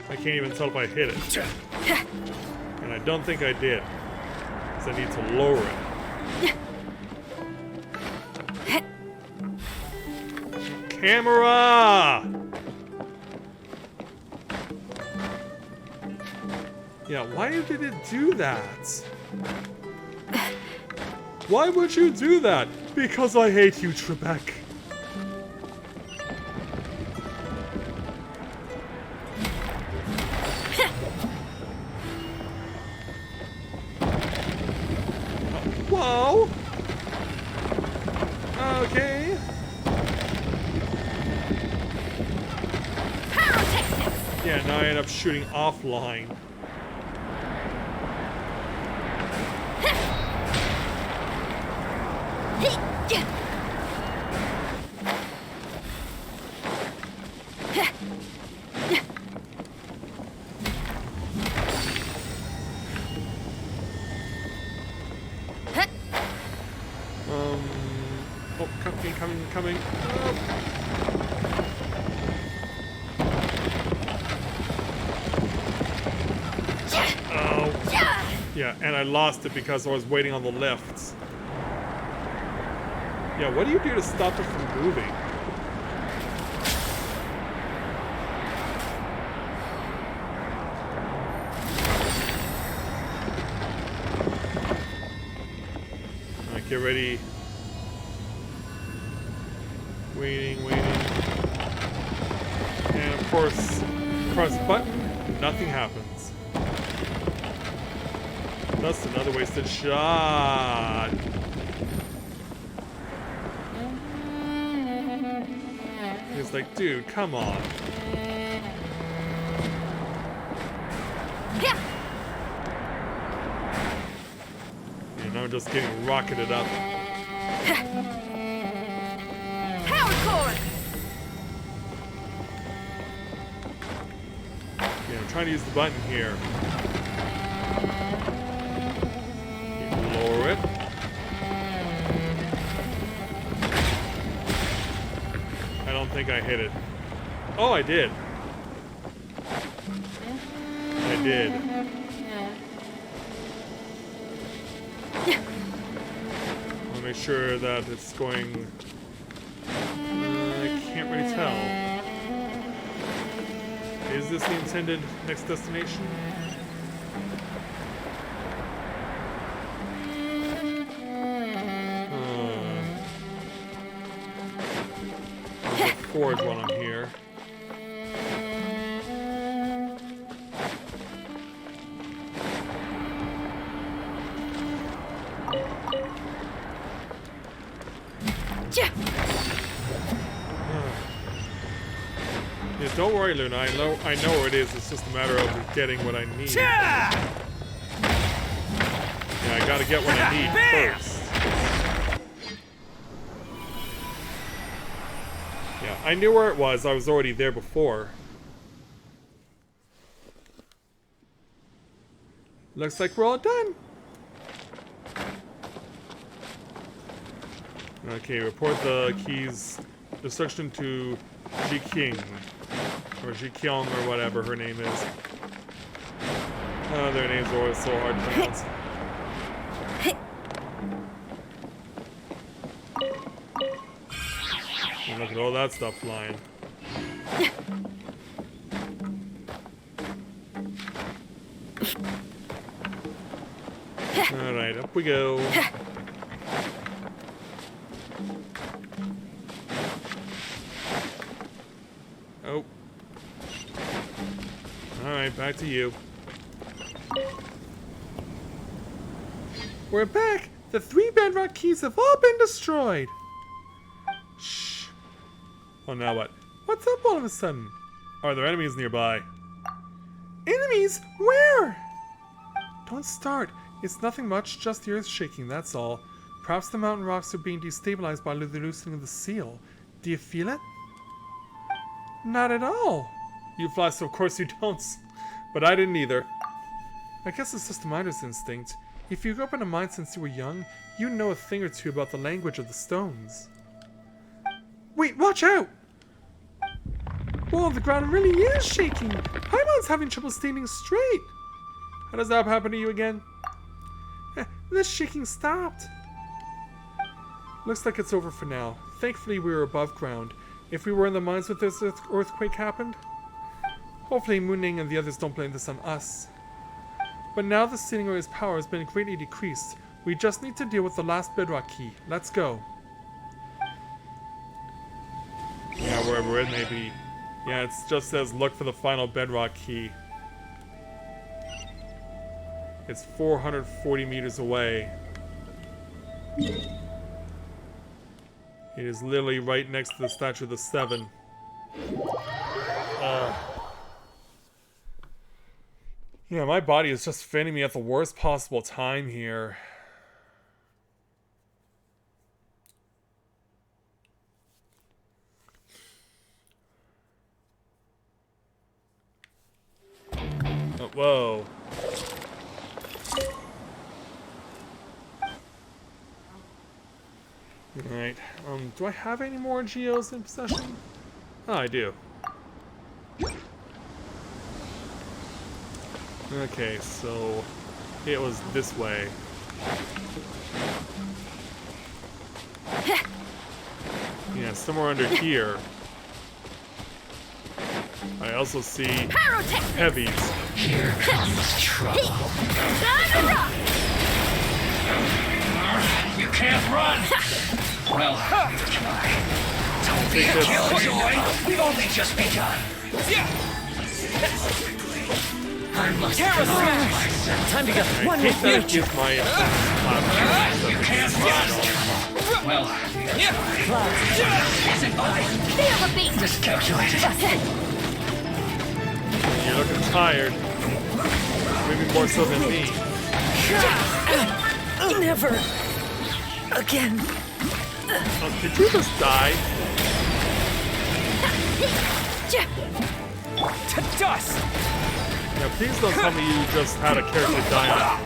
I can't even tell if I hit it. And I don't think I did. Because I need to lower it. Camera! Yeah, why did it do that? Why would you do that? Because I hate you, Trebek. Whoa! Okay. Yeah, now I end up shooting offline. Oh, coming. Oh. Yeah, and I lost it because I was waiting on the lifts. Yeah, what do you do to stop it from moving? Alright, get ready. Waiting. And of course, press button, nothing happens. That's another wasted shot. He's like, dude, come on. Yeah, now I'm just getting rocketed up. Power cord! Yeah, I'm trying to use the button here. Lower it. I don't think I hit it. Oh, I did. I did. I'll make sure that it's going... I can't really tell. Is this the intended next destination? There's a forge while I'm here. Yeah, don't worry, Luna. I know where it is. It's just a matter of getting what I need. Yeah, I gotta get what I need first. Yeah, I knew where it was. I was already there before. Looks like we're all done. Okay, report the keys destruction to Ji-King. Or Ji-Kyung or whatever her name is. Their names are always so hard to pronounce. And look at all that stuff flying. Alright, up we go. Oh. Alright, back to you. We're back! The 3 bedrock keys have all been destroyed! Shh. Oh, now what? What's up all of a sudden? Are there enemies nearby? Enemies? Where? Don't start. It's nothing much, just the earth shaking, that's all. Perhaps the mountain rocks are being destabilized by the loosening of the seal. Do you feel it? Not at all. You fly, so of course you don't. But I didn't either. I guess it's just a miner's instinct. If you grew up in a mine since you were young, you know a thing or two about the language of the stones. Wait, watch out! Whoa, the ground really is shaking! Paimon's having trouble standing straight! How does that happen to you again? This shaking stopped. Looks like it's over for now. Thankfully we were above ground. If we were in the mines when this earthquake happened, hopefully Mooning and the others don't blame this on us. But now the sealing area's power has been greatly decreased. We just need to deal with the last bedrock key. Let's go. Yeah, wherever it may be. Yeah, it just says look for the final bedrock key. It's 440 meters away. It is literally right next to the Statue of the Seven. Yeah, my body is just failing me at the worst possible time here. Oh, whoa. Alright, do I have any more geos in possession? Oh, I do. Okay, so it was this way. Yeah, somewhere under here. I also see heavies. Here comes trouble. You can't run! Well, try. Don't be a killjoy! We've only just begun. I must Time to get one with you. You can't run! Well, isn't I? Feel the beat! Miscalculated. You're looking tired. Maybe more so than me. Never again. Did you just die? To dust! Now, please don't tell me you just had a character die on.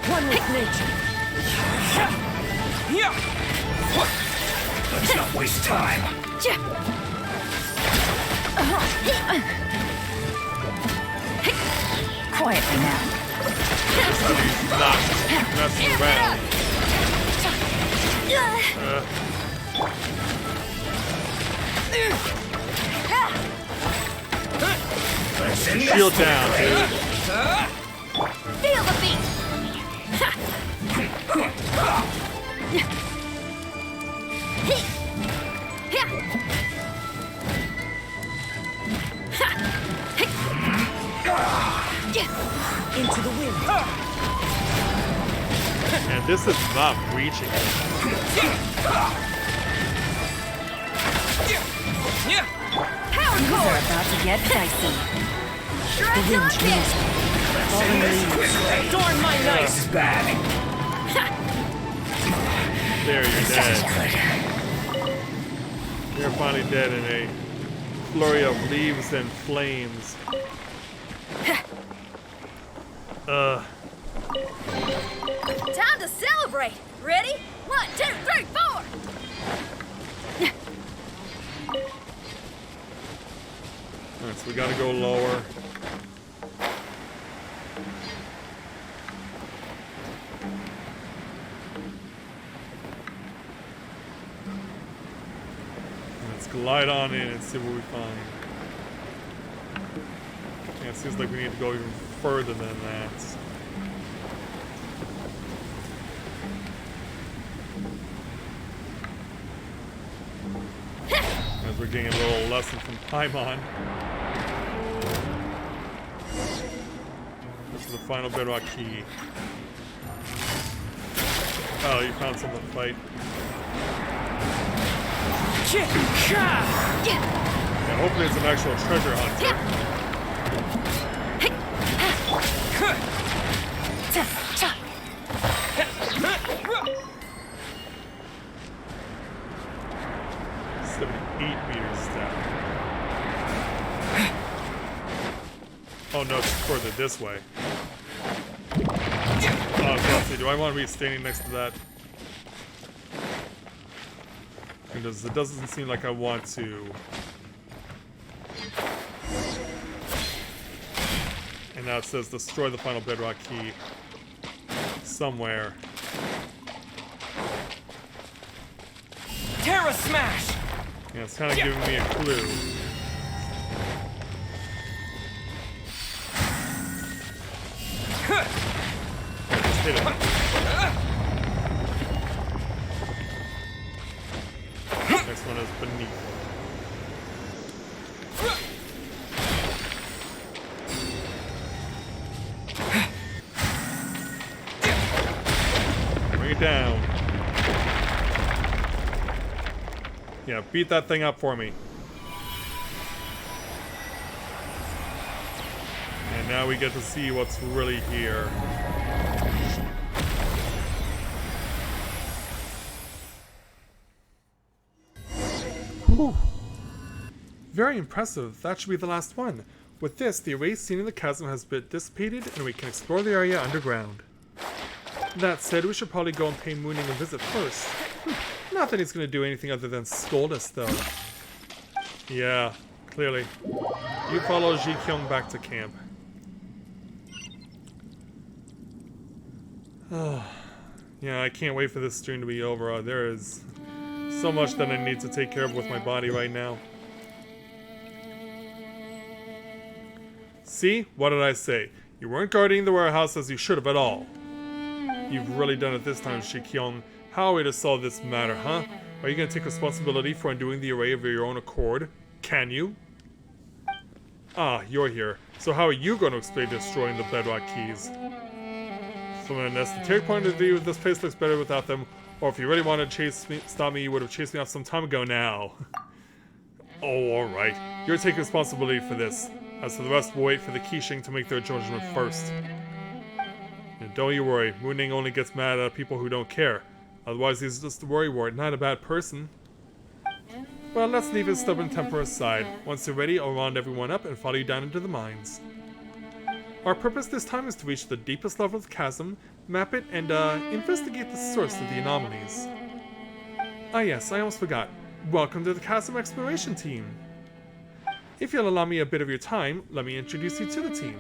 One with nature. Let's not waste time. Quietly now. Not messing around. Shield down, dude. Feel the beat! Into the wind. And this is not reaching. Things are about to get dicey. The wind moves. Falling leaves. Adorn my night. This is bad. There, you're dead. You're finally dead in a flurry of leaves and flames. Time to celebrate! Ready? 1, 2, 3, 4! Alright, so we gotta go lower. Let's glide on in and see what we find. Yeah, it seems like we need to go even further than that. As we're getting a little lesson from Paimon. for the final bedrock key. Oh, you found something to fight. Yeah, hopefully it's an actual treasure hunt. Oh no, it's further this way. Oh, let's see, do I want to be standing next to that? Because it doesn't seem like I want to. And now it says destroy the final bedrock key somewhere. Terra Smash! Yeah, it's kind of giving me a clue. Just hit it. Next one is beneath. Bring it down. Yeah, beat that thing up for me. And now we get to see what's really here. Whew. Very impressive. That should be the last one. With this, the array seen in the chasm has been dissipated and we can explore the area underground. That said, we should probably go and pay Mooning a visit first. Not that he's going to do anything other than scold us, though. Yeah, clearly. You follow Ji Kyung back to camp. Oh, yeah, I can't wait for this stream to be over. There is so much that I need to take care of with my body right now. See? What did I say? You weren't guarding the warehouse as you should have at all. You've really done it this time, Ji Kyung. How are we to solve this matter, huh? Are you going to take responsibility for undoing the array of your own accord? Can you? Ah, you're here. So how are you going to explain destroying the bedrock keys? From an esoteric point of view, this place looks better without them. Or if you really wanted to stop me, you would have chased me off some time ago now. Oh, alright. You're taking responsibility for this. As for the rest, we'll wait for the Keeshing to make their judgment first. And don't you worry, Mooning only gets mad at people who don't care. Otherwise, he's just a worrywart, not a bad person. Well, let's leave his stubborn temper aside. Once you're ready, I'll round everyone up and follow you down into the mines. Our purpose this time is to reach the deepest level of the chasm, map it, and investigate the source of the anomalies. Ah yes, I almost forgot. Welcome to the Chasm Exploration Team. If you'll allow me a bit of your time, let me introduce you to the team.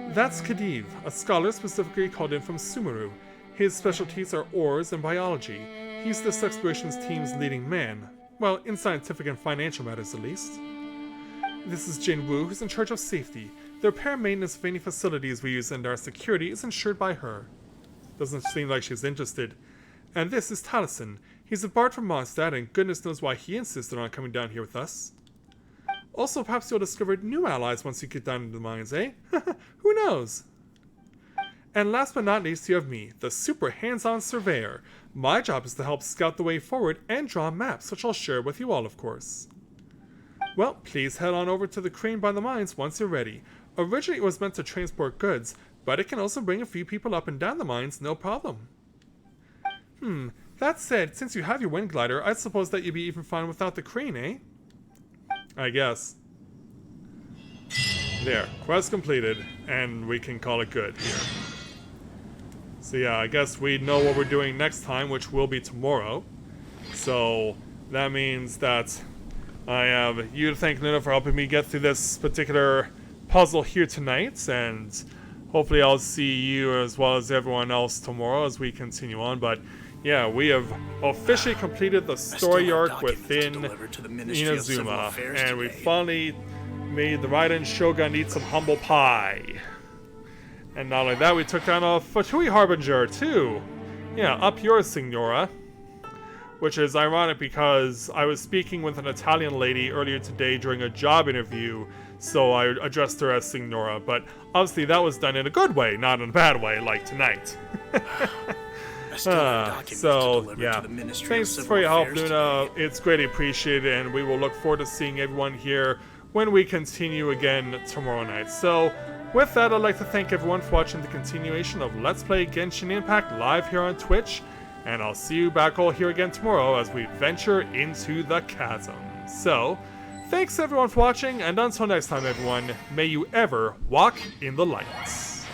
That's Khedive, a scholar specifically called in from Sumeru. His specialties are ores and biology. He's this explorations team's leading man. Well, in scientific and financial matters at least. This is Jin Wu, who's in charge of safety. The repair and maintenance of any facilities we use and our security is ensured by her. Doesn't seem like she's interested. And this is Taliesin. He's a bard from Mondstadt, and goodness knows why he insisted on coming down here with us. Also, perhaps you'll discover new allies once you get down into the mines, eh? Who knows? And last but not least, you have me, the super hands-on surveyor. My job is to help scout the way forward and draw maps, which I'll share with you all, of course. Well, please head on over to the crane by the mines once you're ready. Originally it was meant to transport goods, but it can also bring a few people up and down the mines, no problem. That said, since you have your wind glider, I suppose that you'd be even fine without the crane, eh? I guess. There, quest completed, and we can call it good here. So yeah, I guess we know what we're doing next time, which will be tomorrow. So that means that I have you to thank, Luna, for helping me get through this particular puzzle here tonight, and hopefully I'll see you as well as everyone else tomorrow as we continue on. But yeah, we have officially completed the story arc within Inazuma, and we finally made the Raiden Shogun eat some humble pie. And not only that, we took down a Fatui Harbinger too. Yeah, up yours, Signora. which is ironic because I was speaking with an Italian lady earlier today during a job interview, so I addressed her as Signora, but obviously that was done in a good way, not in a bad way, like tonight. So, yeah. Thanks for your help, Luna. It's greatly appreciated, and we will look forward to seeing everyone here when we continue again tomorrow night. So, with that, I'd like to thank everyone for watching the continuation of Let's Play Genshin Impact live here on Twitch, and I'll see you back all here again tomorrow as we venture into the chasm. So, thanks everyone for watching, and until next time everyone, may you ever walk in the lights.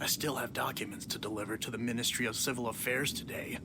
I still have documents to deliver to the Ministry of Civil Affairs today.